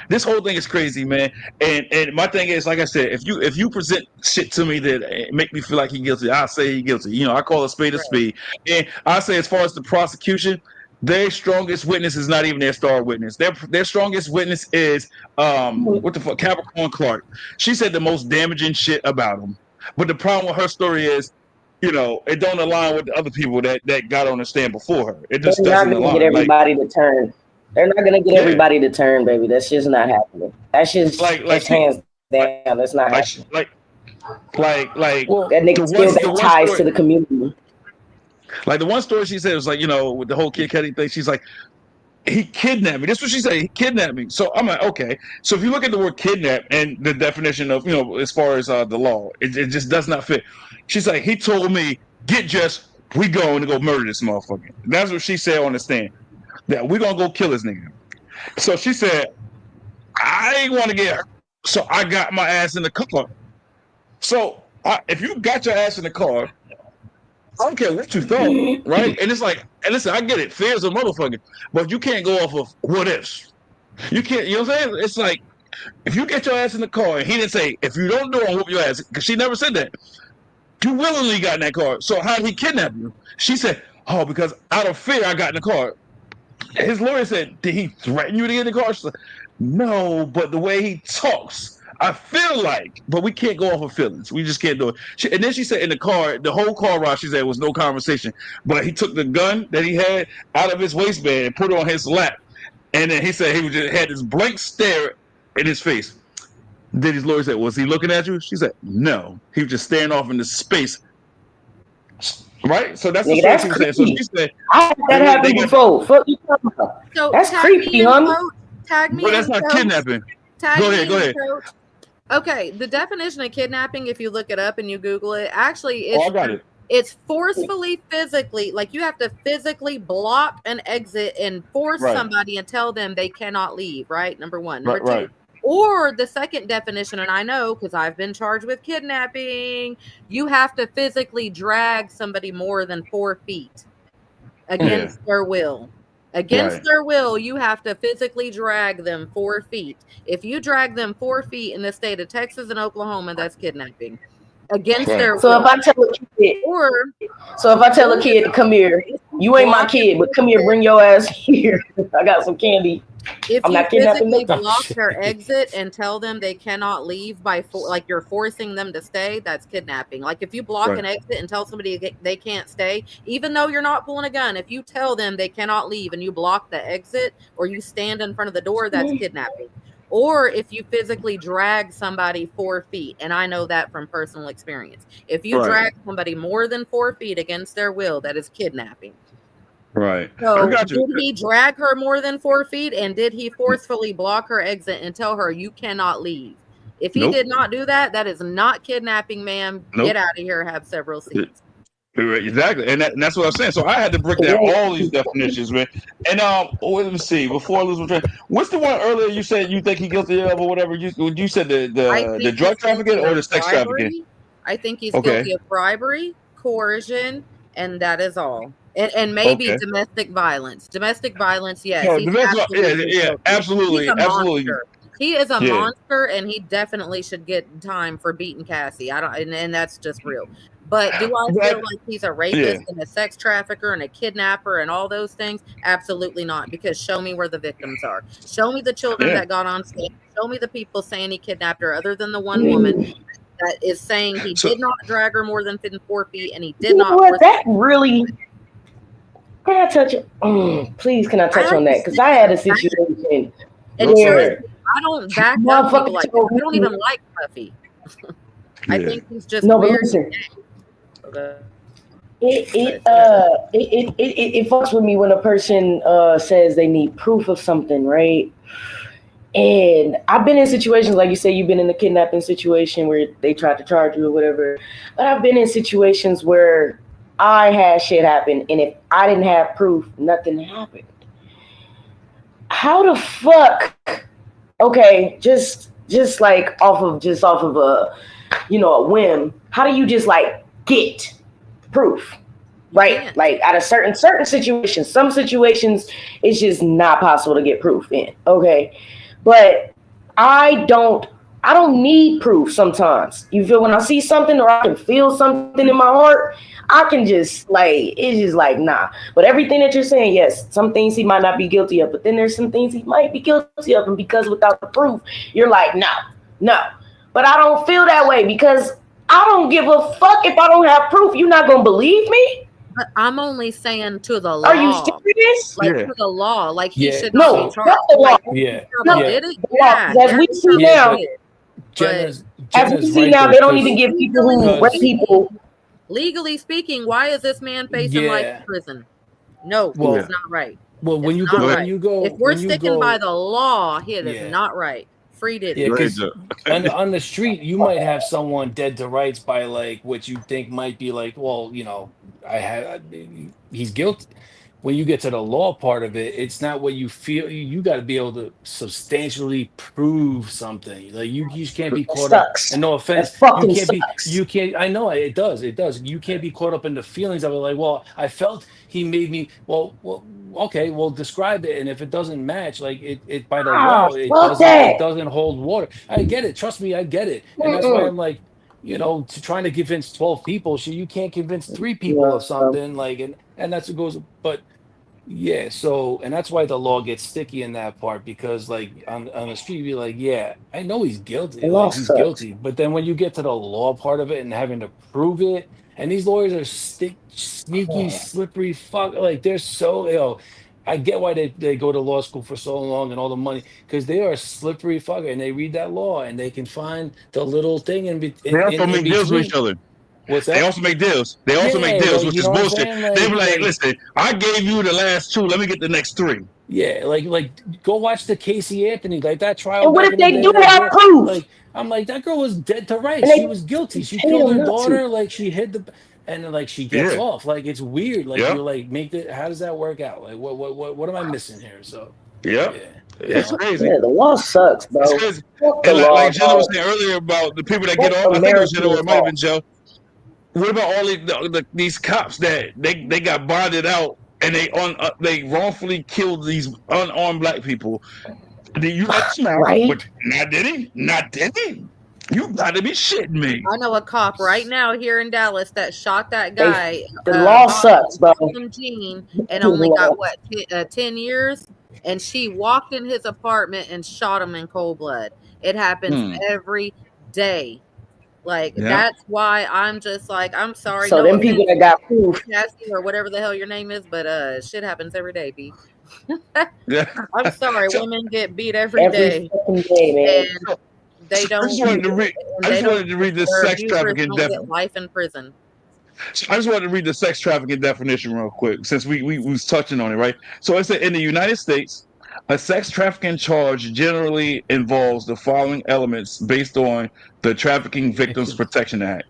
This whole thing is crazy, man. And my thing is, like I said, if you present shit to me that make me feel like he's guilty, I say he's guilty. You know, I call a spade a Right. spade. And I say, as far as the prosecution, their strongest witness is not even their star witness. Their strongest witness is what the fuck, Capricorn Clark. She said the most damaging shit about him. But the problem with her story is, it don't align with the other people that got on the stand before her. It They're just not doesn't gonna get align. Like, everybody to turn. They're not gonna get yeah, everybody to turn, baby. That's just not happening. like That's she, hands like, down. That's not like, happening. like Well, That nigga still the got one ties to story, the community. like the one story she said was like, with the whole Kid Cudi thing. She's like, he kidnapped me. That's what she said. He kidnapped me. So I'm like, okay. So if you look at the word kidnap and the definition of, as far as the law, it just does not fit. She's like, he told me, get dressed, we going to go murder this motherfucker. That's what she said on the stand. That we gonna go kill this nigga. So she said, I ain't want to get hurt. So I got my ass in the car. So if you got your ass in the car, I don't care what you thought, right? And it's like, and listen, I get it, fear's a motherfucker, but you can't go off of what ifs. You can't, you know what I'm saying? It's like, if you get your ass in the car, and he didn't say, if you don't do it, I'll whoop your ass, because she never said that. You willingly got in that car. So how did he kidnap you? She said, oh, because out of fear, I got in the car. His lawyer said, did he threaten you to get in the car? She's like, no, but the way he talks, I feel like, but we can't go off of feelings. We just can't do it. And then she said in the car, the whole car ride, she said was no conversation. But he took the gun that he had out of his waistband and put it on his lap. And then he said he just had this blank stare in his face. Then his lawyer said, was he looking at you? She said, no. He was just staring off into space. Right? So that's the Nigga, story that's she was saying. So creepy. she said, I had that they happen got, before. Fuck you talking about? So That's tag me creepy, in, homie. coach. Tag me well, that's in, not coach. kidnapping. Tag Go me ahead, go in, ahead. coach. Okay, the definition of kidnapping, if you look it up and you Google it, actually Oh, I got it. it's forcefully, physically, like you have to physically block an exit and force Right. somebody and tell them they cannot leave, right? Number one. Number Right, two, right. or the second definition, and I know because I've been charged with kidnapping, you have to physically drag somebody more than 4 feet against their will. Against Right. their will, you have to physically drag them 4 feet. If you drag them 4 feet in the state of Texas and Oklahoma, that's kidnapping. against Right. their So if will. I tell a kid, Or to come here, you ain't my kid, but come here, bring your ass here. I got some candy. if I'm you not kidnapping physically them. Oh, block their shit. exit and tell them they cannot leave like you're forcing them to stay, that's kidnapping. Like if you block Right. an exit and tell somebody they can't stay, even though you're not pulling a gun, if you tell them they cannot leave and you block the exit or you stand in front of the door, that's kidnapping. Or if you physically drag somebody 4 feet, and I know that from personal experience. If you Right. drag somebody more than 4 feet against their will, that is kidnapping. Right. I So, got you. did he drag her more than 4 feet? And did he forcefully block her exit and tell her, you cannot leave? If he Nope. did not do that, that is not kidnapping, ma'am. Get Nope. out of here, have several seats. Right, exactly, and that's what I'm saying. So I had to break down all these definitions, man. And let me see. Before I lose my train, what's the one earlier you said you think he guilty of or whatever? You said I the think drug he's trafficking guilty or of the sex trafficking? bribery. I think he's Okay. guilty of bribery, coercion, and that is all. And maybe Okay. domestic violence. Domestic violence, yes, No, he's the best one, yeah, absolutely yeah, guilty. He's absolutely, a absolutely, monster. He is a yeah, monster, and he definitely should get time for beating Cassie. I don't, and that's just real. But do I feel but like he's a yeah, rapist and a sex trafficker and a kidnapper and all those things? Absolutely not. Because show me where the victims are. Show me the children yeah. that got on stage. Show me the people saying he kidnapped her, other than the one woman that is saying he So did not drag her more than 4 feet and he did You know not what? force. That really. Can I touch it? Please, can I touch I on that? Because I had a situation And go for it. where I don't back up people motherfucker like that. told I don't me, even like Puffy. I Yeah. think he's just no, but weird. listen, But it fucks with me when a person says they need proof of something, right? And I've been in situations like you say, you've been in the kidnapping situation where they tried to charge you or whatever. But I've been in situations where I had shit happen, and if I didn't have proof, nothing happened. How the fuck? Okay, just like off of a whim. How do you just like get proof? Right, can't. like at a certain situations, some situations it's just not possible to get proof in. Okay, but I don't need proof sometimes. You feel when I see something or I can feel something in my heart, I can just like it's just like nah. But everything that you're saying, yes, some things he might not be guilty of, but then there's some things he might be guilty of, and because without the proof, you're like no. But I don't feel that way because I don't give a fuck if I don't have proof. You're not gonna believe me? But I'm only saying to the Are you law. serious? Like Yeah. to the law. Like he Yeah. should not be No, So not charged. the law. Like yeah, No, probably yeah, did it. the law. Yeah, As yeah, we he see probably now, but did. But Jenna's as we see right now, though, they don't even because give people who rape people. legally speaking, why is this man facing life yeah, in prison? No, Yeah. it's not right. well It's when you not go Go ahead. when right. you If go we're when you sticking by go the law, it is yeah. not right. Free Yeah, Diddy. Go ahead, because Joe. on the street, you might have someone dead to rights by like what you think might be like, well, he's guilty. When you get to the law part of it, it's not what you feel. You got to be able to substantially prove something. Like you just can't be That caught up. sucks. And no That offense, fucking sucks. you can't. I know it does. It does. You can't be caught up in the feelings of it. Like, well, I felt he made me. Well, okay. Well, describe it. And if it doesn't match, like it by the Ah, law, fuck it that. doesn't hold water. I get it. Trust me, I get it. And that's why Mm-mm. I'm like, to trying to convince 12 people, so you can't convince three people of No. something. Like, and that's what goes. But yeah, so and that's why the law gets sticky in that part because like on the street, you'd be like, yeah, I know he's The guilty, law like he's sucks. guilty. But then when you get to the law part of it and having to prove it, and these lawyers are sneaky, slippery fuck, like they're so I get why they go to law school for so long and all the money because they are a slippery fucker and they read that law and they can find the little thing They also in make deals with each between. other. What's They that? also make deals. They also make Yeah, deals, like which you is know what I'm bullshit. saying? They be like, listen, I gave you the last two. Let me get the next three. Yeah, like go watch the Casey Anthony, like that trial And what back if in the they day. do That have girl, proof? like I'm like that girl was dead to rights. And She they was guilty. She paid killed them her not to. daughter. Like she hid and then, like she gets Yeah, off. Like it's weird. Like yeah, you're like make it. How does that work out? Like what am I missing here? So yeah. yeah, you It's know. crazy. Yeah, the law sucks, It's bro. crazy. Fuck the And like law, Jenna was dog. saying earlier about the people that get Fuck off, I think it was Jenna or American it might have law. been Joe. What about all these cops that they got bonded out and they wrongfully killed these unarmed black people? Do you let them out? Right? But not Diddy, not Diddy. You got to be shitting me. I know a cop right now here in Dallas that shot that They guy, the law sucks, bro. Boston Jean, and only got what 10 years. And she walked in his apartment and shot him in cold blood. It happens Hmm. every day. Like Yeah. that's why I'm just like, I'm sorry, So no them people offense, that got proof Cassie or whatever the hell your name is, but shit happens every day, B. Yeah. I'm sorry, so, women get beat every every day, fucking day, man. and so, they I don't, just wanted to read. and I they just don't, wanted to read this their sex abusers trafficking don't get definition. life in prison. I just wanted to read the sex trafficking definition real quick, since we was touching on it, right? So it said in the United States, a sex trafficking charge generally involves the following elements based on the Trafficking Victims Protection Act.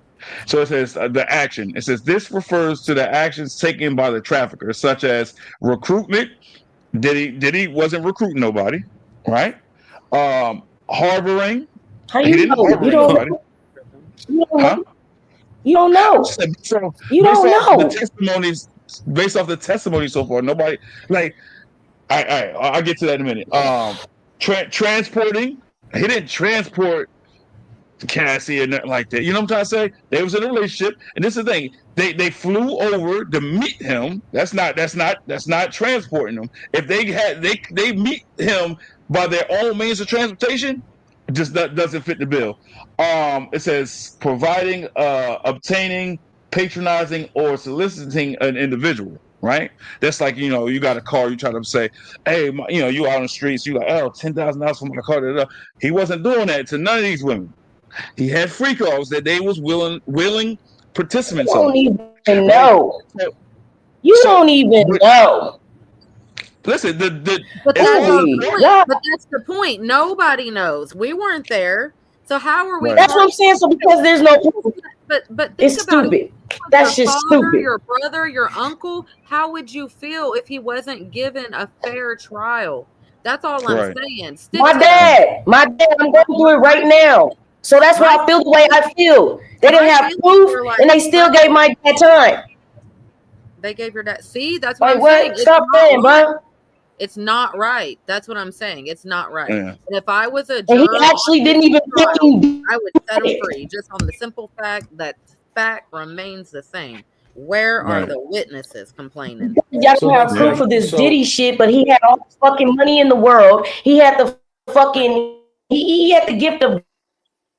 So it says the action. It says this refers to the actions taken by the trafficker, such as recruitment. Diddy wasn't recruiting nobody, right? Harboring. How He you didn't know? You harbor don't nobody, know. You don't huh? know. You don't I know. just said You based don't off the know. testimonies, based off the testimony so far, nobody like. I'll get to that in a minute. Transporting. He didn't transport Cassie and nothing like that. You know what I'm trying to say? They was in a relationship, and this is the thing. They flew over to meet him. That's not transporting them. If they meet him by their own means of transportation, just that doesn't fit the bill. It says providing, obtaining, patronizing, or soliciting an individual. Right? That's like, you got a car. You try to say, hey, you out on the streets. You like, oh, $10,000 for my car. Da, da, da. He wasn't doing that to none of these women. He had free calls that they was willing You participants don't of, even right? know. So, You so don't even but know. listen, the But as that's far as the Holy point. God. But that's the point. Nobody knows. We weren't there. So how are we right, That's what going? I'm saying. So because there's no proof, But think it's about it. stupid. Your That's just father, stupid. your brother, your uncle, how would you feel if he wasn't given a fair trial? That's all I'm right, saying. Stick to the right, My dad, I'm going through it my right now. So that's why my I feel the way I feel. They didn't my have feelings proof are like, and they still bro, gave my dad time. they gave your dad. See, that's what Like I'm saying. what? It's Stop not playing, right. bro. It's not right. That's what I'm saying. It's not right. yeah, And if I was a And he juror on actually didn't Diddy's even trial, fucking do I would set him it. free just on the simple fact that fact remains the same. Where are right, the witnesses complaining? Y'all So don't have that's yeah, proof like of this so. Diddy shit, but he had all the fucking money in the world. He had the fucking he had the gift of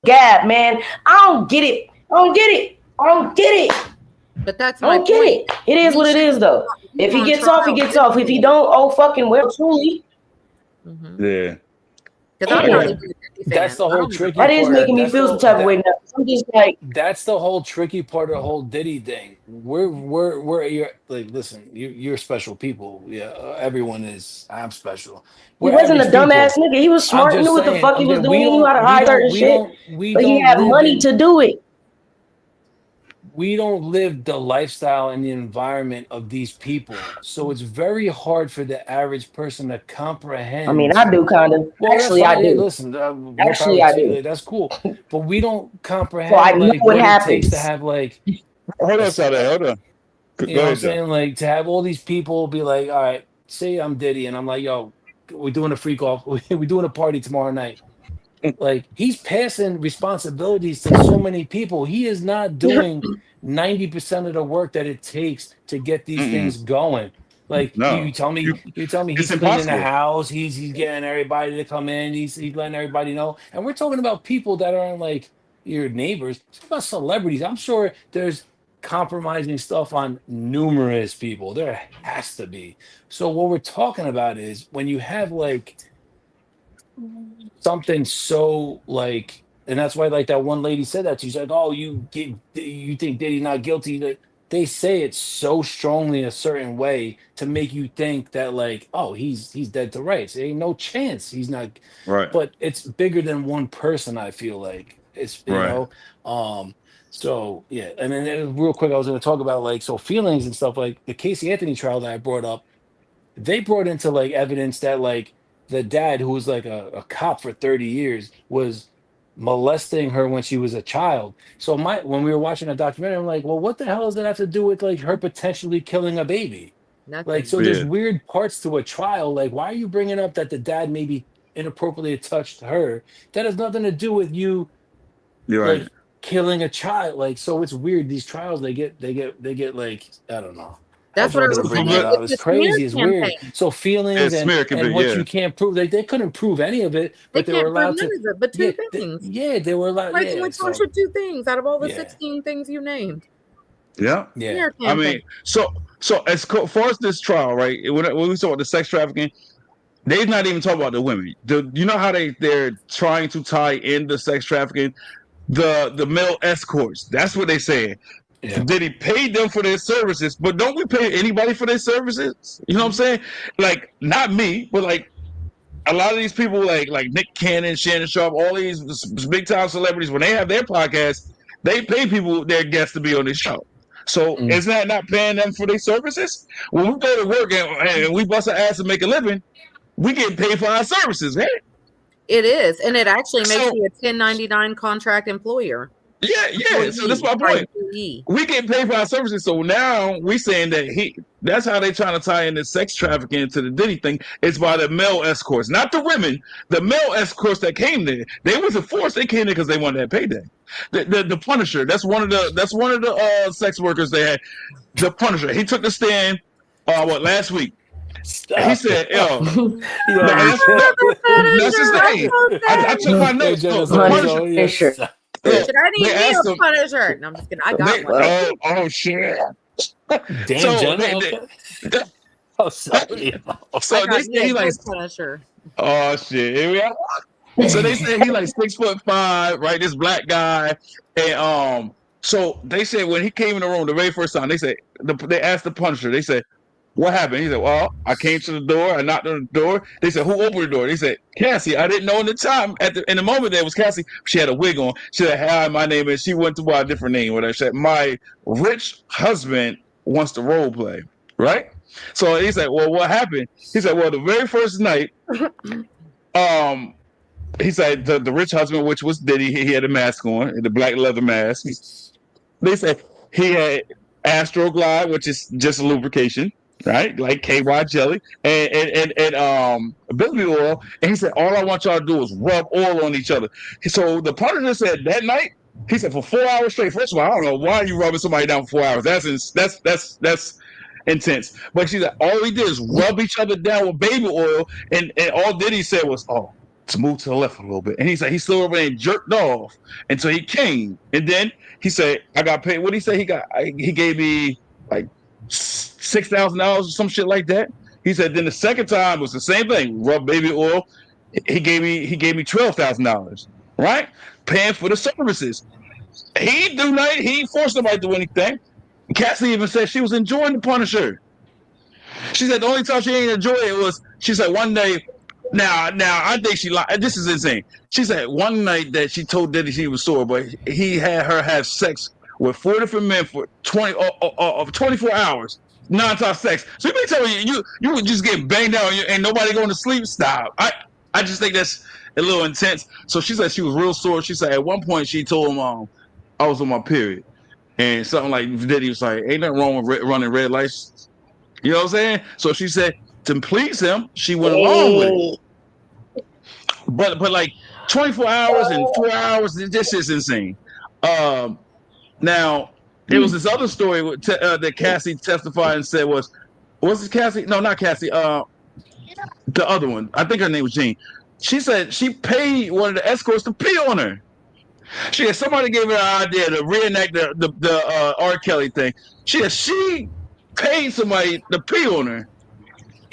gab, man. I don't get it. I don't get it. I don't get it. But that's I my don't get point. it. It is We what it should is, though. be If he on gets off, he trial gets off. If he victimless. don't, oh fucking well, truly. Because yeah. I'm I not got Damn, even you. a Diddy That's fan. the I whole don't even tricky that fuck is with part. making me That's feel some the type of way that now. I'm just like, that's the whole tricky part of the whole Diddy thing. We're you're like, listen, you're special people. Yeah, everyone is. I'm special. he We're wasn't a average dumbass people. nigga. He was I'm smart, just knew what the saying. fuck he I'm was saying doing. we He knew how don't to we hide don't certain we shit, don't we but he don't had live money in to do it. we don't live the lifestyle and the environment of these people. So it's very hard for the average person to I mean, comprehend. I do kind of. Well, that's Actually, I fine. Hey, do. listen, more Actually, power I to you. do. Like, that's cool. But we don't So I comprehend know like what what it takes to happens. have like Hold a, on, Sade. Hold on. you Go know what I'm ahead, John. saying? Like to have all these people be like, all right, say I'm Diddy and I'm like, yo, we're doing a freak off. We're doing a party tomorrow night. Like he's passing responsibilities to so many people. He is not doing 90% of the work that it takes to get these Mm-mm. things going. Like No, you tell me it's he's cleaning the impossible. house, he's getting everybody to come in, he's letting everybody know. And we're talking about people that aren't like your neighbors. It's about celebrities. I'm sure there's compromising stuff on numerous people. There has to be. So what we're talking about is when you have like something so like, and that's why like that one lady said that she's like, oh, you think Diddy not guilty? Like, they say it so strongly a certain way to make you think that like, oh, he's dead to rights. There ain't no chance he's not. Right, But it's bigger than one person. I feel like it's right, um. So yeah, and then real quick, I was going to talk about like so feelings and stuff like the Casey Anthony trial that I brought up. They brought into like evidence that like the dad who was like a cop for 30 years was molesting her when she was a child. So my when we were watching a documentary, I'm like, well, what the hell does that have to do with like her potentially killing a baby? Like, nothing. so there's yeah, weird parts to a trial. Like, why are you bringing up that the dad maybe inappropriately touched her? That has nothing to do with you You're like right. killing a child. Like, so it's weird. These trials, they get like, I don't know. I That's just what I wanted So to was bring saying. that up. It's It's a smear crazy. It's weird. campaign. So feelings smear can be, and what yeah. you can't prove, they couldn't prove any of it, They but they were can't prove allowed none to. of it, but Yeah, two things. yeah, they were allowed. Why can Yeah, we so torture two things out of all the yeah, 16 things you named? Yeah. yeah. Smear I mean, campaign. so far as this trial, right? When we talk about the sex trafficking, they're not even talking about the women. You know how they're trying to tie in the sex trafficking, the male escorts. That's what they saying. Yeah. Did he pay them for their services? But don't we pay anybody for their services? You know what I'm saying? Like not me, but like a lot of these people, like Nick Cannon, Shannon Sharp, all these big time celebrities, when they have their podcasts, they pay people their guests to be on this show. So Mm. is that not paying them for their services? When we go to work and we bust our ass to make a living, we get paid for our services, right? It is, and it actually makes So you a 1099 contract employer. yeah. So that's my point. Employee. We get paid for our services. So now we saying that that's how they trying to tie in the sex trafficking into the Diddy thing. It's by the male escorts, not the women. The male escorts that came there, they wasn't forced. They came there because they wanted that payday. The Punisher, that's one of the sex workers they had. The Punisher, he took the stand. Last week? He Stop said, it. "Yo, Yo, that's Oh, the that's his Punisher! I'm name." so I sad. took my hey, notes. Jenna, Look, the sorry, Punisher. so yes. Punisher. Look, Should I they need me asked a him. Punisher? No, I'm just kidding. I got one. What? Oh shit. Damn, So Jenna. Okay. Oh, sorry. I so got they me say a he like, good Punisher. oh shit, here we are. So they say he like 6'5", right? This black guy, and so they said when he came in the room the very first time, they asked the Punisher, they said, "What happened?" He said, "Well, I came to the door, I knocked on the door." They said, "Who opened the door?" They said, "Cassie." I didn't know in the time in the moment there was Cassie. She had a wig on. She said, "Hi, my name is." She went to by a different name. Whatever. She said, "My rich husband wants to role play." Right. So he said, "Well, what happened?" He said, "Well, the very first night, um, he said the rich husband, which was Diddy, he had a mask on, the black leather mask. They said he had Astroglide, which is just a lubrication, right? Like KY jelly and baby oil. And he said, all I want y'all to do is rub oil on each other. So the partner said that night, he said for 4 hours straight. First of all, I don't know why you rubbing somebody down for 4 hours. That's intense. But she said all we did is rub each other down with baby oil, and all Diddy said was, "Oh, to move to the left a little bit." And he said he stood over there and jerked off until he came. And then he said, "I got paid." What did he say? He gave me like $6,000 or some shit like that. He said then the second time was the same thing. Rub baby oil. He gave me $12,000. Right, paying for the services. He do nothing. He ain't forced nobody to do anything. Cassie even said she was enjoying the Punisher. She said the only time she didn't enjoy it was she said one day. Now I think she lied. This is insane. She said one night that she told Diddy she was sore, but he had her have sex with 4 different men for 24 hours, non-stop sex. So you may tell me you would just get banged out and nobody going to sleep. Stop. I just think that's a little intense. So she said she was real sore. She said at one point she told him I was on my period, and something like Diddy was like, "Ain't nothing wrong with running red lights." You know what I'm saying? So she said to please him, she went along with it. Hey. But like 24 hours and 4 hours, this is insane. Um, Now there was this other story that Cassie testified and said was it Cassie? No, not Cassie. The other one. I think her name was Jean. She said she paid one of the escorts to pee on her. Somebody gave her an idea to reenact the R. Kelly thing. She paid somebody to pee on her.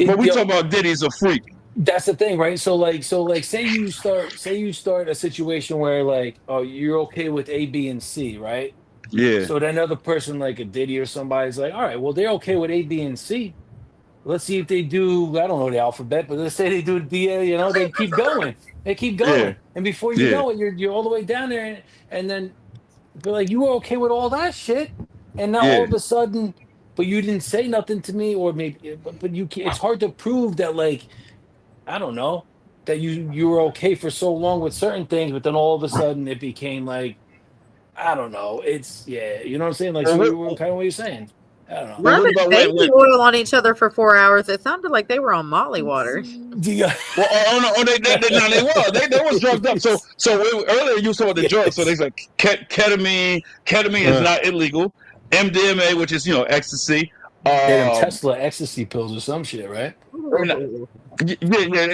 But we talk Yo, about Diddy's a freak. that's the thing, right? So like, say you start a situation where like, oh, you're okay with A, B, and C, right? Yeah, So then another person like a Diddy or somebody's like, all right, well, they're okay with A, B, and C. Let's see if they do, I don't know the alphabet, but let's say they do D, they keep going. They keep yeah, going. And before you yeah, know it, you're all the way down there. And then they're like, you were okay with all that shit. And now all yeah. of a sudden, but you didn't say nothing to me, or maybe, but you can't, it's hard to prove that, like, I don't know, that you were okay for so long with certain things, but then all of a sudden it became like, I don't know. It's, yeah, you know what I'm saying? Like, so Well, you were kind of what you're saying. I don't know. We're worried Rubbing about baby oil on each other for 4 hours. It sounded like they were on Molly waters. Yeah. Well, no, they was drugged up. So earlier you saw the drugs. So they like ketamine. Ketamine is not illegal. MDMA, which is ecstasy. They them Tesla ecstasy pills or some shit, right? Yeah,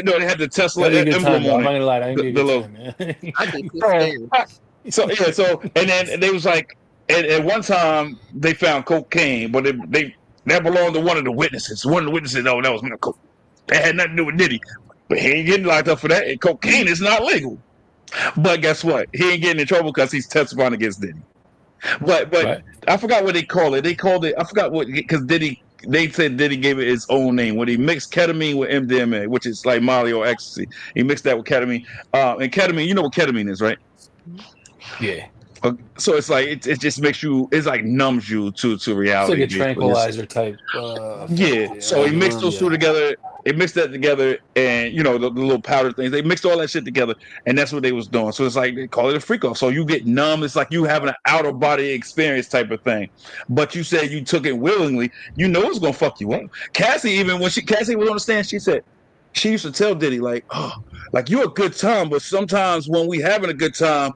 no, they had the Tesla That'd be a good time, emblem though. I'm on not it. gonna lie, that'd be a The good little. time, man. I'd be too scared. So and then they was like, at one time they found cocaine, but that belonged to one of the witnesses. One of the witnesses, oh, that was my coke. That had nothing to do with Diddy. But he ain't getting locked up for that. And cocaine is not legal. But guess what? He ain't getting in trouble because he's testifying against Diddy. But Right. I forgot what they call it. They called it, I forgot what, because Diddy, they said Diddy gave it its own name when he mixed ketamine with MDMA, which is like Molly or ecstasy. He mixed that with ketamine. And ketamine, you know what ketamine is, right? Yeah. So it's like it just makes you, it's like numbs you to It's reality. like a tranquilizer type. Effect. Yeah. So he mixed those two together. They mixed that together, and the little powder things. They mixed all that shit together, and that's what they was doing. So it's like they call it a freak off. So you get numb. It's like you having an outer body experience type of thing. But you said you took it willingly. You know it's gonna fuck you up. Cassie, even when Cassie was on the stand, she said she used to tell Diddy like, "Oh, like you're a good time, but sometimes when we having a good time,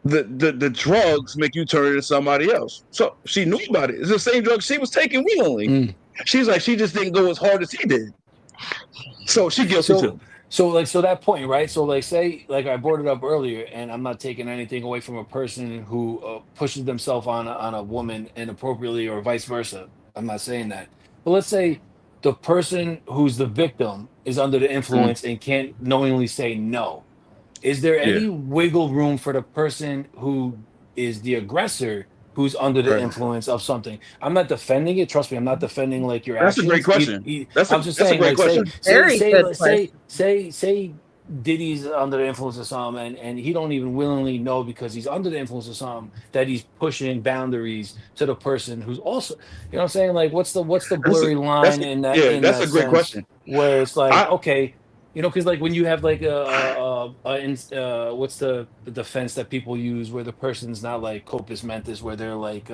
the drugs make you turn into somebody else." So she knew about it. It's the same drug she was taking willingly. She's like, she just didn't go as hard as he did. So she guilty too. So that point, right? So say I brought it up earlier, and I'm not taking anything away from a person who pushes themselves on a woman inappropriately or vice versa. I'm not saying that. But let's say the person who's the victim is under the influence and can't knowingly say no. Is there any wiggle room for the person who is the aggressor who's under the influence of something? I'm not defending it. Trust me, I'm not defending your actions. That's a great question. I'm just saying, a great question. Say Diddy's under the influence of something, and he don't even willingly know because he's under the influence of something that he's pushing boundaries to the person who's also, you know what I'm saying? Like, what's the blurry line in that? Yeah, that's a great question. Where it's like, okay. Because when you have what's the defense that people use where the person's not like corpus mentis, where they're like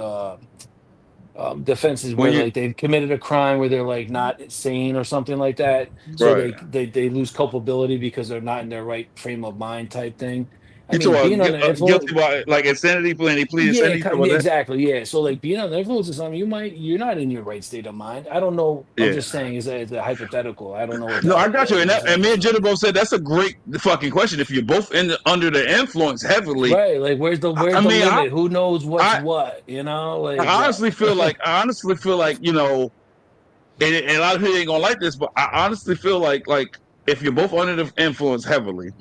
defenses where they've committed a crime where they're like not sane or something like that, so they lose culpability because they're not in their right frame of mind type thing. I mean, being on the influence, guilty by insanity, plead insanity. Exactly, yeah. So being on the influence of something, you're not in your right state of mind. I don't know. I'm just saying, it's a hypothetical. I don't know. No, I got you. And me and Jenna both said that's a great fucking question. If you're both under the influence heavily, right? Like, where's the limit? Who knows what's what? I honestly feel like, and a lot of people ain't gonna like this, but I honestly feel like if you're both under the influence heavily.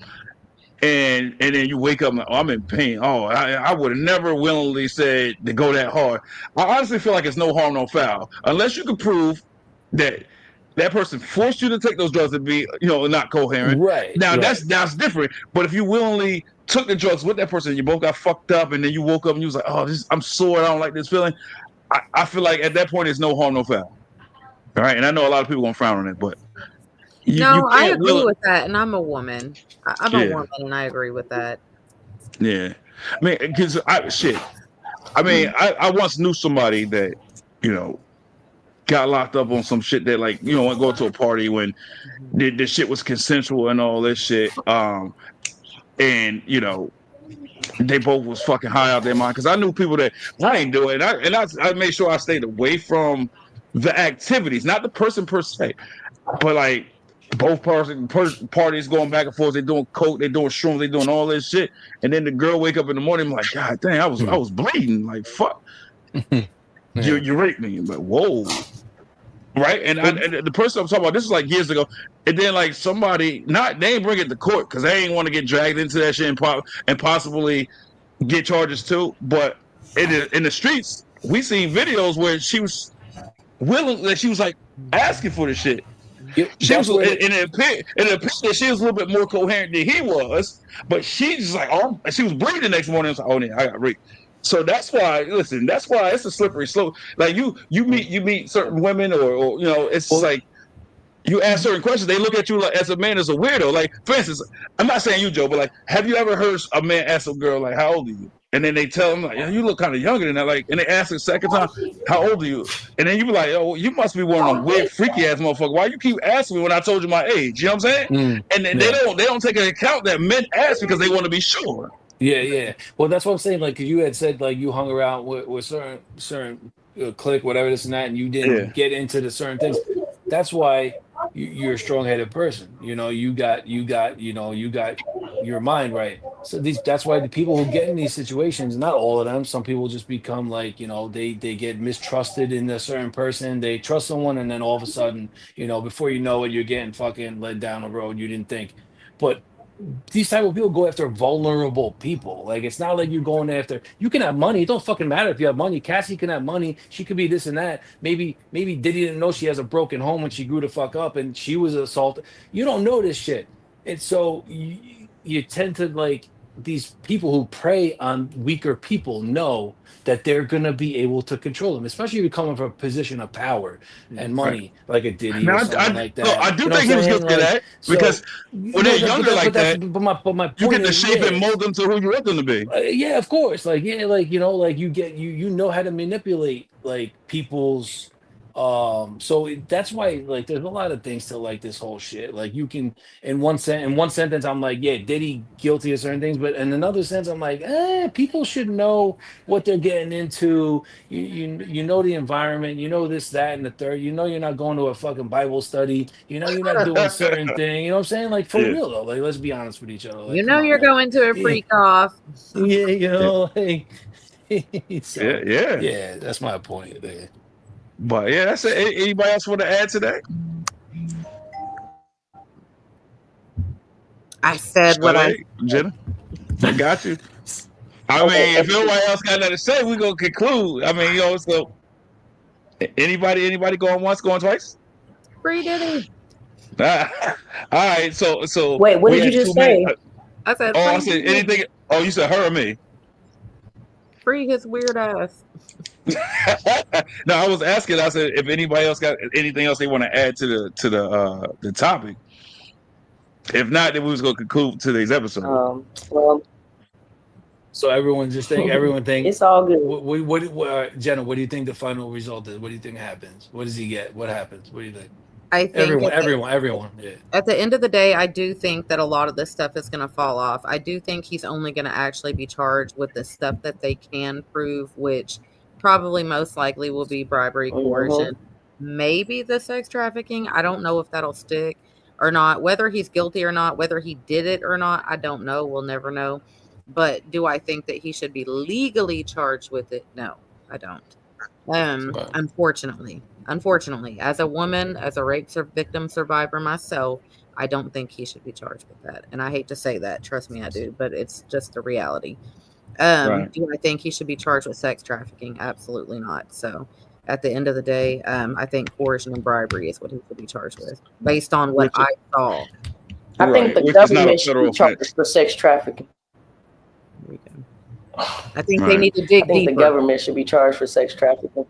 And then you wake up and I'm in pain. Oh, I would have never willingly said to go that hard. I honestly feel like it's no harm, no foul. Unless you can prove that person forced you to take those drugs to be, not coherent. Right. Now that's different. But if you willingly took the drugs with that person, you both got fucked up, and then you woke up and you was like, oh, I'm sore, I don't like this feeling. I feel like at that point it's no harm, no foul. All right. And I know a lot of people gonna frown on it, but I agree with that, and I'm a woman. I'm a woman, and I agree with that. Yeah, I mean, because I once knew somebody that got locked up on some shit that go to a party when the shit was consensual and all this shit, and they both was fucking high out their mind. Because I knew people that I ain't doing, and I made sure I stayed away from the activities, not the person per se, but both parties going back and forth. They doing coke, they doing shrooms, they doing all this shit. And then the girl wake up in the morning, I'm like, God dang, I was bleeding. Like, fuck, you raped me. But whoa, right? And the person I'm talking about, this is like years ago. And then somebody, they ain't bring it to court because they ain't want to get dragged into that shit and possibly get charges too. But in the streets, we seen videos where she was willing, that she was asking for the shit. She was, and it appeared that she was a little bit more coherent than he was, but she just she was bleeding the next morning. I was like, I got raped. So that's why it's a slippery slope. Like you meet certain women, or it's you ask certain questions, they look at you as a man as a weirdo. Like, for instance, I'm not saying you, Joe, but have you ever heard a man ask a girl how old are you? and then they tell him like, you look kind of younger than that. Like, and they ask the second time, how old are you? And then you be like, oh, you must be one of them weird, freaky ass motherfuckers. Why you keep asking me when I told you my age? You know what I'm saying? And then they don't take into account that men ask because they want to be sure. Yeah. Well, that's what I'm saying. Like, you had said, like, you hung around with certain clique, whatever this and that, and you didn't get into the certain things. That's why you're a strong-headed person. You know, you got your mind right. So that's why the people who get in these situations, not all of them, some people just become like, they get mistrusted in a certain person. They trust someone, and then all of a sudden, before you know it, you're getting fucking led down a road you didn't think. But these type of people go after vulnerable people. Like, it's not like you're going after. You can have money. It don't fucking matter if you have money. Cassie can have money. She could be this and that. Maybe Diddy didn't know she has a broken home when she grew the fuck up and she was assaulted. You don't know this shit, and so you tend to, like, these people who prey on weaker people know that they're gonna be able to control them, especially if you're coming from a position of power and money, like a Diddy or something like that. I do think he was guilty of that because when they're younger like that, but my point you get to is, shape and mold them to who you want them to be. Yeah, of course. Like, like you get you know how to manipulate, like, people's. So that's why, like, there's a lot of things to, like, this whole shit. Like, you can in one sentence I'm like, yeah, Diddy guilty of certain things, but in another sense I'm like, people should know what they're getting into. You know the environment, this, that, and the third. You're not going to a fucking Bible study. You're not doing certain thing. You know what I'm saying? Like, for real though. Like, let's be honest with each other. Like, you're going to a freak off. Yeah, like. So, yeah, that's my point there. But yeah, that's it. Anybody else want to add to that? I said what I Jenna, I got you. I mean, if nobody else got nothing to say, we gonna conclude. I mean, so anybody going once, going twice? Free Diddy. All right, so wait, what did you just say? I said. I said anything. Oh, you said her or me? Free his weird ass. No, I was asking. I said if anybody else got anything else they want to add to the topic. If not, then we was gonna conclude today's episode. Well, so everyone think it's all good. What Jenna? What do you think the final result is? What do you think happens? What does he get? What happens? What do you think? I think everyone. Yeah. At the end of the day, I do think that a lot of this stuff is going to fall off. I do think he's only going to actually be charged with the stuff that they can prove, which probably most likely will be bribery, coercion, maybe the sex trafficking. I don't know if that'll stick or not. Whether he's guilty or not, whether he did it or not, I don't know. We'll never know. But do I think that he should be legally charged with it? No, I don't. Unfortunately, as a woman, as a rape victim survivor myself, I don't think he should be charged with that. And I hate to say that, trust me, I do, but it's just the reality. Right. Do I think he should be charged with sex trafficking? Absolutely not. So at the end of the day, I think coercion and bribery is what he should be charged with, based on what I saw. I think the government should be charged for sex trafficking. I think they need to dig deeper. The government should be charged for sex trafficking.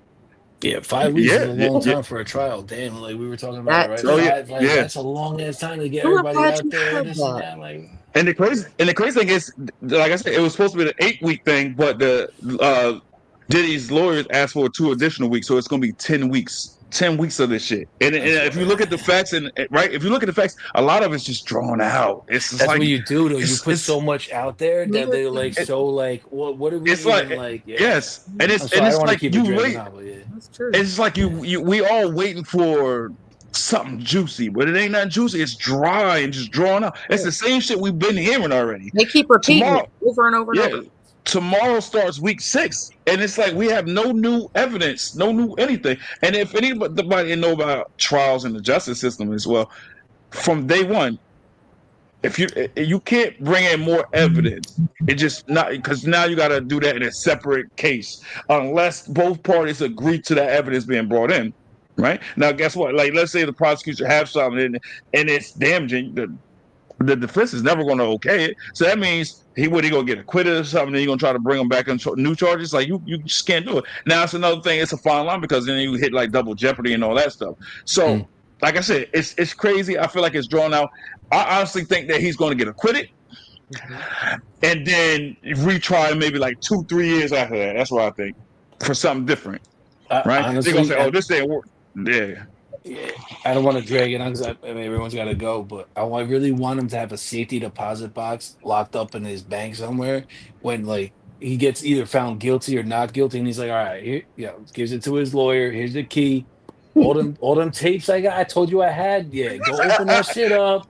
Yeah, 5 weeks is a long time for a trial. Damn, like we were talking about, right? That's a long ass time to get everybody out there. And this and that, like. And the crazy thing is, like I said, it was supposed to be an 8-week thing, but the Diddy's lawyers asked for 2 additional weeks, so it's going to be 10 weeks. 10 weeks of this shit, and if you look at the facts, if you look at the facts, a lot of it's just drawn out. It's just that's like, what you do, though. You put so much out there that they're like, what are we? It's like, yes, and it's like you wait. That's true. It's like we all waiting for something juicy, but it ain't nothing juicy. It's dry and just drawn out. It's the same shit we've been hearing already. They keep repeating it over and over and over. Tomorrow starts week 6, and it's like we have no new evidence, no new anything. And if anybody know about trials in the justice system as well, from day one, if you can't bring in more evidence, it just not, because now you got to do that in a separate case unless both parties agree to that evidence being brought in. Right now, guess what? Like, let's say the prosecution have something and it's damaging. The defense is never going to okay it, so that means he gonna get acquitted or something. Then you're gonna try to bring him back on new charges. Like you just can't do it. Now it's another thing. It's a fine line because then you hit like double jeopardy and all that stuff. So, like I said, it's crazy. I feel like it's drawn out. I honestly think that he's going to get acquitted, and then retry maybe like 2-3 years after that. That's what I think, for something different, right? They're gonna say, Honestly, "Oh, this ain't work." Yeah. yeah, I don't want to drag it on because I mean everyone's got to go, but I really want him to have a safety deposit box locked up in his bank somewhere when like he gets either found guilty or not guilty, and he's like, all right, here, gives it to his lawyer. Here's the key. All them tapes I got. I told you I had. Yeah, go open that shit up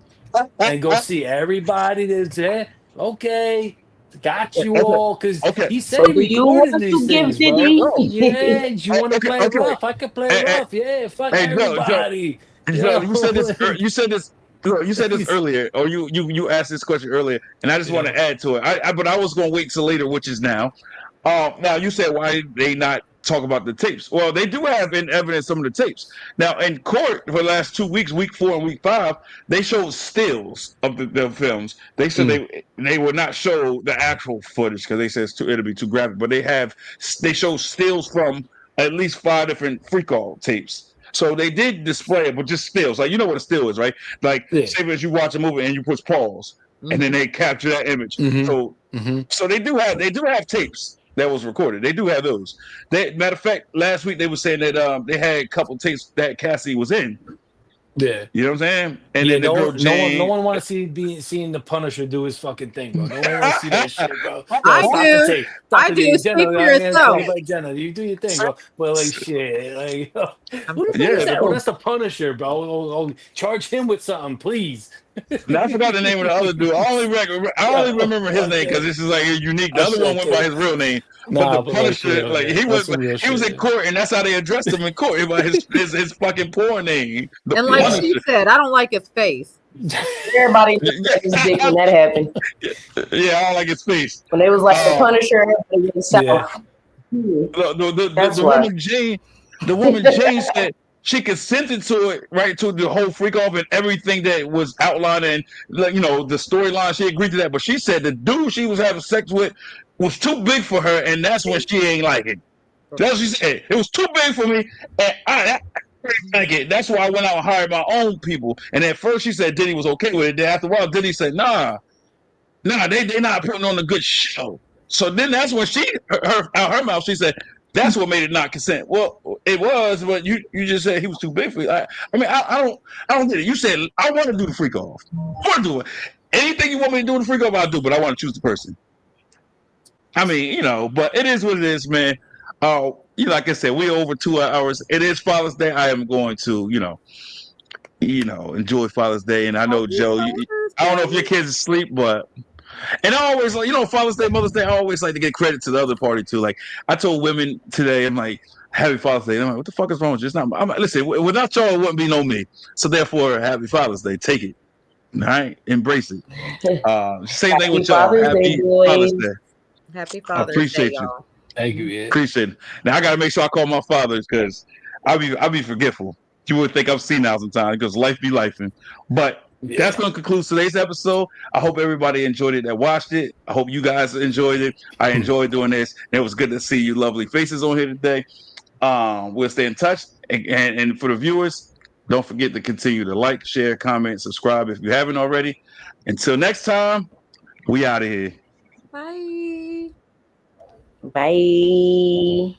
and go see everybody that's there. Okay, got you all because Okay. he said So he do you recorded want these to give things, bro. Diddy? Yeah, you want to Okay. play Okay. rough? I could play Hey, rough. Yeah, fuck hey, Joe. everybody. Joe, Yo, you said this. like, You said this. Look, you said this earlier, or you asked this question earlier, and I just want to add to it. But I was going to wait till later, which is now. Now you said why they not talk about the tapes? Well, they do have in evidence some of the tapes. Now in court for the last 2 weeks, week 4 and week 5, they showed stills of the films. They said they would not show the actual footage because they said it'll be too graphic. But they show stills from at least 5 different freak off tapes. So they did display it, but just stills. Like, you know what a still is, right? Like, yeah. say as you watch a movie and you push pause, and then they capture that image. So they do have tapes that was recorded. They do have those. Matter of fact, last week they were saying that they had a couple tapes that Cassie was in. Yeah. You know what I'm saying? And Yeah, then the girl no Jane. one want to seeing the Punisher do his fucking thing, bro. No one want to see that shit, bro. Yo, I stop the do. tape, stop I the do. tape, Speak Jenna. for I'm gonna call yourself. you by Jenna. You do your thing, bro. But like shit, like I'm who the fuck Yeah. is that? Oh, that's the Punisher, bro. Charge him with something, please. Now, I forgot the name of the other dude. I only Yo, remember his name because this is like unique. The I other one said went by too. his real name, but Nah, the but like Punisher, yeah, like man, that's some real he was in shit. court, and that's how they addressed him in court by his fucking porn name, the and like Yeah. she Punisher. said, I don't like his face. Everybody looked at his dick when that happened. Yeah, I don't like his face. When they was like the Punisher, everybody went Yeah. south. Hmm, The that's why. woman Jane said she consented to it, right, to the whole freak off and everything that was outlined and the storyline. She agreed to that, but she said the dude she was having sex with was too big for her, and that's when she ain't like it. That's what she said. It was too big for me, and I didn't like it. That's why I went out and hired my own people. And at first she said Diddy was okay with it. Then after a while, Diddy said, nah, they not putting on a good show. So then that's when out her mouth, she said, that's what made it not consent. Well, it was, but you just said he was too big for you. I don't get it. You said I want to do the freak off. I want to do it. Anything you want me to do the freak off, I'll do, but I want to choose the person. I mean, but it is what it is, man. Like I said, we're over 2 hours. It is Father's Day. I am going to, enjoy Father's Day. And I know, Joe, I don't know if your kids are asleep, but and I always like, Father's Day, Mother's Day, I always like to get credit to the other party too. Like I told women today, I'm like, Happy Father's Day. And I'm like, what the fuck is wrong with you? It's not. Listen, without y'all, it wouldn't be no me. So therefore, Happy Father's Day. Take it. All right, embrace it. Same thing with y'all. Father's Day, Happy boys. Father's Day. Happy I Father's Day, appreciate you. y'all. Thank you, yeah. Appreciate it. Now I gotta make sure I call my fathers because I'll be forgetful. You would think I'm senile sometimes because life be lifing. But that's going to conclude today's episode. I hope everybody enjoyed it that watched it. I hope you guys enjoyed it. I enjoyed doing this. It was good to see you lovely faces on here today. We'll stay in touch. And for the viewers, don't forget to continue to like, share, comment, subscribe if you haven't already. Until next time, we out of here. Bye. Bye.